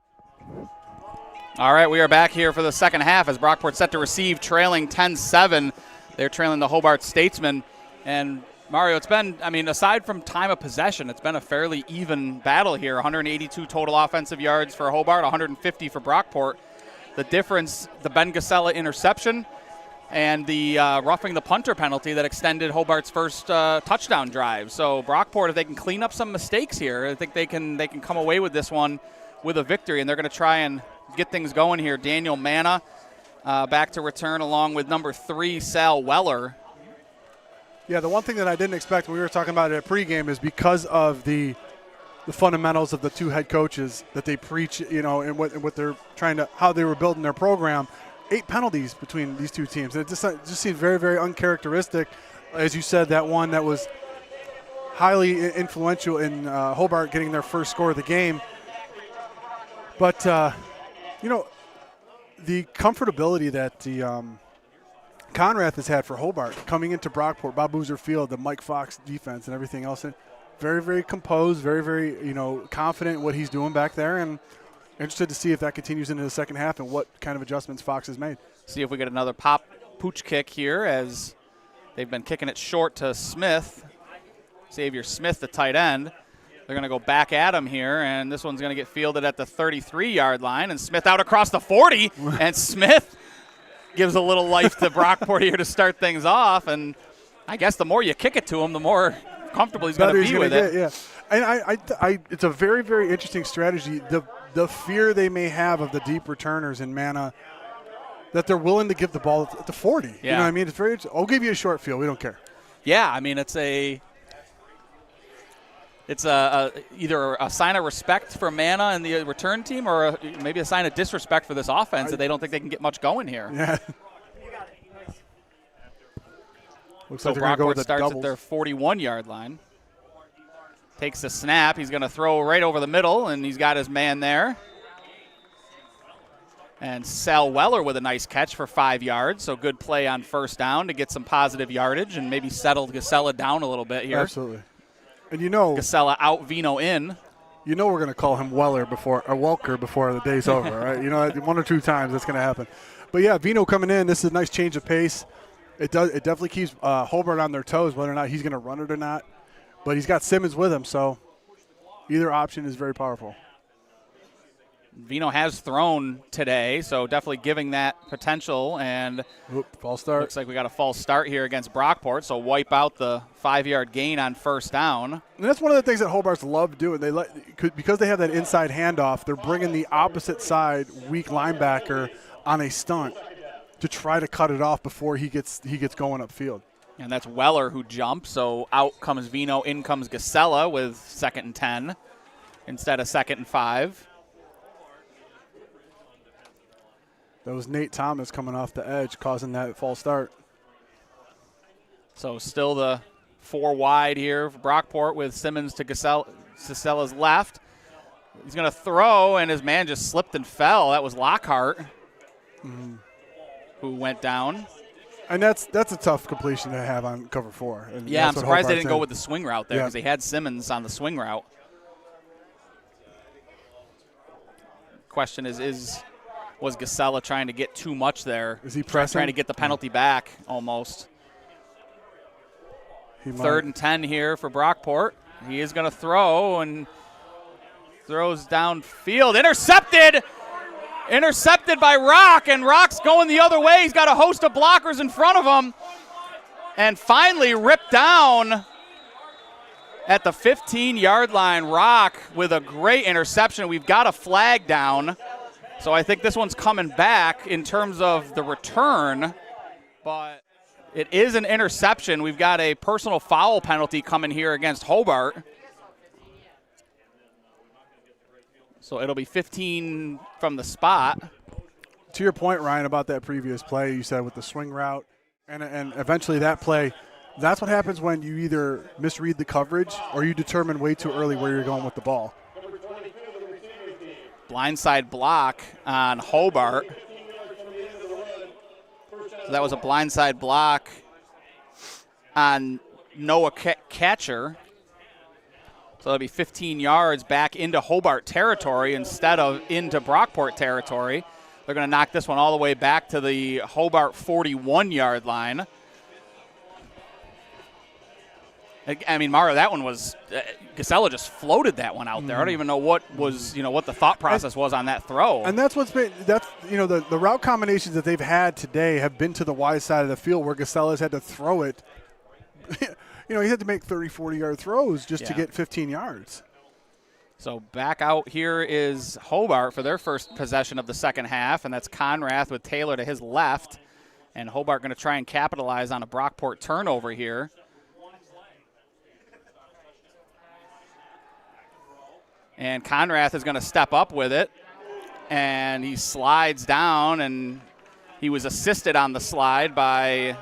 All right, we are back here for the second half as Brockport set to receive, trailing 10-7. They're trailing the Hobart Statesmen. And Mario, it's been, aside from time of possession, it's been a fairly even battle here. 182 total offensive yards for Hobart, 150 for Brockport. The difference, the Ben Gasella interception and the roughing the punter penalty that extended Hobart's first touchdown drive. So Brockport, if they can clean up some mistakes here, I think they can come away with this one with a victory, and they're going to try and get things going here. Daniel Manna back to return along with number 3, Sal Weller. Yeah, the one thing that I didn't expect when we were talking about it at pregame is because of the fundamentals of the two head coaches that they preach, and what they're trying to, how they were building their program. 8 penalties between these two teams. And it just seemed very, very uncharacteristic. As you said, that one that was highly influential in Hobart getting their first score of the game. But, the comfortability that the Conrath has had for Hobart coming into Brockport, Bob Boozer Field, the Mike Fox defense and everything else, and very, very composed, very, very, confident in what he's doing back there, and interested to see if that continues into the second half and what kind of adjustments Fox has made. See if we get another pooch kick here as they've been kicking it short to Smith. Xavier Smith, the tight end. They're going to go back at him here, and this one's going to get fielded at the 33-yard line, and Smith out across the 40, and Smith gives a little life to Brockport here to start things off, and I guess the more you kick it to him, the more comfortable he's going to be with it. Yeah, and it's a very, very interesting strategy. The fear they may have of the deep returners in Manna, that they're willing to give the ball at the 40. Yeah. You know what I mean? It's very. I'll give you a short field. We don't care. Yeah, it's either a sign of respect for Manna and the return team, or maybe a sign of disrespect for this offense that they don't think they can get much going here. Yeah. Looks So like they're going to go with Brockport the starts doubles. at their 41-yard line. Takes the snap. He's going to throw right over the middle, and he's got his man there. And Sal Weller with a nice catch for 5 yards. So good play on first down to get some positive yardage and maybe settle Gasella down a little bit here. Absolutely. And Gasella out, Vino in. We're going to call him Welker before the day's over, right? One or two times that's going to happen. But yeah, Vino coming in. This is a nice change of pace. It definitely keeps Hobart on their toes, whether or not he's going to run it or not. But he's got Simmons with him, so either option is very powerful. Vino has thrown today, so definitely giving that potential. And false start. Looks like we got a false start here against Brockport, so wipe out the 5-yard gain on first down. And that's one of the things that Hobart's love doing. Because they have that inside handoff, they're bringing the opposite side weak linebacker on a stunt to try to cut it off before he gets going upfield. And that's Weller who jumps, so out comes Vino, in comes Gasella with 2nd and 10 instead of 2nd and 5. That was Nate Thomas coming off the edge, causing that false start. So still the 4 wide here for Brockport with Simmons to Gasella's left. He's going to throw, and his man just slipped and fell. That was Lockhart who went down. And that's a tough completion to have on cover 4. And yeah, I'm surprised they didn't go in. with the swing route there because they had Simmons on the swing route. Question was Gasella trying to get too much there? Is he pressing? Trying to get the penalty back almost. 3rd and 10 here for Brockport. He is going to throw, and throws downfield. Intercepted by Rock, and Rock's going the other way. He's got a host of blockers in front of him. And finally ripped down at the 15-yard line. Rock with a great interception. We've got a flag down. So I think this one's coming back in terms of the return. But it is an interception. We've got a personal foul penalty coming here against Hobart. So it'll be 15 from the spot. To your point, Ryan, about that previous play, you said with the swing route and eventually that play, that's what happens when you either misread the coverage or you determine way too early where you're going with the ball. Blindside block on Hobart. So that was a blindside block on Noah Catcher. So that'll be 15 yards back into Hobart territory instead of into Brockport territory. They're going to knock this one all the way back to the Hobart 41-yard line. I mean, Mario, that one was Casella just floated that one out there. I don't even know what was, what the thought process was on that throw. And that's what's been the route combinations that they've had today have been to the wide side of the field where Casella's had to throw it. He had to make 30, 40-yard throws just to get 15 yards. So back out here is Hobart for their first possession of the second half, and that's Conrath with Taylor to his left. And Hobart going to try and capitalize on a Brockport turnover here. And Conrath is going to step up with it, and he slides down, and he was assisted on the slide by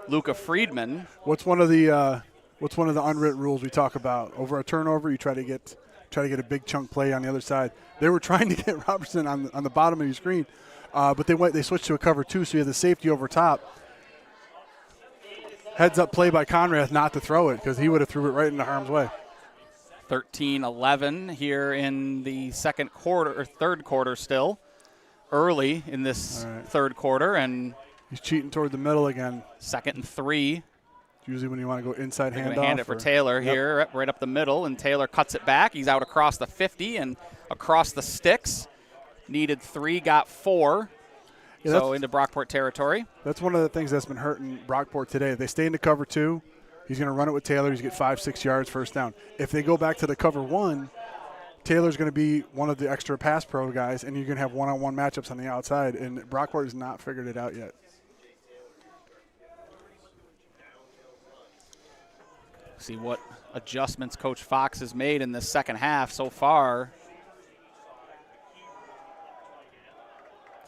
Luca Friedman. What's one of the unwritten rules we talk about? Over a turnover, you try to get a big chunk play on the other side. They were trying to get Robertson on the bottom of your screen, but they switched to a cover 2, so you have the safety over top. Heads up play by Conrath not to throw it because he would have threw it right into harm's way. 13-11 here in the third quarter still. Early in this third quarter, and he's cheating toward the middle again. 2nd and 3. Usually when you want to go inside handoff. Hand it for Taylor here, right up the middle, and Taylor cuts it back. He's out across the 50 and across the sticks. Needed 3, got 4. So into Brockport territory. That's one of the things that's been hurting Brockport today. If they stay into cover 2, he's going to run it with Taylor. He's going to get 5, 6 yards first down. If they go back to the cover 1, Taylor's going to be one of the extra pass pro guys, and you're going to have one-on-one matchups on the outside, and Brockport has not figured it out yet. See what adjustments Coach Fox has made in this second half so far.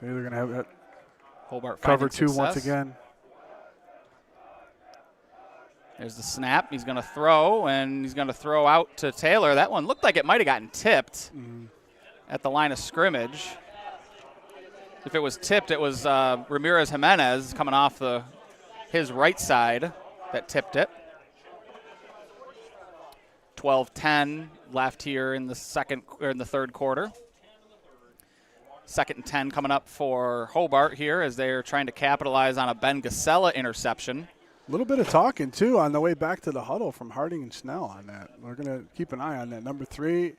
Taylor going to have that Hobart cover 2 success. Once again. There's the snap. He's going to throw, and he's going to throw out to Taylor. That one looked like it might have gotten tipped at the line of scrimmage. If it was tipped, it was Ramirez Jimenez coming off his right side that tipped it. 12-10 left here in the third quarter. 2nd and 10 coming up for Hobart here as they're trying to capitalize on a Ben Gasella interception. A little bit of talking, too, on the way back to the huddle from Harding and Snell on that. We're going to keep an eye on that. Number 3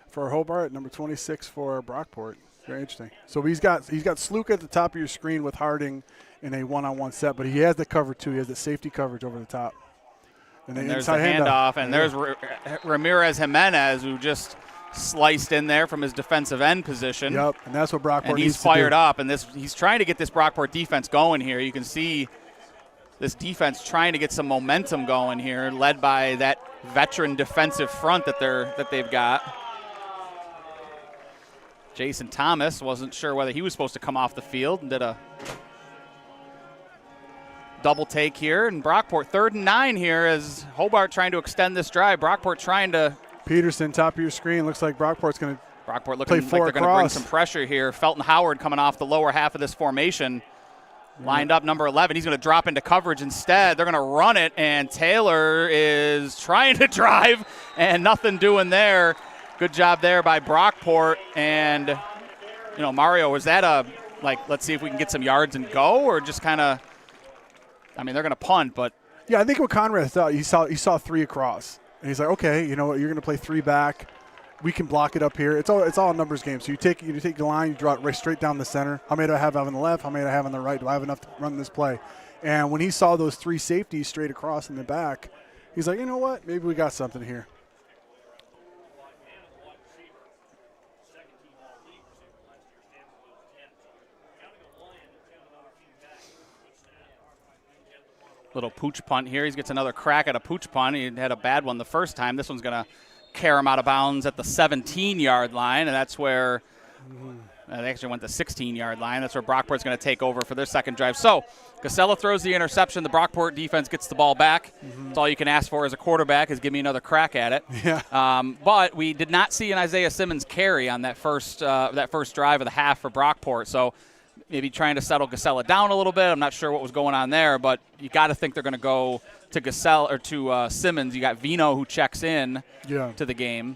for Hobart, number 26 for Brockport. Very interesting. So he's got Sluka at the top of your screen with Harding in a one-on-one set, but he has the cover, too. He has the safety coverage over the top. And there's the handoff, and there's Ramirez Jimenez, who just sliced in there from his defensive end position. Yep, and that's what Brockport and needs he's fired to do. up, and he's trying to get this Brockport defense going here. You can see this defense trying to get some momentum going here, led by that veteran defensive front that they've got. Jason Thomas wasn't sure whether he was supposed to come off the field and did a double take here. And Brockport 3rd and 9 here as Hobart trying to extend this drive. Brockport trying to. Peterson, top of your screen. Looks like Brockport's going to Brockport looking like they're going to bring some pressure here. Felton Howard coming off the lower half of this formation. Lined up number 11. He's going to drop into coverage instead. They're going to run it, and Taylor is trying to drive, and nothing doing there. Good job there by Brockport. And, Mario, was that let's see if we can get some yards and go, or just kind of, they're going to punt, but. Yeah, I think what Conrad thought, he saw 3 across. And he's like, okay, you know what, you're going to play 3 back. we can block it up here. It's all a numbers game. So you take the line, you draw it right straight down the center. How many do I have on the left? How many do I have on the right? Do I have enough to run this play? And when he saw those 3 safeties straight across in the back, he's like, you know what? Maybe we got something here. Little pooch punt here. He gets another crack at a pooch punt. He had a bad one the first time. This one's going to carry him out of bounds at the 17-yard line, and that's where they actually went the 16-yard line. That's where Brockport's going to take over for their second drive. So Casella throws the interception. The Brockport defense gets the ball back. That's all you can ask for as a quarterback is give me another crack at it. Yeah. But we did not see an Isaiah Simmons carry on that first drive of the half for Brockport. So maybe trying to settle Casella down a little bit. I'm not sure what was going on there, but you got to think they're going to go to Casella or to Simmons. You got Vino who checks in to the game.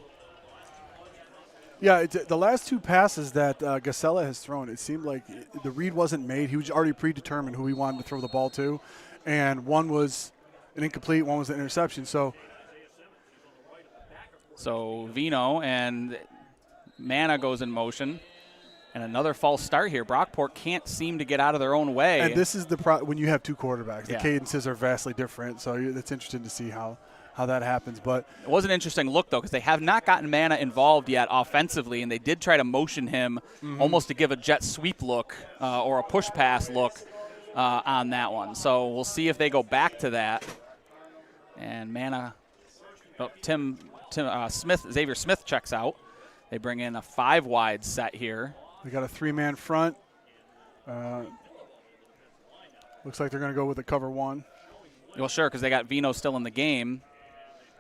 Yeah, the last 2 passes that Casella has thrown, it seemed like the read wasn't made. He was already predetermined who he wanted to throw the ball to, and one was an incomplete, one was an interception. So Vino and Manna goes in motion. And another false start here. Brockport can't seem to get out of their own way. And this is when you have 2 quarterbacks. The cadences are vastly different, so it's interesting to see how that happens. But it was an interesting look, though, because they have not gotten Manna involved yet offensively, and they did try to motion him almost to give a jet sweep look or a push pass look on that one. So we'll see if they go back to that. And Manna, Xavier Smith checks out. They bring in a 5-wide set here. They got a 3-man front. Looks like they're going to go with a cover 1. Well, sure, because they got Vino still in the game.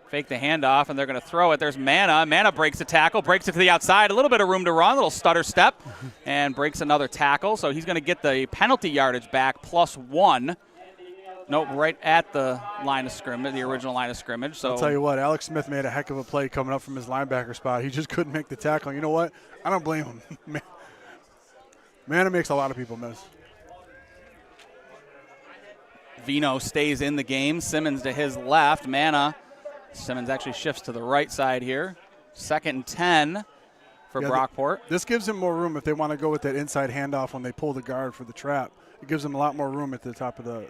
Fake the handoff, and they're going to throw it. There's Manna. Manna breaks a tackle, breaks it to the outside. A little bit of room to run, a little stutter step, and breaks another tackle. So he's going to get the penalty yardage back +1. Nope, right at the line of scrimmage, the original line of scrimmage. So I'll tell you what, Alex Smith made a heck of a play coming up from his linebacker spot. He just couldn't make the tackle. You know what? I don't blame him. Manna makes a lot of people miss. Vino stays in the game. Simmons to his left. Simmons actually shifts to the right side here. 2nd and 10 for Brockport. This gives them more room if they want to go with that inside handoff when they pull the guard for the trap. It gives them a lot more room at the top of the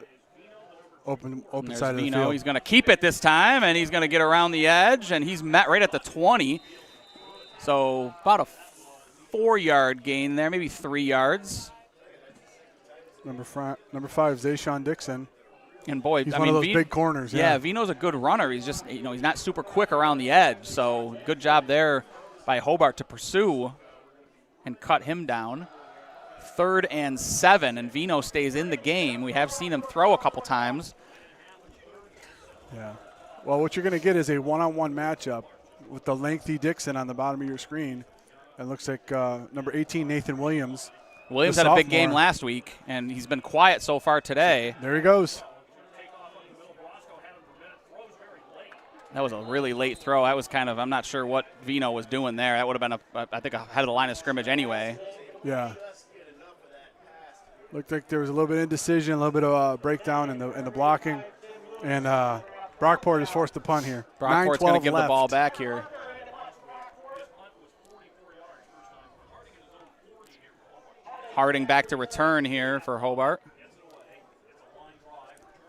open side of the field. He's going to keep it this time, and he's going to get around the edge, and he's met right at the 20. So about a 4-yard gain there, maybe 3 yards. Number 5, Zayshawn Dixon. And boy, he's one of those big corners. Yeah, Vino's a good runner. He's just, he's not super quick around the edge. So good job there by Hobart to pursue and cut him down. 3rd and 7, and Vino stays in the game. We have seen him throw a couple times. Yeah. Well, what you're going to get is a one-on-one matchup with the lengthy Dixon on the bottom of your screen. It looks like number 18, Nathan Williams. Williams had a big game last week, and he's been quiet so far today. There he goes. That was a really late throw. That was I'm not sure what Vino was doing there. That would have been, I think, ahead of the line of scrimmage anyway. Yeah. Looked like there was a little bit of indecision, a little bit of breakdown in the blocking. And Brockport is forced to punt here. Brockport's going to give the ball back here. Harding back to return here for Hobart.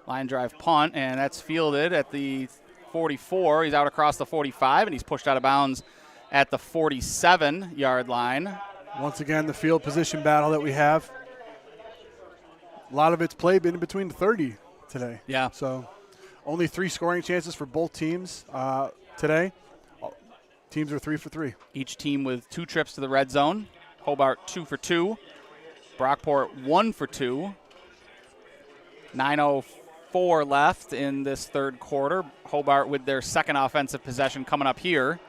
Line drive punt, and that's fielded at the 44. He's out across the 45, and he's pushed out of bounds at the 47-yard line. Once again, the field position battle that we have. A lot of it's played in between the 30 today. Yeah. So only 3 scoring chances for both teams today. Teams are 3 for 3. Each team with 2 trips to the red zone. Hobart 2 for 2. Brockport 1 for 2. 9:04 left in this third quarter. Hobart with their second offensive possession coming up here.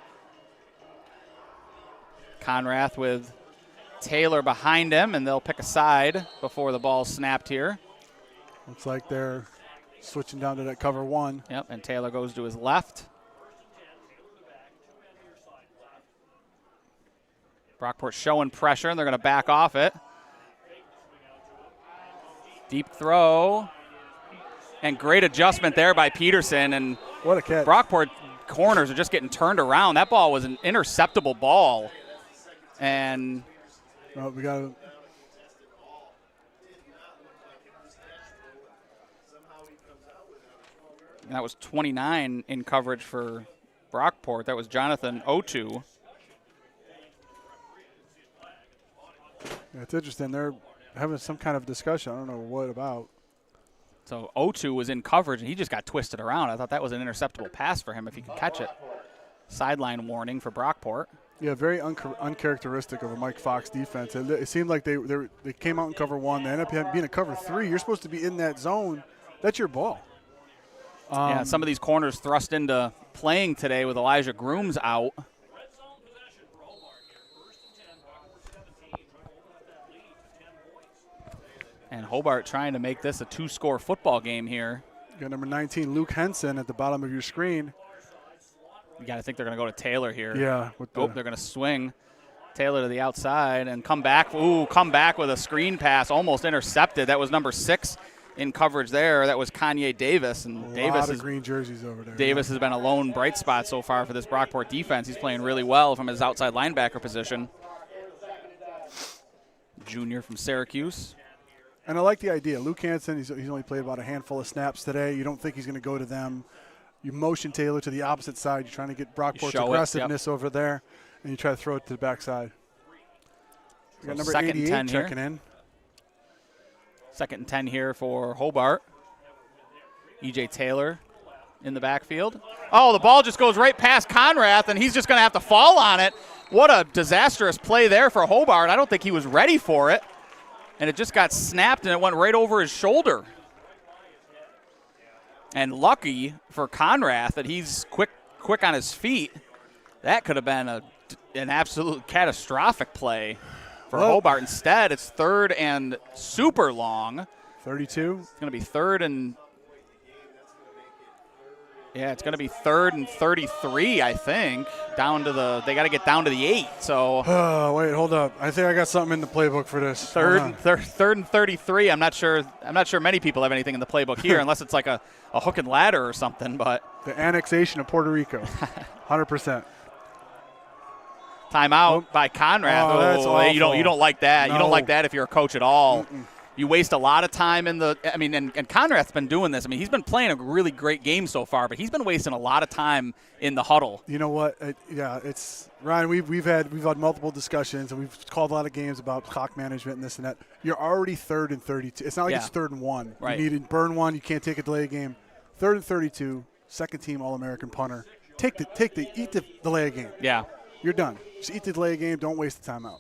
Conrath with Taylor behind him, and they'll pick a side before the ball's snapped here. Looks like they're switching down to that cover 1. Yep, and Taylor goes to his left. Brockport showing pressure, and they're going to back off it. Deep throw. And great adjustment there by Peterson. And what a catch. Brockport corners are just getting turned around. That ball was an interceptable ball. And we got to. That was 29 in coverage for Brockport. That was Jonathan Otu. Yeah, it's interesting. They're having some kind of discussion. I don't know what about. So Otu was in coverage, and he just got twisted around. I thought that was an interceptable pass for him if he could catch it. Sideline warning for Brockport. Yeah, very uncharacteristic of a Mike Fox defense. It seemed like they came out in cover 1. They ended up being a cover 3. You're supposed to be in that zone. That's your ball. Yeah, some of these corners thrust into playing today with Elijah Grooms out. And Hobart trying to make this a 2-score football game here. You got number 19, Luke Henson, at the bottom of your screen. You got to think they're going to go to Taylor here. Yeah. They're going to swing Taylor to the outside and come back. Ooh, come back with a screen pass, almost intercepted. That was number 6 in coverage there. That was Kanye Davis. And Davis has green jerseys over there. Davis has been a lone bright spot so far for this Brockport defense. He's playing really well from his outside linebacker position. Junior from Syracuse. And I like the idea. Luke Hansen, he's only played about a handful of snaps today. You don't think he's going to go to them. You motion Taylor to the opposite side. You're trying to get Brockport's aggressiveness over there, and you try to throw it to the backside. We got number 88 checking in. 2nd and 10 here for Hobart. E.J. Taylor in the backfield. Oh, the ball just goes right past Conrath, and he's just going to have to fall on it. What a disastrous play there for Hobart. I don't think he was ready for it. And it just got snapped, and it went right over his shoulder. And lucky for Conrath that he's quick on his feet. That could have been an absolute catastrophic play for Hobart. Instead, it's 3rd and super long. 32. It's going to be 3rd and it's going to be 3rd and 33, I think. They got to get down to the 8. So. Oh, wait, hold up. I think I got something in the playbook for this. 3rd and 33. I'm not sure many people have anything in the playbook here, unless it's like a hook and ladder or something. But the annexation of Puerto Rico, 100%. Timeout by Conrath. That's awful. You don't like that. No. You don't like that if you're a coach at all. You waste a lot of time and Conrath's been doing this. I mean, he's been playing a really great game so far, but he's been wasting a lot of time in the huddle. You know what? It's Ryan. We've had multiple discussions, and we've called a lot of games about clock management and this and that. You're already 3rd and 32. It's not like it's 3rd and 1. Right. You need to burn 1. You can't take a delay game. 3rd and 32. 2nd team All-American punter. Eat the delay game. Yeah. You're done. Just eat the delay game. Don't waste the timeout.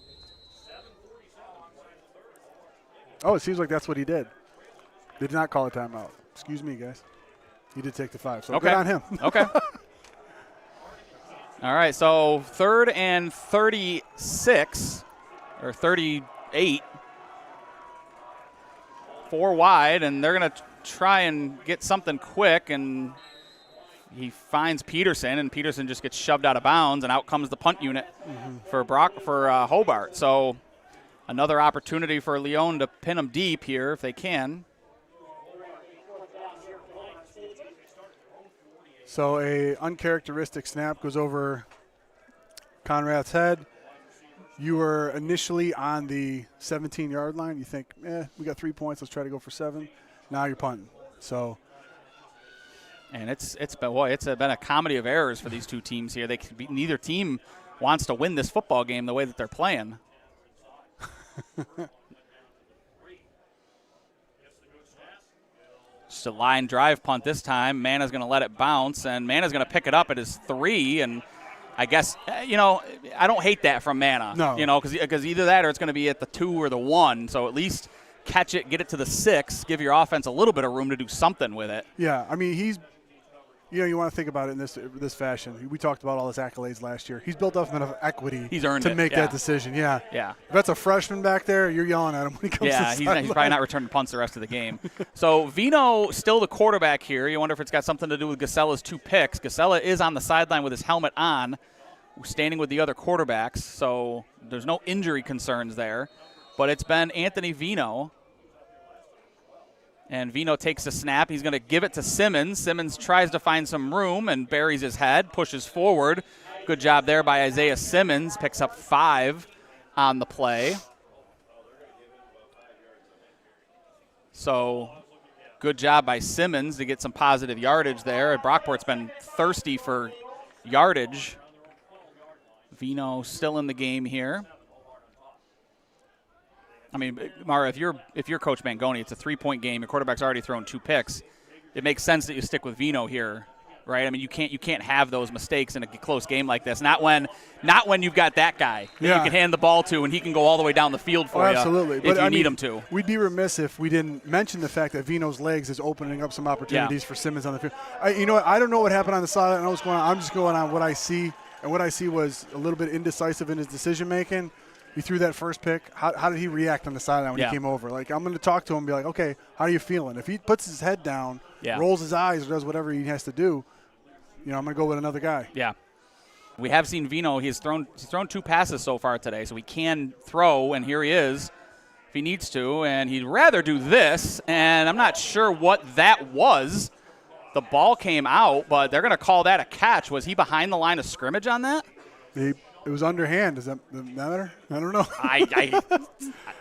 Oh, it seems like that's what he did. They did not call a timeout. Excuse me, guys. He did take the 5, so good on him. Okay. All right, so 3rd and 36, or 38. 4 wide, and they're going to try and get something quick, and he finds Peterson, and Peterson just gets shoved out of bounds, and out comes the punt unit for Hobart. So another opportunity for Leon to pin them deep here if they can. So a uncharacteristic snap goes over Conrad's head. You were initially on the 17-yard line. You think, we got 3 points. Let's try to go for 7. Now you're punting. So. And it's been a comedy of errors for these two teams here. Neither team wants to win this football game the way that they're playing. Just a line drive punt this time. Mana's going to let it bounce, and Mana's going to pick it up at his 3. And I guess, I don't hate that from Mana. No. Because either that or it's going to be at the 2 or the 1. So at least catch it, get it to the 6, give your offense a little bit of room to do something with it. Yeah, I mean, he's – you want to think about it in this fashion. We talked about all his accolades last year. He's built up enough equity to make that decision. Yeah. Yeah. If that's a freshman back there, you're yelling at him when he comes to the he's probably not returning punts the rest of the game. So Vino still the quarterback here. You wonder if it's got something to do with Gasella's 2 picks. Gasella is on the sideline with his helmet on, standing with the other quarterbacks. So there's no injury concerns there. But it's been Anthony Vino. And Vino takes a snap. He's going to give it to Simmons. Simmons tries to find some room and buries his head, pushes forward. Good job there by Isaiah Simmons. Picks up 5 on the play. So good job by Simmons to get some positive yardage there. Brockport's been thirsty for yardage. Vino still in the game here. I mean, Mara, if you're Coach Mangoni, it's a 3-point game. Your quarterback's already thrown 2 picks. It makes sense that you stick with Vino here, right? I mean, you can't have those mistakes in a close game like this. Not when you've got that guy that you can hand the ball to and he can go all the way down the field for you. Absolutely. If you need him to. We'd be remiss if we didn't mention the fact that Vino's legs is opening up some opportunities for Simmons on the field. You know what? I don't know what happened on the sideline. I don't know what's going on. I'm just going on what I see, and what I see was a little bit indecisive in his decision making. He threw that first pick. How did he react on the sideline when he came over? Like, I'm going to talk to him and be like, okay, how are you feeling? If he puts his head down, rolls his eyes, or does whatever he has to do, I'm going to go with another guy. Yeah. We have seen Vino. He's thrown 2 passes so far today, so he can throw, and here he is if he needs to. And he'd rather do this, and I'm not sure what that was. The ball came out, but they're going to call that a catch. Was he behind the line of scrimmage on that? It was underhand. Does that matter? I don't know.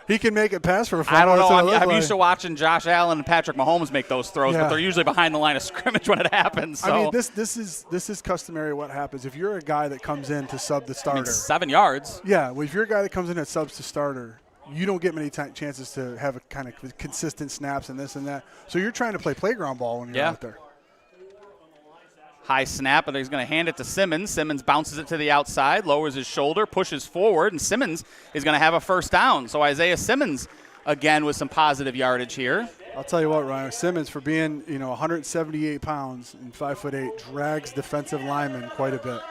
He can make it pass for a I don't know. I'm used to watching Josh Allen and Patrick Mahomes make those throws, but they're usually behind the line of scrimmage when it happens. So. I mean, this is customary what happens. If you're a guy that comes in to sub the starter. 7 yards. Yeah, well, if you're a guy that comes in that subs the starter, you don't get many chances to have a kind of consistent snaps and this and that. So you're trying to play playground ball when you're out there. High snap, and he's going to hand it to Simmons. Simmons bounces it to the outside, lowers his shoulder, pushes forward, and Simmons is going to have a first down. So Isaiah Simmons, again, with some positive yardage here. I'll tell you what, Ryan, Simmons, for being 178 pounds and 5'8", drags defensive linemen quite a bit.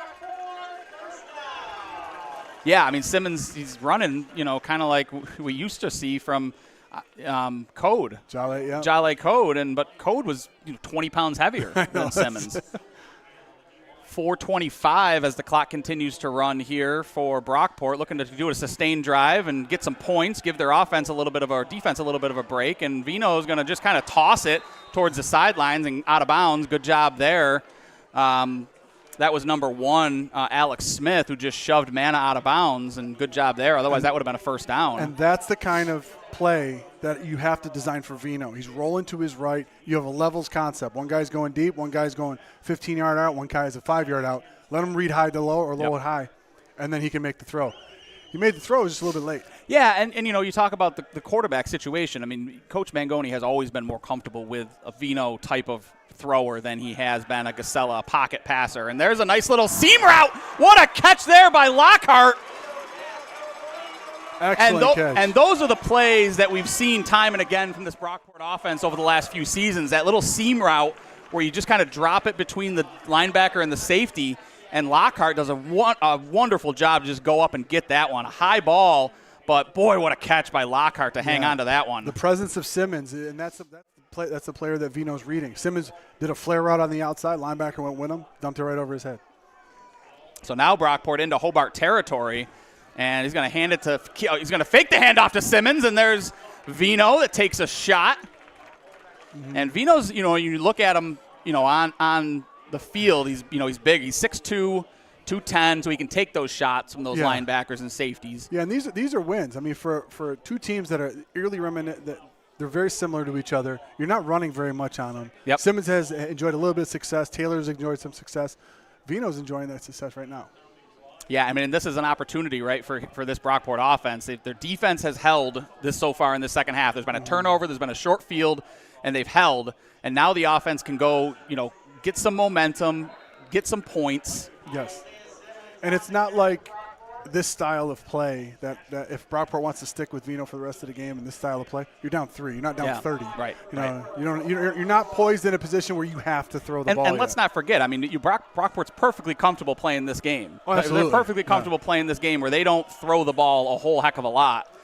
Yeah, I mean, Simmons, he's running, kind of like we used to see from Code. Jale Code, but Code was 20 pounds heavier than Simmons. 4:25 as the clock continues to run here for Brockport, looking to do a sustained drive and get some points, give their defense a little bit of a break. And Vino is going to just kind of toss it towards the sidelines and out of bounds. Good job there. That was number 1, Alex Smith, who just shoved Mana out of bounds, and good job there. Otherwise, that would have been a first down. And that's the kind of play that you have to design for Vino. He's rolling to his right. You have a levels concept. One guy's going deep, one guy's going 15-yard out, one guy is a 5-yard out. Let him read high to low or low and high, and then he can make the throw. He made the throw, just a little bit late. Yeah, and you talk about the quarterback situation. I mean, Coach Mangoni has always been more comfortable with a Vino type of thrower than he has been a Gasella, a pocket passer. And there's a nice little seam route. What a catch there by Lockhart. Excellent catch. And those are the plays that we've seen time and again from this Brockport offense over the last few seasons. That little seam route where you just kind of drop it between the linebacker and the safety. And Lockhart does a wonderful job to just go up and get that one. A high ball, but boy, what a catch by Lockhart to hang on to that one. The presence of Simmons, and that's the player that Vino's reading. Simmons did a flare route on the outside. Linebacker went with him, dumped it right over his head. So now Brockport into Hobart territory, and he's going to hand it to – he's going to fake the handoff to Simmons, and there's Vino that takes a shot. Mm-hmm. And Vino's, you look at him, on the field, he's big. He's 6'2", 210, so he can take those shots from those linebackers and safeties. Yeah, and these are wins. I mean, for two teams that are eerily reminiscent, that they're very similar to each other. You're not running very much on them. Yep. Simmons has enjoyed a little bit of success. Taylor's enjoyed some success. Vino's enjoying that success right now. Yeah, I mean, this is an opportunity, right, for this Brockport offense. Their defense has held this so far in the second half. There's been a turnover, there's been a short field, and they've held. And now the offense can go, get some momentum, get some points. Yes. And it's not like this style of play that if Brockport wants to stick with Vino for the rest of the game in this style of play, you're down 3. You're not down 30. Right. You're not poised in a position where you have to throw the ball. And let's not forget, I mean, Brockport's perfectly comfortable playing this game. Oh, absolutely. They're perfectly comfortable playing this game where they don't throw the ball a whole heck of a lot.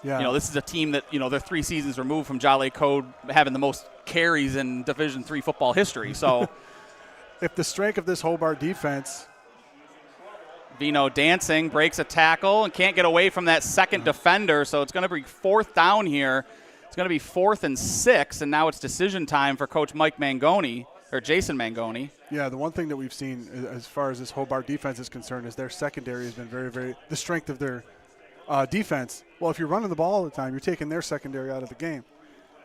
Yeah. This is a team that, they're 3 seasons removed from Jale Code having the most carries in Division III football history. So if the strength of this Hobart defense, Vino dancing, breaks a tackle, and can't get away from that second defender, so it's going to be 4th down here It's going to be 4th and 6, and now it's decision time for Coach Mike Mangoni, or Jason Mangoni. Yeah, the one thing that we've seen as far as this Hobart defense is concerned is their secondary has been very, very – the strength of their defense. Well, if you're running the ball all the time, you're taking their secondary out of the game.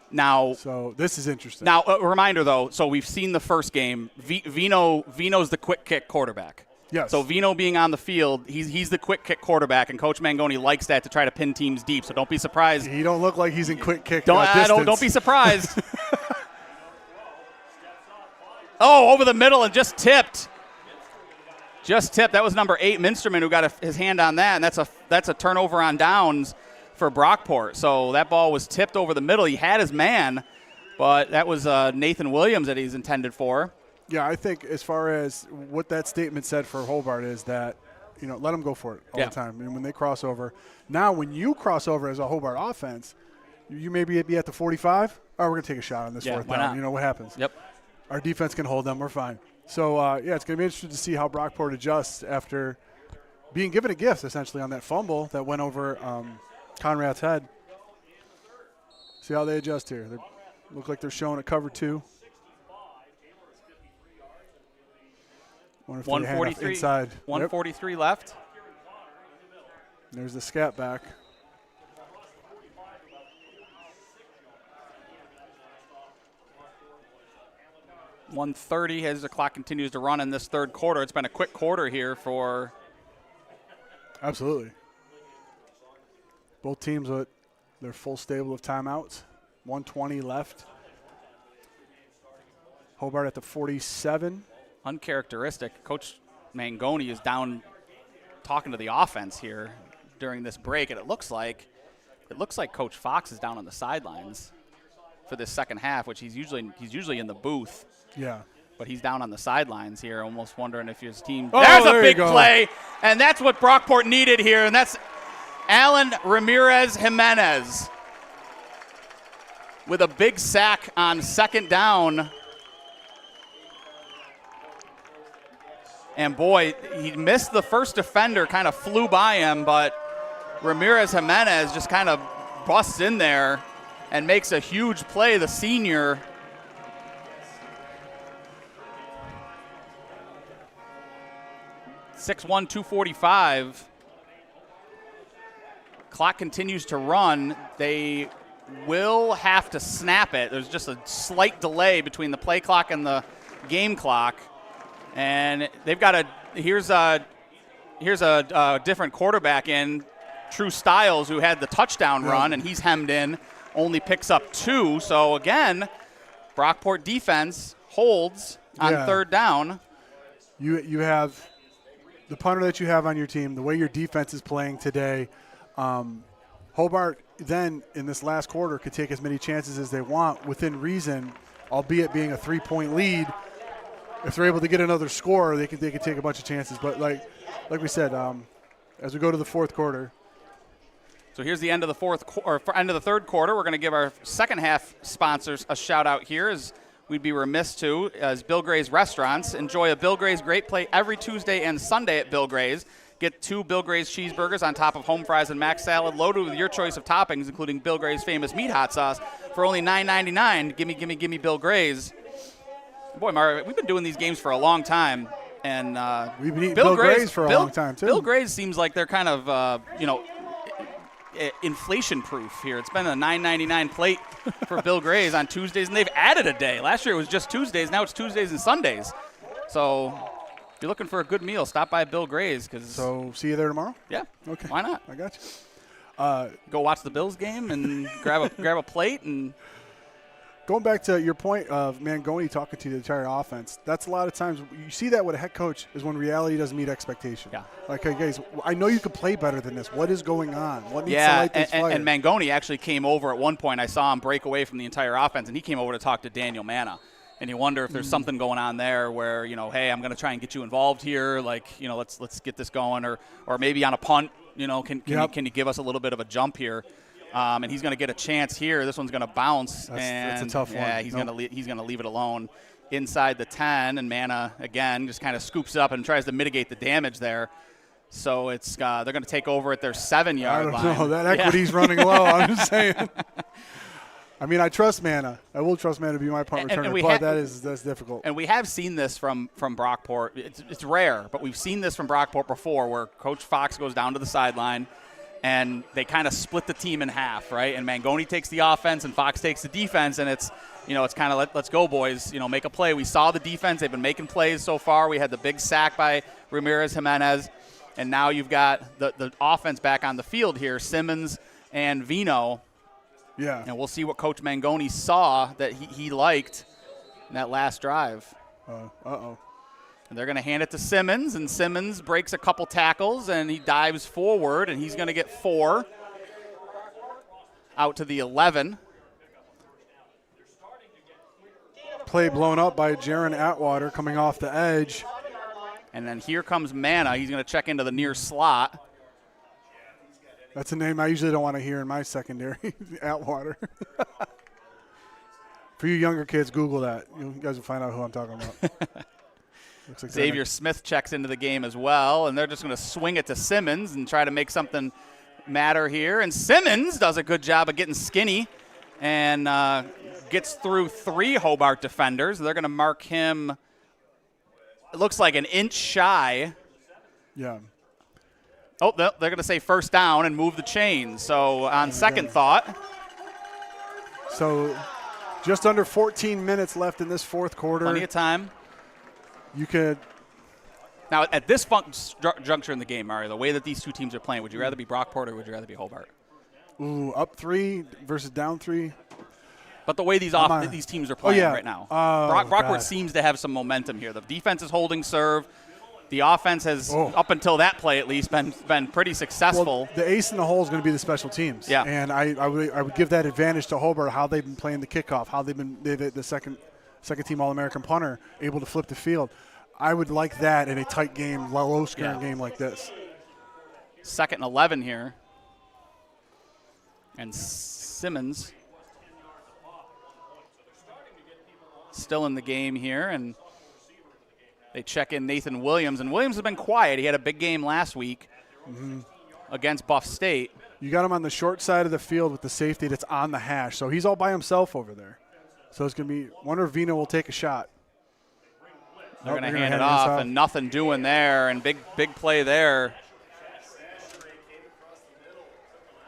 Now, so this is interesting. Now, a reminder, though, so we've seen the first game. Vino's the quick kick quarterback. Yes. So Vino being on the field, he's the quick kick quarterback, and Coach Mangoni likes that to try to pin teams deep. So don't be surprised. He don't look like he's in quick kick Don't be surprised. Oh, over the middle and just tipped. That was number 8, Minsterman, who got his hand on that, and that's a turnover on downs for Brockport. So that ball was tipped over the middle. He had his man, but that was Nathan Williams that he's intended for. Yeah, I think as far as what that statement said for Hobart is that, let them go for it all the time. And when they cross over. Now, when you cross over as a Hobart offense, you may be at the 45. Oh, we're going to take a shot on this 4th down. What happens? Yep. Our defense can hold them. We're fine. So, it's going to be interesting to see how Brockport adjusts after being given a gift, essentially, on that fumble that went over Conrad's head. See how they adjust here. They look like they're showing a cover 2. 143 inside. 143 left. There's the scat back. .130 as the clock continues to run in this third quarter. It's been a quick quarter here for. Absolutely. Both teams with their full stable of timeouts. 120 left. Hobart at the 47. Uncharacteristic. Coach Mangoni is down talking to the offense here during this break, and it looks like Coach Fox is down on the sidelines for this second half, which he's usually in the booth. Yeah. But he's down on the sidelines here, almost wondering if his team. Oh, There's a there big play, and that's what Brockport needed here, and that's Alan Ramirez Jimenez with a big sack on second down. And boy, he missed the first defender, kind of flew by him, but Ramirez Jimenez just kind of busts in there and makes a huge play, the senior. .6'1", 245. Clock continues to run. They will have to snap it. There's just a slight delay between the play clock and the game clock. And they've got here's a different quarterback in, True Styles, who had the touchdown run, and he's hemmed in, only picks up 2. So again, Brockport defense holds on third down. You have the punter that you have on your team, the way your defense is playing today. Hobart then in this last quarter could take as many chances as they want within reason, albeit being a 3-point lead. If they're able to get another score, they can take a bunch of chances. But like we said, as we go to the fourth quarter. So here's the end of the end of the third quarter. We're going to give our second half sponsors a shout out here, as we'd be remiss to, as Bill Gray's Restaurants. Enjoy a Bill Gray's great plate every Tuesday and Sunday at Bill Gray's. Get 2 Bill Gray's cheeseburgers on top of home fries and mac salad, loaded with your choice of toppings, including Bill Gray's famous meat hot sauce, for only $9.99. Gimme Bill Gray's. Boy, Mario, we've been doing these games for a long time, and we've been eating Bill Gray's for a long time too. Bill Gray's seems like they're kind of inflation-proof here. It's been a $9.99 plate for Bill Gray's on Tuesdays, and they've added a day. Last year it was just Tuesdays. Now it's Tuesdays and Sundays. So if you're looking for a good meal, stop by Bill Gray's. So see you there tomorrow? Yeah. Okay. Why not? I got you. Go watch the Bills game and grab a plate. And going back to your point of Mangoni talking to the entire offense, that's a lot of times you see that with a head coach is when reality doesn't meet expectation. Yeah. Like, hey, guys, I know you could play better than this. What is going on? What needs to light this fire? And Mangoni actually came over at one point. I saw him break away from the entire offense, and he came over to talk to Daniel Manna. And you wonder if there's something going on there where, hey, I'm going to try and get you involved here. Like, let's get this going. Or maybe on a punt, can you give us a little bit of a jump here? And he's going to get a chance here. This one's going to bounce. That's a tough one. Yeah, he's going to leave it alone inside the 10. And Manna, again, just kind of scoops up and tries to mitigate the damage there. So it's they're going to take over at their 7-yard line. I don't know. That equity's running low. I'm just saying. I mean, I trust Mana. I will trust Mana to be my punt returner, but that's difficult. And we have seen this from Brockport. It's rare, but we've seen this from Brockport before, where Coach Fox goes down to the sideline, and they kind of split the team in half, right? And Mangoni takes the offense, and Fox takes the defense, and it's kind of let's go, boys. Make a play. We saw the defense; they've been making plays so far. We had the big sack by Ramirez Jimenez, and now you've got the offense back on the field here. Simmons and Vino. Yeah. And we'll see what Coach Mangoni saw that he liked in that last drive. Uh-oh. And they're going to hand it to Simmons, and Simmons breaks a couple tackles, and he dives forward, and he's going to get 4 out to the 11. Play blown up by Jaron Atwater coming off the edge. And then here comes Mana. He's going to check into the near slot. That's a name I usually don't want to hear in my secondary, Atwater. For you younger kids, Google that. You guys will find out who I'm talking about. Looks like Xavier Smith checks into the game as well, and they're just going to swing it to Simmons and try to make something matter here. And Simmons does a good job of getting skinny and gets through 3 Hobart defenders. They're going to mark him, it looks like an inch shy. Yeah. Oh, they're going to say first down and move the chains. So on second thought. So just under 14 minutes left in this fourth quarter. Plenty of time. You could. Now, at this juncture in the game, Mario, the way that these two teams are playing, would you rather be Brockport or would you rather be Hobart? Ooh, up 3 versus down 3. But the way these teams are playing right now. Brockport seems to have some momentum here. The defense is holding serve. The offense has, up until that play at least, been pretty successful. Well, the ace in the hole is going to be the special teams. Yeah. And I would give that advantage to Hobart, how they've been playing the kickoff, how they've been the second team All-American punter, able to flip the field. I would like that in a tight game, low-scoring game like this. 2nd and 11 here. And Simmons still in the game here, and they check in Nathan Williams, and Williams has been quiet. He had a big game last week against Buff State. You got him on the short side of the field with the safety that's on the hash, so he's all by himself over there. So it's going to be – wonder if Vino will take a shot. They're going to hand it off, and nothing doing there, and big play there.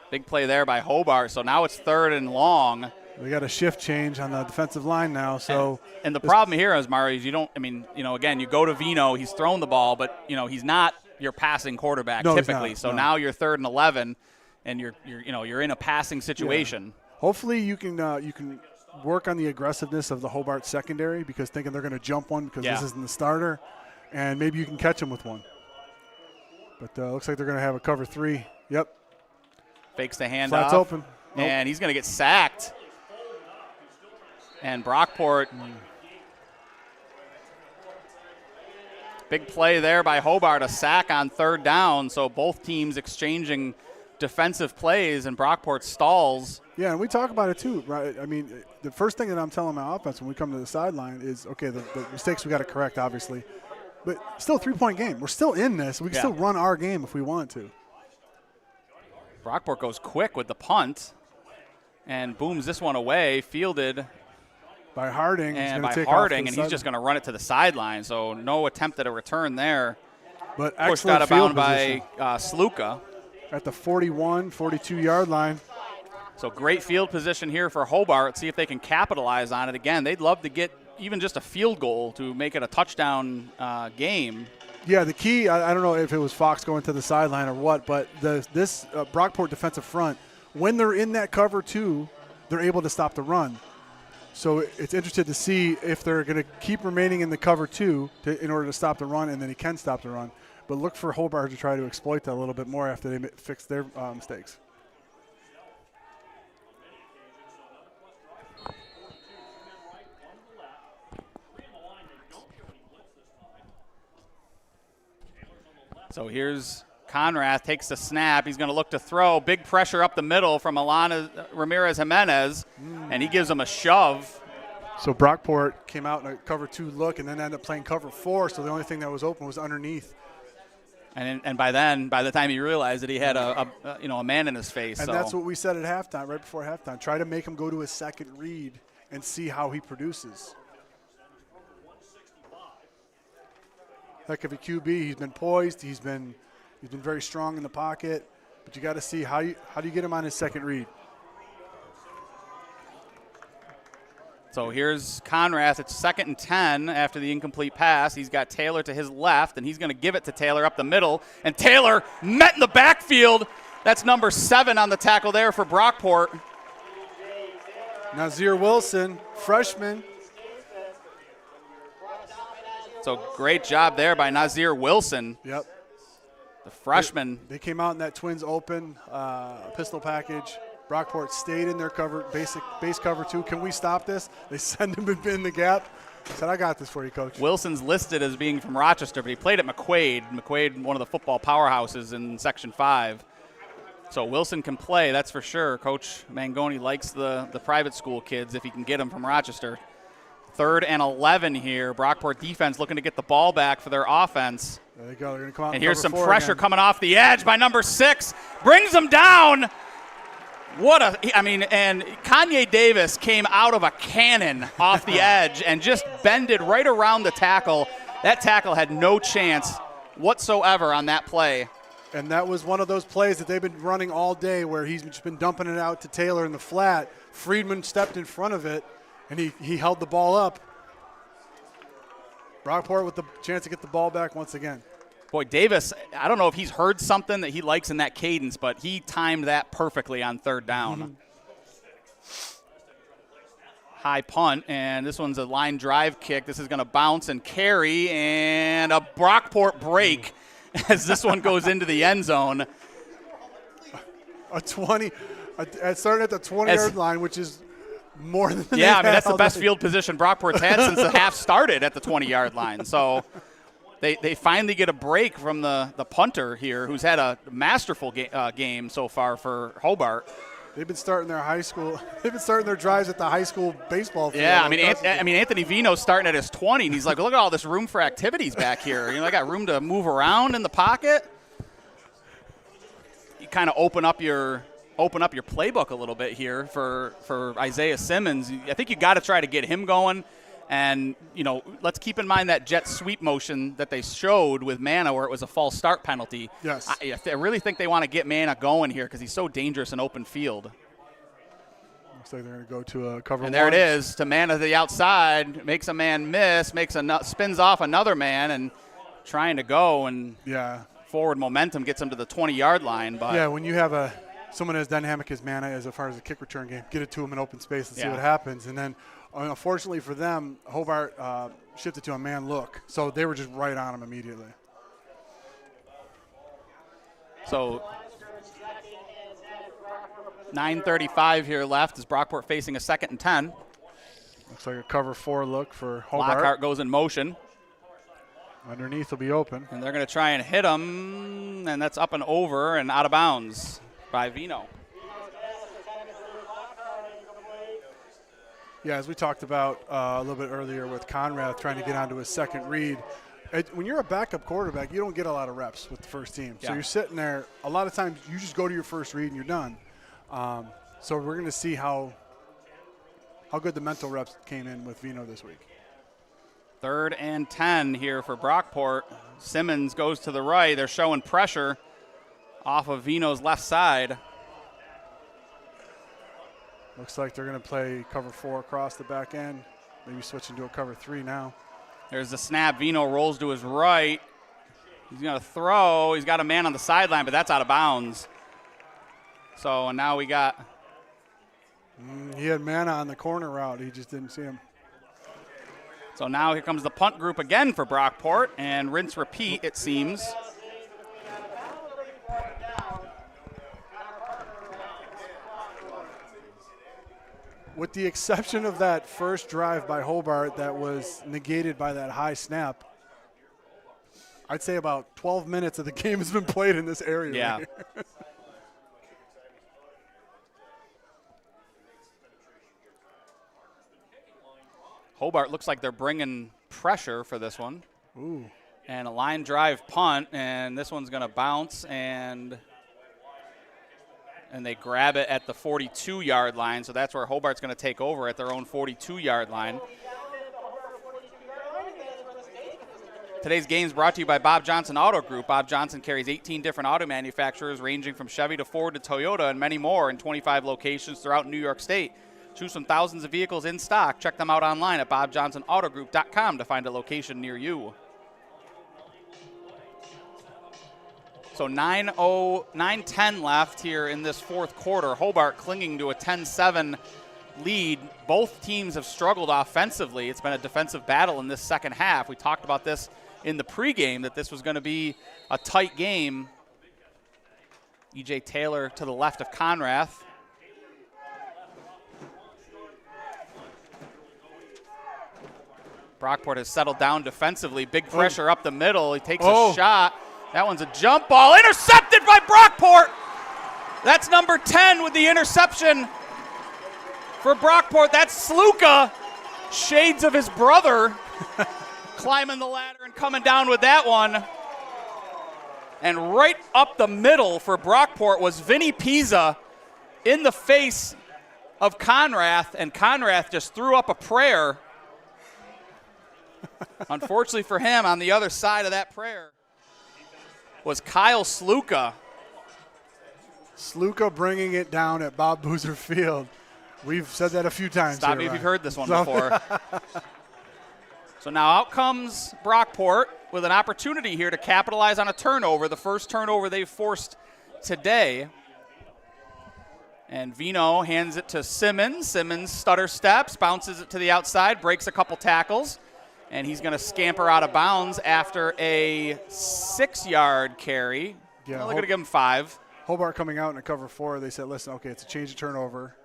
Big play there by Hobart, so now it's 3rd and long. We got a shift change on the defensive line now. So and the problem here is, Mario, is again, you go to Vino, he's thrown the ball, but he's not your passing quarterback typically. So now you're 3rd and 11, and you're in a passing situation. Yeah. Hopefully you can work on the aggressiveness of the Hobart secondary, because thinking they're going to jump one because this isn't the starter, and maybe you can catch them with one. But looks like they're going to have a cover 3. Yep. Fakes the handoff. Flat's open. Nope. And he's going to get sacked. And Brockport, big play there by Hobart, a sack on 3rd down. So both teams exchanging defensive plays, and Brockport stalls. Yeah, and we talk about it too, right? I mean, the first thing that I'm telling my offense when we come to the sideline is, okay, the mistakes we got to correct, obviously. But still a 3-point game. We're still in this. We can still run our game if we want to. Brockport goes quick with the punt and booms this one away, fielded by Harding. And he's just going to run it to the sideline. So no attempt at a return there. But pushed out of bounds by Sluka. At the 41, 42-yard line. So great field position here for Hobart. See if they can capitalize on it. Again, they'd love to get even just a field goal to make it a touchdown game. Yeah, the key, I don't know if it was Fox going to the sideline or what, but this Brockport defensive front, when they're in that cover 2, they're able to stop the run. So it's interesting to see if they're going to keep remaining in the cover 2 in order to stop the run, and then he can stop the run. But look for Hobart to try to exploit that a little bit more after they fix their mistakes. So here's Conrath, takes the snap. He's going to look to throw. Big pressure up the middle from Ramirez Jimenez, and he gives him a shove. So Brockport came out in a cover 2 look and then ended up playing cover 4, so the only thing that was open was underneath. And by the time he realized that he had a man in his face. And so. that's what we said at halftime, right before halftime. Try to make him go to his second read and see how he produces. Heck of a QB. He's been poised. He's been very strong in the pocket. But you got to see how do you get him on his second read. So here's Conrath. It's 2nd and 10 after the incomplete pass. He's got Taylor to his left, and he's going to give it to Taylor up the middle. And Taylor met in the backfield. That's number 7 on the tackle there for Brockport. Nazir Wilson, freshman. So great job there by Nazir Wilson. Yep. The freshman. They came out in that Twins open pistol package. Brockport stayed in their base cover 2. Can we stop this? They send him in the gap. Said, I got this for you, Coach. Wilson's listed as being from Rochester, but he played at McQuaid. McQuaid, one of the football powerhouses in Section 5. So Wilson can play, that's for sure. Coach Mangoni likes the private school kids if he can get them from Rochester. 3rd and 11 here. Brockport defense looking to get the ball back for their offense. There they go. They're going to come out And here's some cover 4 pressure again. coming off the edge by number 6. Brings them down. And Kanye Davis came out of a cannon off the edge and just bended right around the tackle. That tackle had no chance whatsoever on that play. And that was one of those plays that they've been running all day where he's just been dumping it out to Taylor in the flat. Friedman stepped in front of it, and he held the ball up. Brockport with the chance to get the ball back once again. Boy, Davis, I don't know if he's heard something that he likes in that cadence, but he timed that perfectly on 3rd down. Mm-hmm. High punt, and this one's a line drive kick. This is going to bounce and carry, and a Brockport break as this one goes into the end zone. Starting at the 20-yard line, which is more than that's the best field position Brockport's had since the half started at the 20-yard line. So they finally get a break from the punter here, who's had a masterful game so far for Hobart. They've been starting their drives at the high school baseball field. Yeah, Anthony Vino's starting at his 20, and he's like, look at all this room for activities back here. I got room to move around in the pocket. You kind of open up your playbook a little bit here for Isaiah Simmons. I think you got to try to get him going. And, let's keep in mind that jet sweep motion that they showed with Mana where it was a false start penalty. Yes. I really think they want to get Mana going here because he's so dangerous in open field. Looks like they're going to go to a cover 1. And there it is, to Mana to the outside, makes a man miss, spins off another man and trying to go. And forward momentum gets him to the 20-yard line. But yeah, when you have someone as dynamic as Mana as far as the kick return game, get it to him in open space and see what happens. And then, unfortunately for them, Hobart shifted to a man look. So they were just right on him immediately. So 9:35 here left as Brockport facing a 2nd and 10. Looks like a cover 4 look for Hobart. Lockhart goes in motion. Underneath will be open. And they're going to try and hit him, and that's up and over and out of bounds by Vino. Yeah, as we talked about a little bit earlier with Conrath trying to get onto his second read, when you're a backup quarterback, you don't get a lot of reps with the first team. So you're sitting there. A lot of times you just go to your first read and you're done. So we're going to see how good the mental reps came in with Vino this week. 3rd and 10 here for Brockport. Simmons goes to the right. They're showing pressure off of Vino's left side. Looks like they're going to play cover 4 across the back end. Maybe switching to a cover 3 now. There's the snap. Vino rolls to his right. He's going to throw. He's got a man on the sideline, but that's out of bounds. So, and now we got. He had Mana on the corner route. He just didn't see him. So now here comes the punt group again for Brockport, and rinse repeat, it seems. With the exception of that first drive by Hobart that was negated by that high snap, I'd say about 12 minutes of the game has been played in this area. Yeah. Right here. Hobart looks like they're bringing pressure for this one. Ooh. And a line drive punt, and this one's going to bounce, and they grab it at the 42-yard line, so that's where Hobart's going to take over at their own 42-yard line. Today's game is brought to you by Bob Johnson Auto Group. Bob Johnson carries 18 different auto manufacturers ranging from Chevy to Ford to Toyota and many more in 25 locations throughout New York State. Choose from thousands of vehicles in stock. Check them out online at bobjohnsonautogroup.com to find a location near you. So 9:10 left here in this fourth quarter. Hobart clinging to a 10-7 lead. Both teams have struggled offensively. It's been a defensive battle in this second half. We talked about this in the pregame, that this was going to be a tight game. E.J. Taylor to the left of Conrath. Brockport has settled down defensively. Big pressure up the middle. He takes a shot. That one's a jump ball. Intercepted by Brockport. That's number 10 with the interception for Brockport. That's Sluka. Shades of his brother. Climbing the ladder and coming down with that one. And right up the middle for Brockport was Vinny Pisa in the face of Conrath. And Conrath just threw up a prayer. Unfortunately for him, on the other side of that prayer was Kyle Sluka. Sluka bringing it down at Bob Boozer Field. We've said that a few times. Stop me if you've heard this one before. So now out comes Brockport with an opportunity here to capitalize on a turnover, the first turnover they've forced today. And Vino hands it to Simmons. Simmons stutter steps, bounces it to the outside, breaks a couple tackles. And he's going to scamper out of bounds after a 6-yard carry. Yeah, well, they're going to give him 5. Hobart coming out in a cover 4. They said, listen, okay, it's a change of turnover.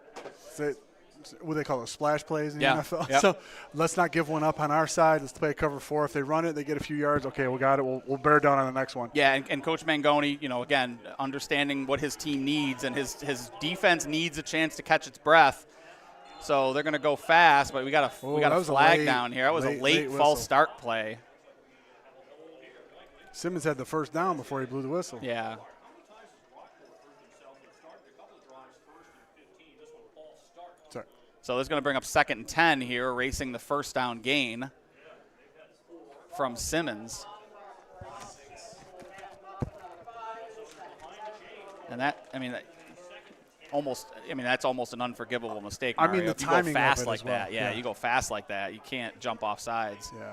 What do they call it, splash plays in the NFL? Yep. So let's not give one up on our side. Let's play cover 4. If they run it, they get a few yards. Okay, we got it. We'll bear down on the next one. Yeah, and Coach Mangoni, again, understanding what his team needs, and his defense needs a chance to catch its breath. So they're going to go fast, but we got a flag down here. That was a late false start play. Simmons had the first down before he blew the whistle. Yeah. Sorry. So this is going to bring up 2nd and 10 here, erasing the first down gain from Simmons. And that's almost an unforgivable mistake, Mario. I mean, the timing you go fast of it like as well. that. Yeah, you go fast like that. You can't jump off sides. Yeah.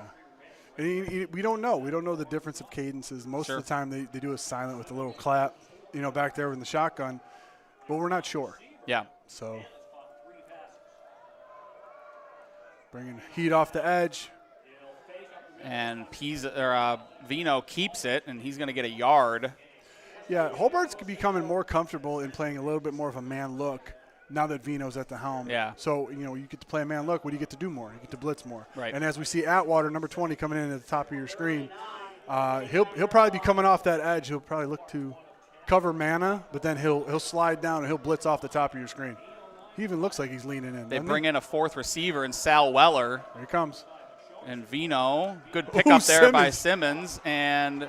And we don't know. We don't know the difference of cadences. Most of the time they do a silent with a little clap, back there in the shotgun. But we're not sure. Yeah. So bringing heat off the edge. And Vino keeps it, and he's going to get a yard. Yeah, Hobart's becoming more comfortable in playing a little bit more of a man look now that Vino's at the helm. Yeah. So, you get to play a man look. What do you get to do more? You get to blitz more. Right. And as we see Atwater, number 20, coming in at the top of your screen, he'll probably be coming off that edge. He'll probably look to cover Mana, but then he'll slide down and he'll blitz off the top of your screen. He even looks like he's leaning in. They bring in a 4th receiver in Sal Weller. Here he comes. And Vino, good pickup there by Simmons. And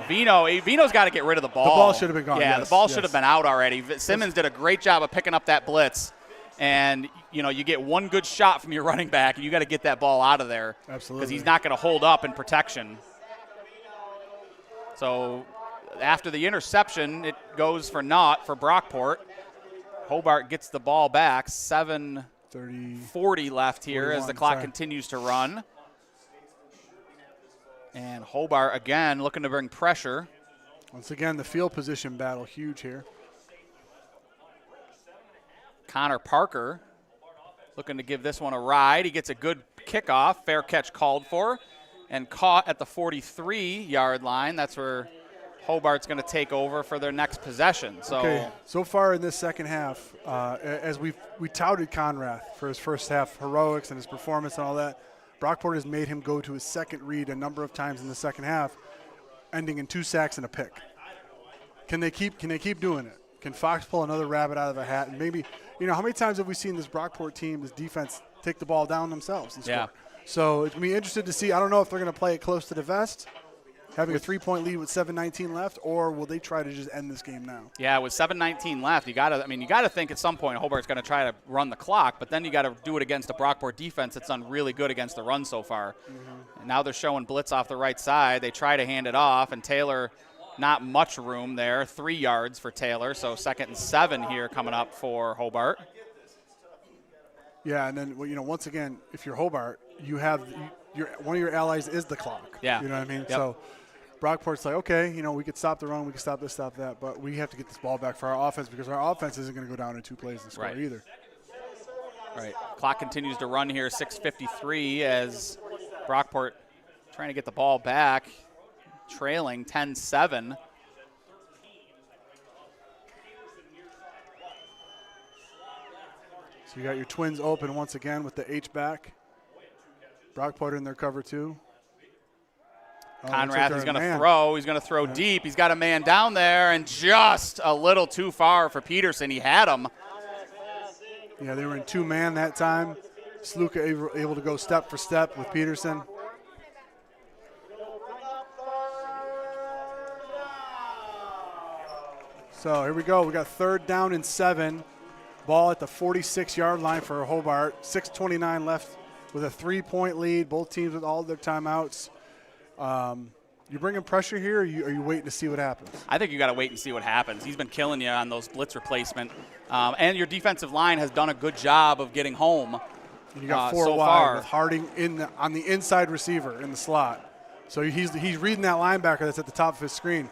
Vino's got to get rid of the ball. The ball should have been gone. Yeah, yes, the ball should have been out already. Simmons did a great job of picking up that blitz. And, you get one good shot from your running back, and you got to get that ball out of there. Absolutely. Because he's not going to hold up in protection. So after the interception, it goes for naught for Brockport. Hobart gets the ball back. 7:40 left here as the clock continues to run. And Hobart, again, looking to bring pressure. Once again, the field position battle, huge here. Connor Parker looking to give this one a ride. He gets a good kickoff, fair catch called for, and caught at the 43-yard line. That's where Hobart's going to take over for their next possession. So far in this second half, as we touted Conrath for his first half heroics and his performance and all that, Brockport has made him go to his second read a number of times in the second half, ending in 2 sacks and a pick. Can they keep doing it? Can Fox pull another rabbit out of a hat? And maybe, how many times have we seen this Brockport team, this defense, take the ball down themselves and score? Yeah. So it's going to be interested to see. I don't know if they're going to play it close to the vest having a 3-point lead with 7:19 left, or will they try to just end this game now? Yeah, with 7:19 left, you got to think at some point Hobart's going to try to run the clock, but then you got to do it against a Brockport defense that's done really good against the run so far. And now they're showing blitz off the right side. They try to hand it off, and Taylor, not much room there. 3 yards for Taylor, so 2nd and 7 here coming up for Hobart. Yeah, and then once again, if you're Hobart, you have one of your allies is the clock. Yeah. You know what I mean? Yep. So Brockport's like, okay, we could stop the run, we could stop this, stop that, but we have to get this ball back for our offense because our offense isn't going to go down in 2 plays and score either. Right. Clock continues to run here, 6:53 as Brockport trying to get the ball back, trailing 10-7. So you got your Twins open once again with the H back. Brockport in their cover 2. Conrath is going to throw. He's going to throw deep. He's got a man down there, and just a little too far for Peterson. He had him. Yeah, they were in 2-man that time. Sluka able to go step for step with Peterson. So here we go. We got 3rd down and 7. Ball at the 46-yard line for Hobart. 6:29 left with a 3-point lead. Both teams with all their timeouts. You bringing pressure here, or are you waiting to see what happens? I think you got to wait and see what happens. He's been killing you on those blitz replacement. And your defensive line has done a good job of getting home. And you got 4 so wide far. with Harding on the inside receiver in the slot. So he's reading that linebacker that's at the top of his screen.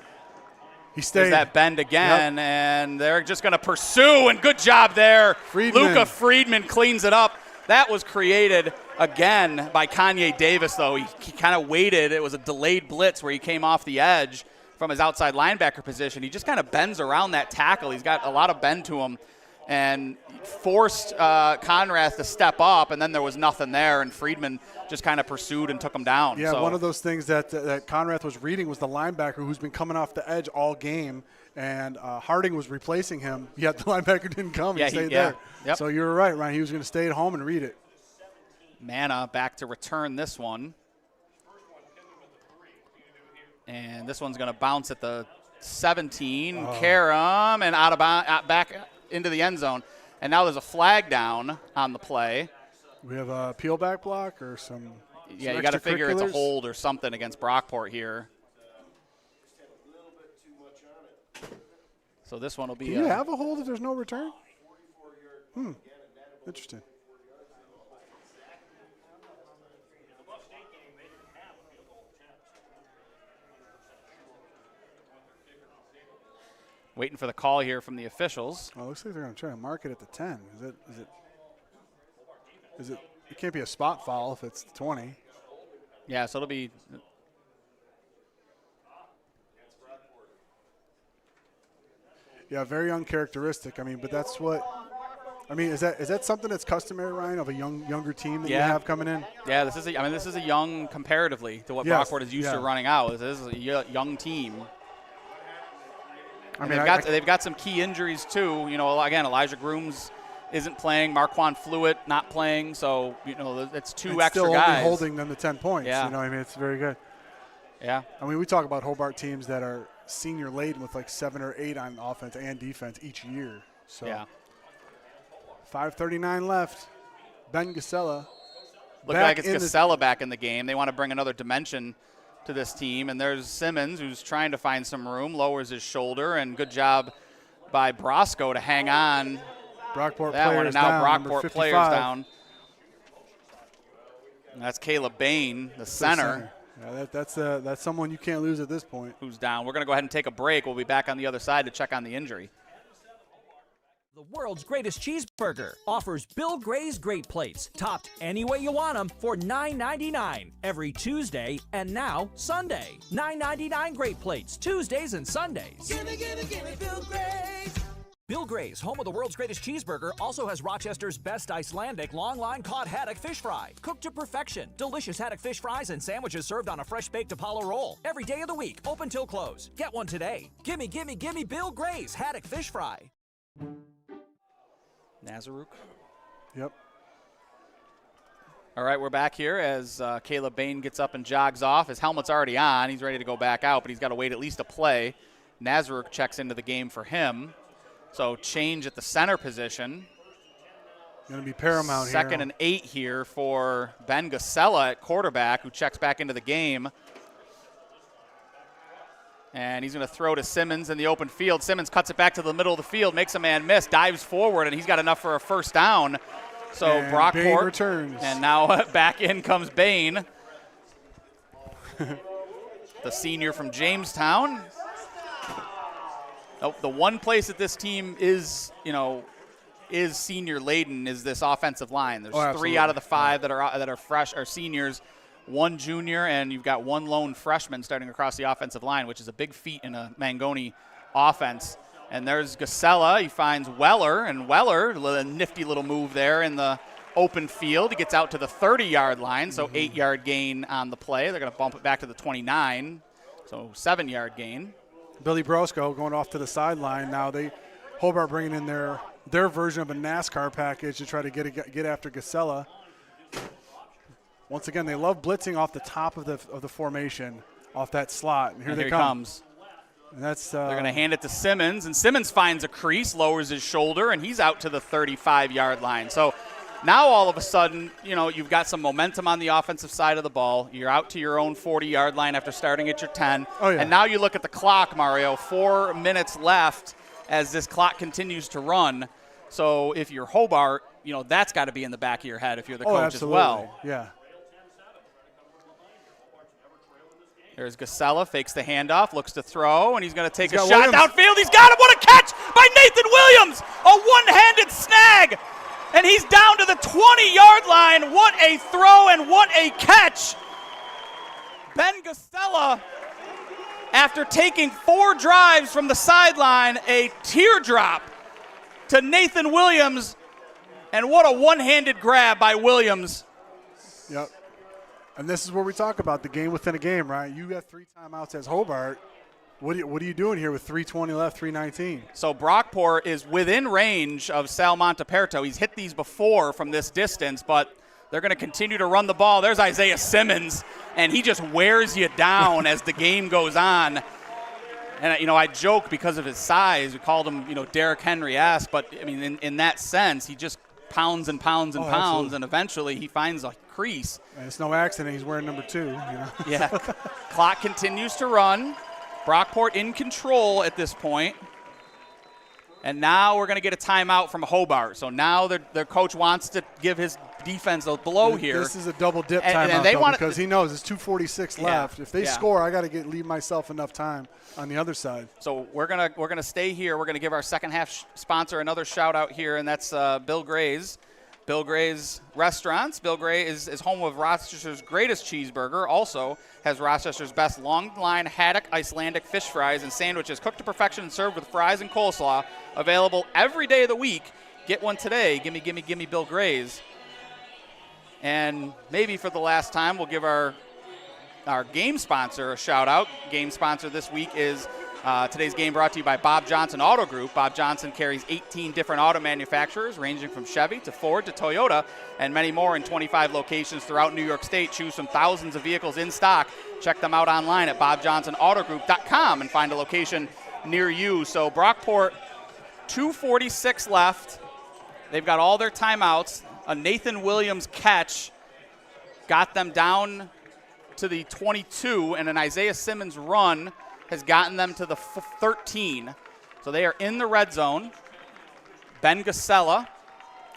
He stayed. There's that bend again, and they're just going to pursue, and good job there. Luca Friedman cleans it up. That was created again by Kanye Davis, though. He kind of waited. It was a delayed blitz where he came off the edge from his outside linebacker position. He just kind of bends around that tackle. He's got a lot of bend to him and forced Conrath to step up, and then there was nothing there, and Friedman just kind of pursued and took him down. Yeah, so one of those things that Conrath was reading was the linebacker who's been coming off the edge all game, and Harding was replacing him, yet the linebacker didn't come. He stayed there. Yep. So you were right, Ryan. He was going to stay at home and read it. Mana back to return this one. And this one's going to bounce at the 17. Karam, and out of back into the end zone. And now there's a flag down on the play. We have a peel back block or some. Yeah, you got to figure it's a hold or something against Brockport here. So this one will be. Do you have a hold if there's no return? Interesting. Waiting for the call here from the officials. Well, it looks like they're going to try to mark it at the 10. Is it? It can't be a spot foul if it's the 20. Yeah, so it'll be. Yeah, very uncharacteristic. I mean, but that's what. I mean, is that something that's customary, Ryan, of a younger team that you have coming in? Yeah, this is a young comparatively to what Brockport is used to running out. This is a young team. I mean, they've got some key injuries too. Again, Elijah Grooms isn't playing. Marquand Fluitt not playing. So it's two extra still guys only holding them to 10 points. Yeah. I mean, it's very good. Yeah. I mean, we talk about Hobart teams that are senior laden with like 7 or 8 on offense and defense each year. So yeah. 5:39 left. Ben Gasella. Looks like it's Gasella back in the game. They want to bring another dimension to this team, and there's Simmons who's trying to find some room, lowers his shoulder, and good job by Brosco to hang on. Brockport that one, and now down, Brockport players down. And that's Caleb Bain, the center. Yeah, that's someone you can't lose at this point. Who's down. We're going to go ahead and take a break. We'll be back on the other side to check on the injury. The world's greatest cheeseburger offers Bill Gray's Great Plates, topped any way you want them for $9.99 every Tuesday and now Sunday. $9.99 Great Plates, Tuesdays and Sundays. Gimme, Bill Gray's. Bill Gray's, home of the world's greatest cheeseburger, also has Rochester's best Icelandic long-line cod haddock fish fry. Cooked to perfection. Delicious haddock fish fries and sandwiches served on a fresh-baked Apollo roll. Every day of the week, open till close. Get one today. Gimme Bill Gray's haddock fish fry. Nazaruk. Yep. All right, we're back here as Caleb Bain gets up and jogs off. His helmet's already on. He's ready to go back out, but he's got to wait at least a play. Nazaruk checks into the game for him. So change at the center position. Going to be paramount here. 2nd and 8 here for Ben Gasella at quarterback, who checks back into the game. And he's going to throw to Simmons in the open field. Simmons cuts it back to the middle of the field, makes a man miss, dives forward, and he's got enough for a first down. So and Brockport Bain returns. And now back in comes Bain, the senior from Jamestown. Oh, the one place that this team is, is senior laden is this offensive line. There's 3 out of the 5 that are fresh or seniors, 1 junior, and you've got 1 lone freshman starting across the offensive line, which is a big feat in a Mangoni offense. And there's Gasella. He finds Weller, and Weller, a nifty little move there in the open field. He gets out to the 30-yard line, so 8-yard gain on the play. They're going to bump it back to the 29, so 7-yard gain. Billy Brosco going off to the sideline. Now Hobart bringing in their version of a NASCAR package to try to get after Gasella. Once again, they love blitzing off the top of the formation, off that slot. And here they comes. And that's they're going to hand it to Simmons, and Simmons finds a crease, lowers his shoulder, and he's out to the 35-yard line. So now all of a sudden, you've got some momentum on the offensive side of the ball. You're out to your own 40-yard line after starting at your 10. Oh, yeah. And now you look at the clock, Mario, 4 minutes left as this clock continues to run. So if you're Hobart, that's got to be in the back of your head if you're the coach absolutely. As well. Yeah. There's Gasella, fakes the handoff, looks to throw, and he's going to take a shot Williams. downfield. He's got it. What a catch by Nathan Williams. A one-handed snag, and he's down to the 20-yard line. What a throw and what a catch. Ben Gasella, after taking 4 drives from the sideline, a teardrop to Nathan Williams, and what a one-handed grab by Williams. Yep. And this is where we talk about the game within a game, right? You got 3 timeouts as Hobart. What are you doing here with 3:20 left, 3:19? So Brockport is within range of Sal Monteperto. He's hit these before from this distance, but they're going to continue to run the ball. There's Isaiah Simmons, and he just wears you down as the game goes on. And, I joke because of his size. We called him, Derrick Henry-esque, but, in that sense, he just pounds and pounds and pounds, absolutely. And eventually he finds a crease. And it's no accident he's wearing number 2. Yeah. Clock continues to run. Brockport in control at this point. And now we're going to get a timeout from Hobart. So now their coach wants to give his defense a blow here. This is a double dip timeout because he knows it's 2:46 left. If they score, I got to leave myself enough time on the other side. So we're gonna stay here. We're gonna give our second half sponsor another shout out here, and that's Bill Gray's. Bill Gray's Restaurants. Bill Gray is home of Rochester's greatest cheeseburger. Also has Rochester's best long line haddock Icelandic fish fries and sandwiches, cooked to perfection and served with fries and coleslaw. Available every day of the week. Get one today. Gimme Bill Gray's. And maybe for the last time, we'll give our game sponsor a shout out. Game sponsor this week is today's game brought to you by Bob Johnson Auto Group. Bob Johnson carries 18 different auto manufacturers, ranging from Chevy to Ford to Toyota, and many more in 25 locations throughout New York State. Choose from thousands of vehicles in stock. Check them out online at bobjohnsonautogroup.com and find a location near you. So Brockport, 2:46 left. They've got all their timeouts. A Nathan Williams catch got them down to the 22, and an Isaiah Simmons run has gotten them to the 13. So they are in the red zone. Ben Gasella.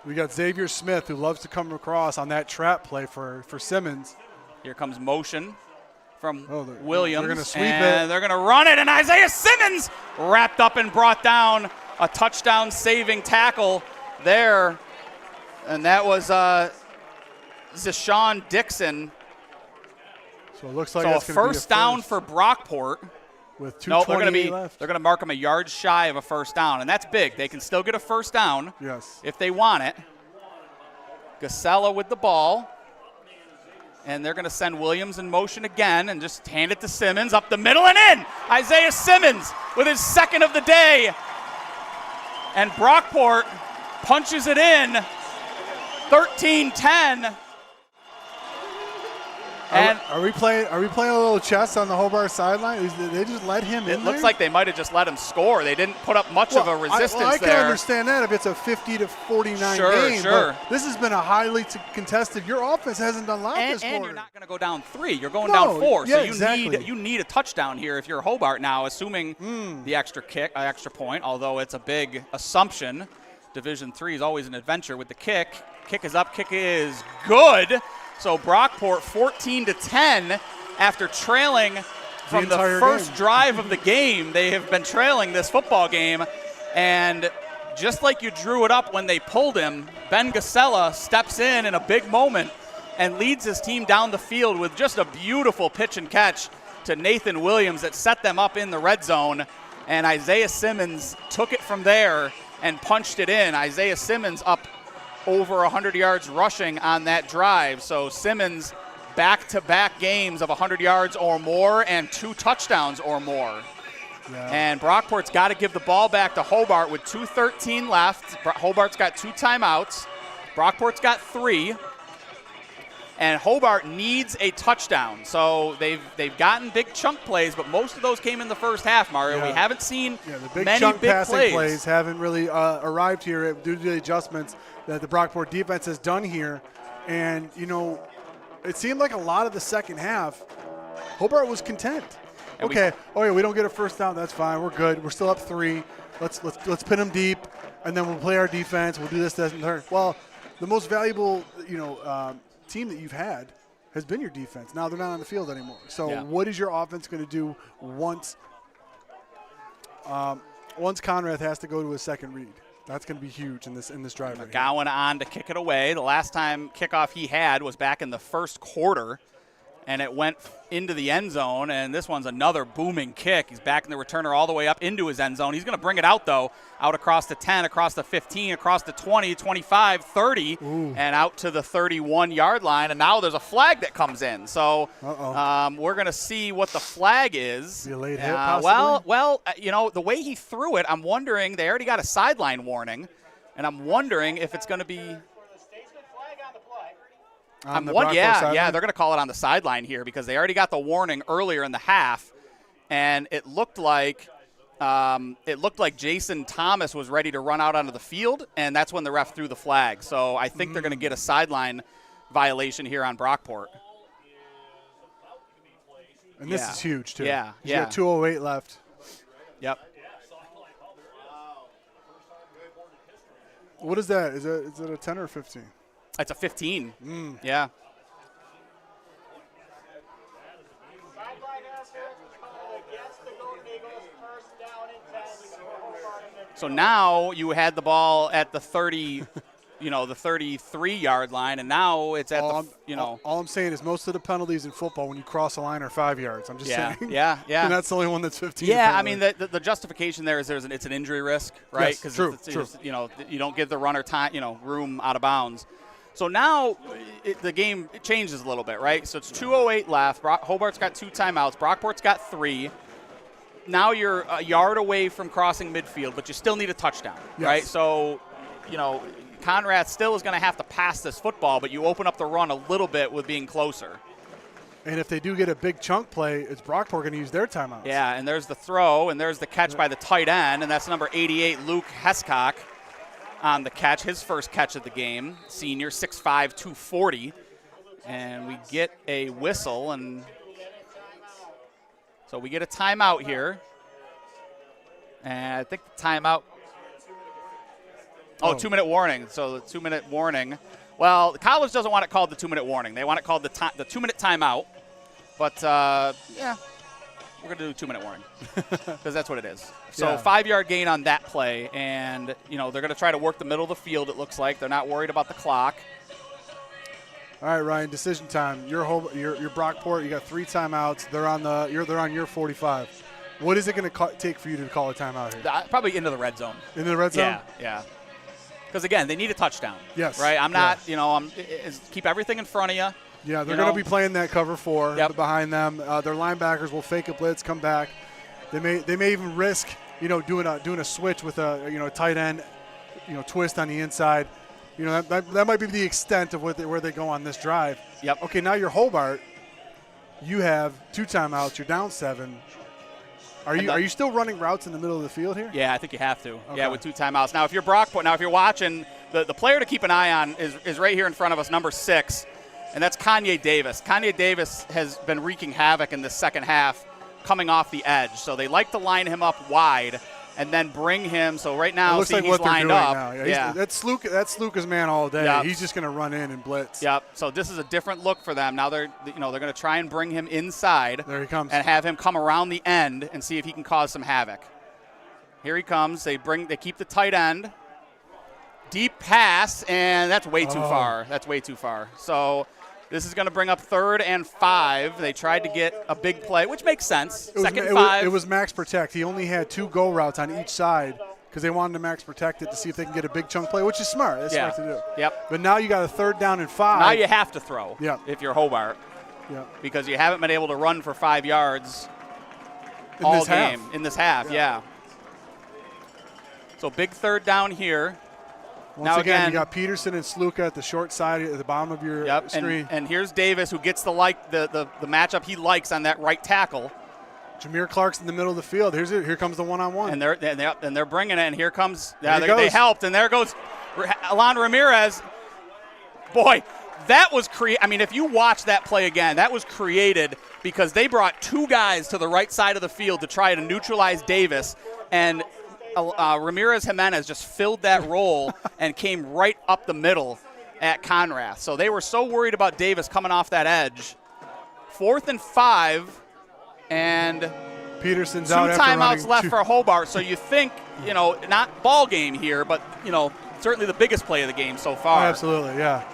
We got Xavier Smith, who loves to come across on that trap play for Simmons. Here comes motion from Williams. They're going to sweep and it. They're going to run it, and Isaiah Simmons wrapped up and brought down a touchdown-saving tackle there. And that was Zeshaun Dixon. So it looks like a first down for Brockport. With 2:20 left. They're going to mark them a yard shy of a first down, and that's big. They can still get a first down if they want it. Gasella with the ball. And they're going to send Williams in motion again and just hand it to Simmons up the middle and in. Isaiah Simmons with his second of the day. And Brockport punches it in. 13-10. Are we playing a little chess on the Hobart sideline? They just let him in. It looks there? like they might have just let him score. They didn't put up much of a resistance I there. can understand that if it's a 50-49 game. Sure. But this has been a highly contested. Your offense hasn't done a lot this quarter. And you're not going to go down 3. You're going down 4. Yeah, so exactly. you need a touchdown here if you're Hobart now, assuming the extra point. Although it's a big assumption. Division III is always an adventure with the kick. Kick is up. Kick is good. So Brockport 14-10 after trailing from the first drive of the game. They have been trailing this football game, and just like you drew it up when they pulled him, Ben Gasella steps in a big moment and leads his team down the field with just a beautiful pitch and catch to Nathan Williams that set them up in the red zone, and Isaiah Simmons took it from there and punched it in. Isaiah Simmons up over 100 yards rushing on that drive. So Simmons back-to-back games of 100 yards or more and 2 touchdowns or more. Yeah. And Brockport's got to give the ball back to Hobart with 2:13 left. Hobart's got 2 timeouts. Brockport's got 3. And Hobart needs a touchdown. So they've gotten big chunk plays, but most of those came in the first half, Mario. Yeah. We haven't seen the big many chunk big passing plays haven't really arrived here due to the adjustments that the Brockport defense has done here. And, it seemed like a lot of the second half, Hobart was content. We don't get a first down. That's fine. We're good. We're still up 3. Let's pin them deep, and then we'll play our defense. We'll do this, and third. Well, the most valuable, team that you've had has been your defense. Now they're not on the field anymore. So what is your offense going to do once Conrad has to go to his second read? That's going to be huge in this drive. McGowan on to kick it away. The last time kickoff he had was back in the first quarter, and it went into the end zone, and this one's another booming kick. He's backing the returner all the way up into his end zone. He's going to bring it out, though, out across the 10, across the 15, across the 20, 25, 30, and out to the 31-yard line, and now there's a flag that comes in. So we're going to see what the flag is. Be a late hit, possibly? Well, the way he threw it, I'm wondering, they already got a sideline warning, and I'm wondering if it's going to be – they're going to call it on the sideline here because they already got the warning earlier in the half, and it looked like Jason Thomas was ready to run out onto the field, and that's when the ref threw the flag. So I think they're going to get a sideline violation here on Brockport. And this is huge too. Yeah, You got 2:08 left. Yep. What is that? Is it a 10 or a 15? It's a 15. Yeah. So now you had the ball at the 30, the 33-yard line, and now it's at All I'm saying is most of the penalties in football when you cross a line are 5 yards. I'm just saying. Yeah. And that's the only one that's 15. Yeah, I mean the justification there is it's an injury risk, right? Yes, true. You don't give the runner time, room out of bounds. So now the game changes a little bit, right? So it's 2:08 left. Hobart's got 2 timeouts. Brockport's got 3. Now you're a yard away from crossing midfield, but you still need a touchdown, right? So, Conrad still is going to have to pass this football, but you open up the run a little bit with being closer. And if they do get a big chunk play, it's Brockport going to use their timeouts. Yeah, and there's the throw, and there's the catch by the tight end, and that's number 88, Luke Hescock, on the catch, his first catch of the game, senior, 6'5", 240. And we get a whistle, and so we get a timeout here. And I think the timeout – 2-minute warning. So the 2-minute warning. Well, the college doesn't want it called the 2-minute warning. They want it called the 2-minute timeout. But, we're going to do a 2-minute warning because that's what it is. So 5-yard gain on that play, and, they're going to try to work the middle of the field, it looks like. They're not worried about the clock. All right, Ryan, decision time. You're Brockport. You got 3 timeouts. They're on your 45. What is it going to take for you to call a timeout here? Probably into the red zone. Into the red zone? Yeah. Because, again, they need a touchdown. Yes. Right? I'm not, keep everything in front of you. Yeah, they're going to be playing that cover 4 behind them. Their linebackers will fake a blitz, come back. They may even risk, doing a switch with a tight end, twist on the inside. That might be the extent of where they go on this drive. Yep. Okay, now you're Hobart. You have 2 timeouts. You're down 7. Are you still running routes in the middle of the field here? Yeah, I think you have to. Okay. Yeah, with 2 timeouts. Now, if you're Brockport, if you're watching, the player to keep an eye on is right here in front of us, number 6, and that's Kanye Davis. Kanye Davis has been wreaking havoc in the second half, coming off the edge. So they like to line him up wide and then bring him. So right now, looks like he's what lined they're doing up. now. Yeah. That's Luka's man all day. Yep. He's just going to run in and blitz. Yep. So this is a different look for them. Now they're going to try and bring him inside. There he comes. And have him come around the end and see if he can cause some havoc. Here he comes. They keep the tight end. Deep pass, and that's way too far. That's way too far. So this is going to bring up 3rd and 5. They tried to get a big play, which makes sense. Second 5. It was max protect. He only had 2 go routes on each side because they wanted to max protect it to see if they can get a big chunk play, which is smart. That's smart to do. Yep. But now you got a 3rd down and 5. Now you have to throw. Yep. If you're Hobart. Yep. Because you haven't been able to run for 5 yards in this half. Yeah. So big 3rd down here. Once again, you got Peterson and Sluka at the short side at the bottom of your screen. And here's Davis, who gets the matchup he likes on that right tackle. Jameer Clark's in the middle of the field. Here comes the one-on-one. And they're bringing it. And here comes they helped. And there goes Alan Ramirez. Boy, that was if you watch that play again, that was created because they brought 2 guys to the right side of the field to try to neutralize Davis. And Ramirez Jimenez just filled that role and came right up the middle at Conrath. So they were so worried about Davis coming off that edge. 4th and 5, and Peterson's 2 out after timeouts left 2. for Hobart. So you think, not ball game here, but, certainly the biggest play of the game so far. Oh, absolutely, yeah.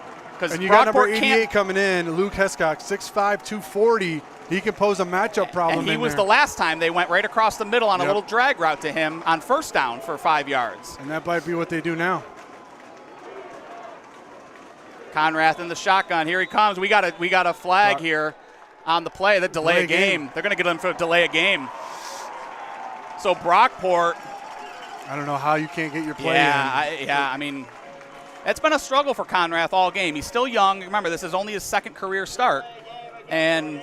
And you got number 88 coming in, Luke Hescock, 6'5", 240. He can pose a matchup problem. And he was the last time they went right across the middle on a little drag route to him on 1st down for 5 yards. And that might be what they do now. Conrath in the shotgun. Here he comes. We got a flag here on the play. The delay a game. They're going to get him for a delay a game. So Brockport. I don't know how you can't get your play in. It's been a struggle for Conrath all game. He's still young. Remember, this is only his 2nd career start. And,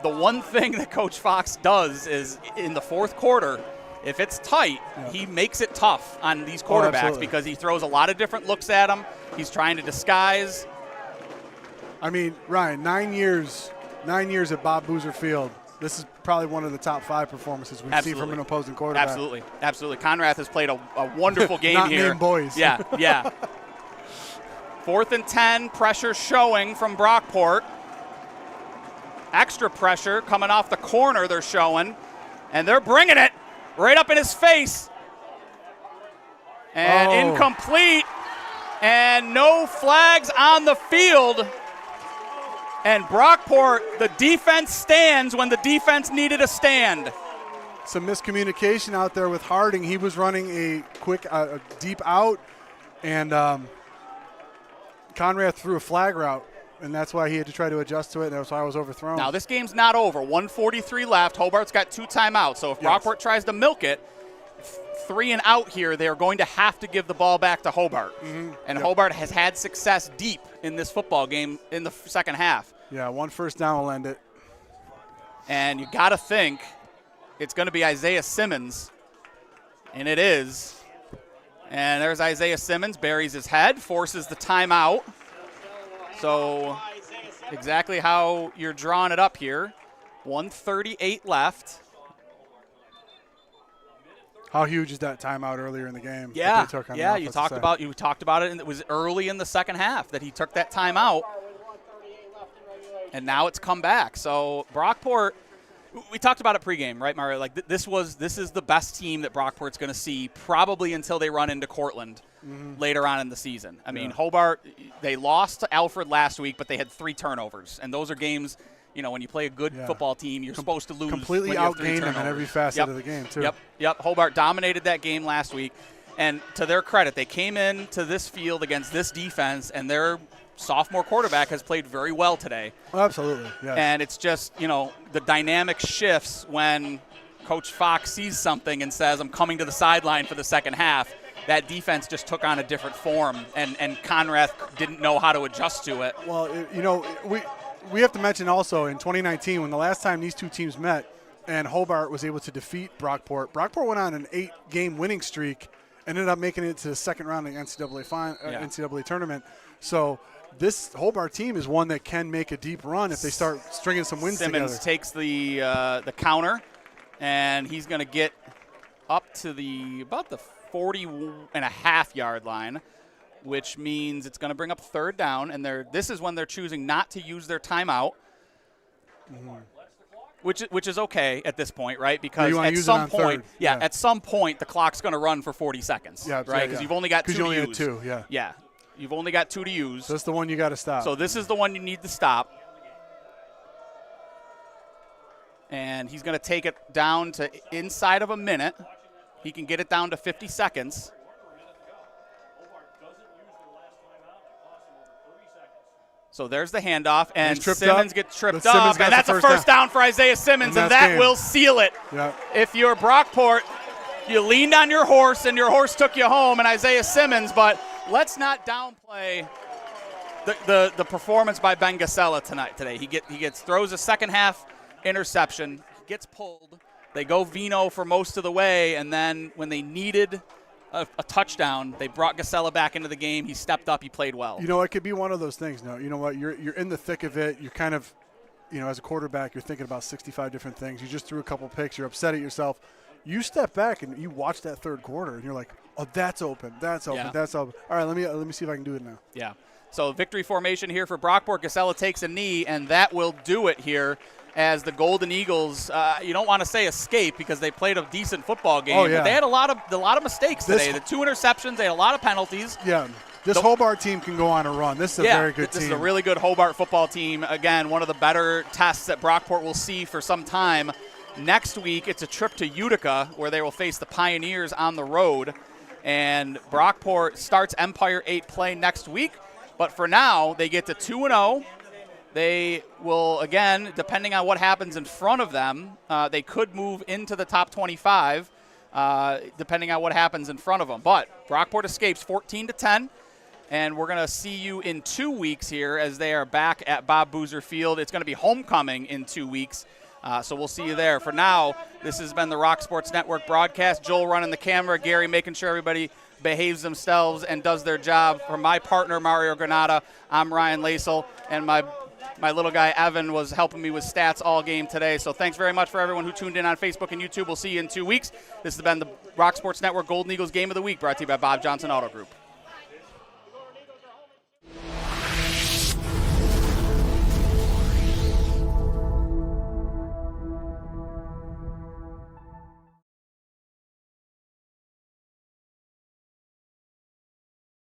the one thing that Coach Fox does is in the 4th quarter, if it's tight, he makes it tough on these quarterbacks because he throws a lot of different looks at them. He's trying to disguise. Ryan, 9 years at Bob Boozer Field. This is probably one of the top 5 performances we've seen from an opposing quarterback. Absolutely. Conrath has played a wonderful game Not here. named boys. Yeah. 4th and 10, pressure showing from Brockport. Extra pressure coming off the corner they're showing. And they're bringing it right up in his face. And incomplete. And no flags on the field. And Brockport, the defense stands when the defense needed a stand. Some miscommunication out there with Harding. He was running a quick, deep out, and Conrath threw a flag route, and that's why he had to try to adjust to it, and that's why I was overthrown. Now, this game's not over. 1:43 left. Hobart's got 2 timeouts, so if Brockport tries to milk it, 3 and out here, they are going to have to give the ball back to Hobart. And Hobart has had success deep in this football game in the second half. Yeah, 1 first down will end it. And you got to think it's going to be Isaiah Simmons, and it is. And there's Isaiah Simmons, buries his head, forces the timeout. So exactly how you're drawing it up here. 1:38 left. How huge is that timeout earlier in the game? Yeah, that they took on you talked about it, and it was early in the second half that he took that timeout, and now it's come back. So Brockport, we talked about it pregame, right, Mario? Like this is the best team that Brockport's going to see probably until they run into Cortland later on in the season. I mean, Hobart, they lost to Alfred last week, but they had 3 turnovers, and those are games. When you play a good football team, you're supposed to lose. Completely outgained them in every facet of the game, too. Yep. Hobart dominated that game last week. And to their credit, they came into this field against this defense, and their sophomore quarterback has played very well today. Oh, absolutely, yes. And it's just, the dynamic shifts when Coach Fox sees something and says, I'm coming to the sideline for the second half. That defense just took on a different form, and Conrath didn't know how to adjust to it. Well, we have to mention also in 2019 when the last time these two teams met and Hobart was able to defeat Brockport. Brockport went on an 8-game winning streak, ended up making it to the second round of the NCAA tournament. So this Hobart team is one that can make a deep run if they start stringing some wins together. Simmons takes the counter, and he's going to get up to about the 40.5-yard line, which means it's going to bring up third down. And this is when they're choosing not to use their timeout, which is okay at this point, right? Because at some point, at some point the clock's going to run for 40 seconds, right? Because you've only got 2 to use. You only had 2, Yeah. You've only got 2 to use. So that's the one you got to stop. So this is the one you need to stop. And he's going to take it down to inside of a minute. He can get it down to 50 seconds. So there's the handoff, and Simmons gets tripped up, and that's a first down for Isaiah Simmons, and that will seal it. Yeah. If you're Brockport, you leaned on your horse, and your horse took you home, and Isaiah Simmons, but let's not downplay the performance by Ben Gasella today. He throws a second half interception, gets pulled. They go vino for most of the way, and then when they needed a touchdown, they brought Gasella back into the game. He stepped up. He played well. You know, it could be one of those things. No, you know what? You're in the thick of it. You're kind of, as a quarterback, you're thinking about 65 different things. You just threw a couple picks. You're upset at yourself. You step back and you watch that third quarter, and you're like, oh, that's open. That's open. That's open. All right, let me see if I can do it now. Yeah. So victory formation here for Brockport. Gasella takes a knee, and that will do it here as the Golden Eagles, you don't want to say escape because they played a decent football game, but they had a lot of mistakes today. The 2 interceptions, they had a lot of penalties. Yeah, this Hobart team can go on a run. This is a very good team. This is a really good Hobart football team. Again, one of the better tests that Brockport will see for some time. Next week, it's a trip to Utica where they will face the Pioneers on the road. And Brockport starts Empire 8 play next week. But for now, they get to 2-0. They will, again, depending on what happens in front of them, they could move into the top 25, depending on what happens in front of them. But Brockport escapes 14-10, and we're going to see you in 2 weeks here as they are back at Bob Boozer Field. It's going to be homecoming in 2 weeks, so we'll see you there. For now, this has been the Rock Sports Network broadcast. Joel running the camera, Gary making sure everybody behaves themselves and does their job. For my partner, Mario Granata, I'm Ryan Lasel, and my little guy, Evan, was helping me with stats all game today. So thanks very much for everyone who tuned in on Facebook and YouTube. We'll see you in 2 weeks. This has been the Rock Sports Network Golden Eagles Game of the Week, brought to you by Bob Johnson Auto Group.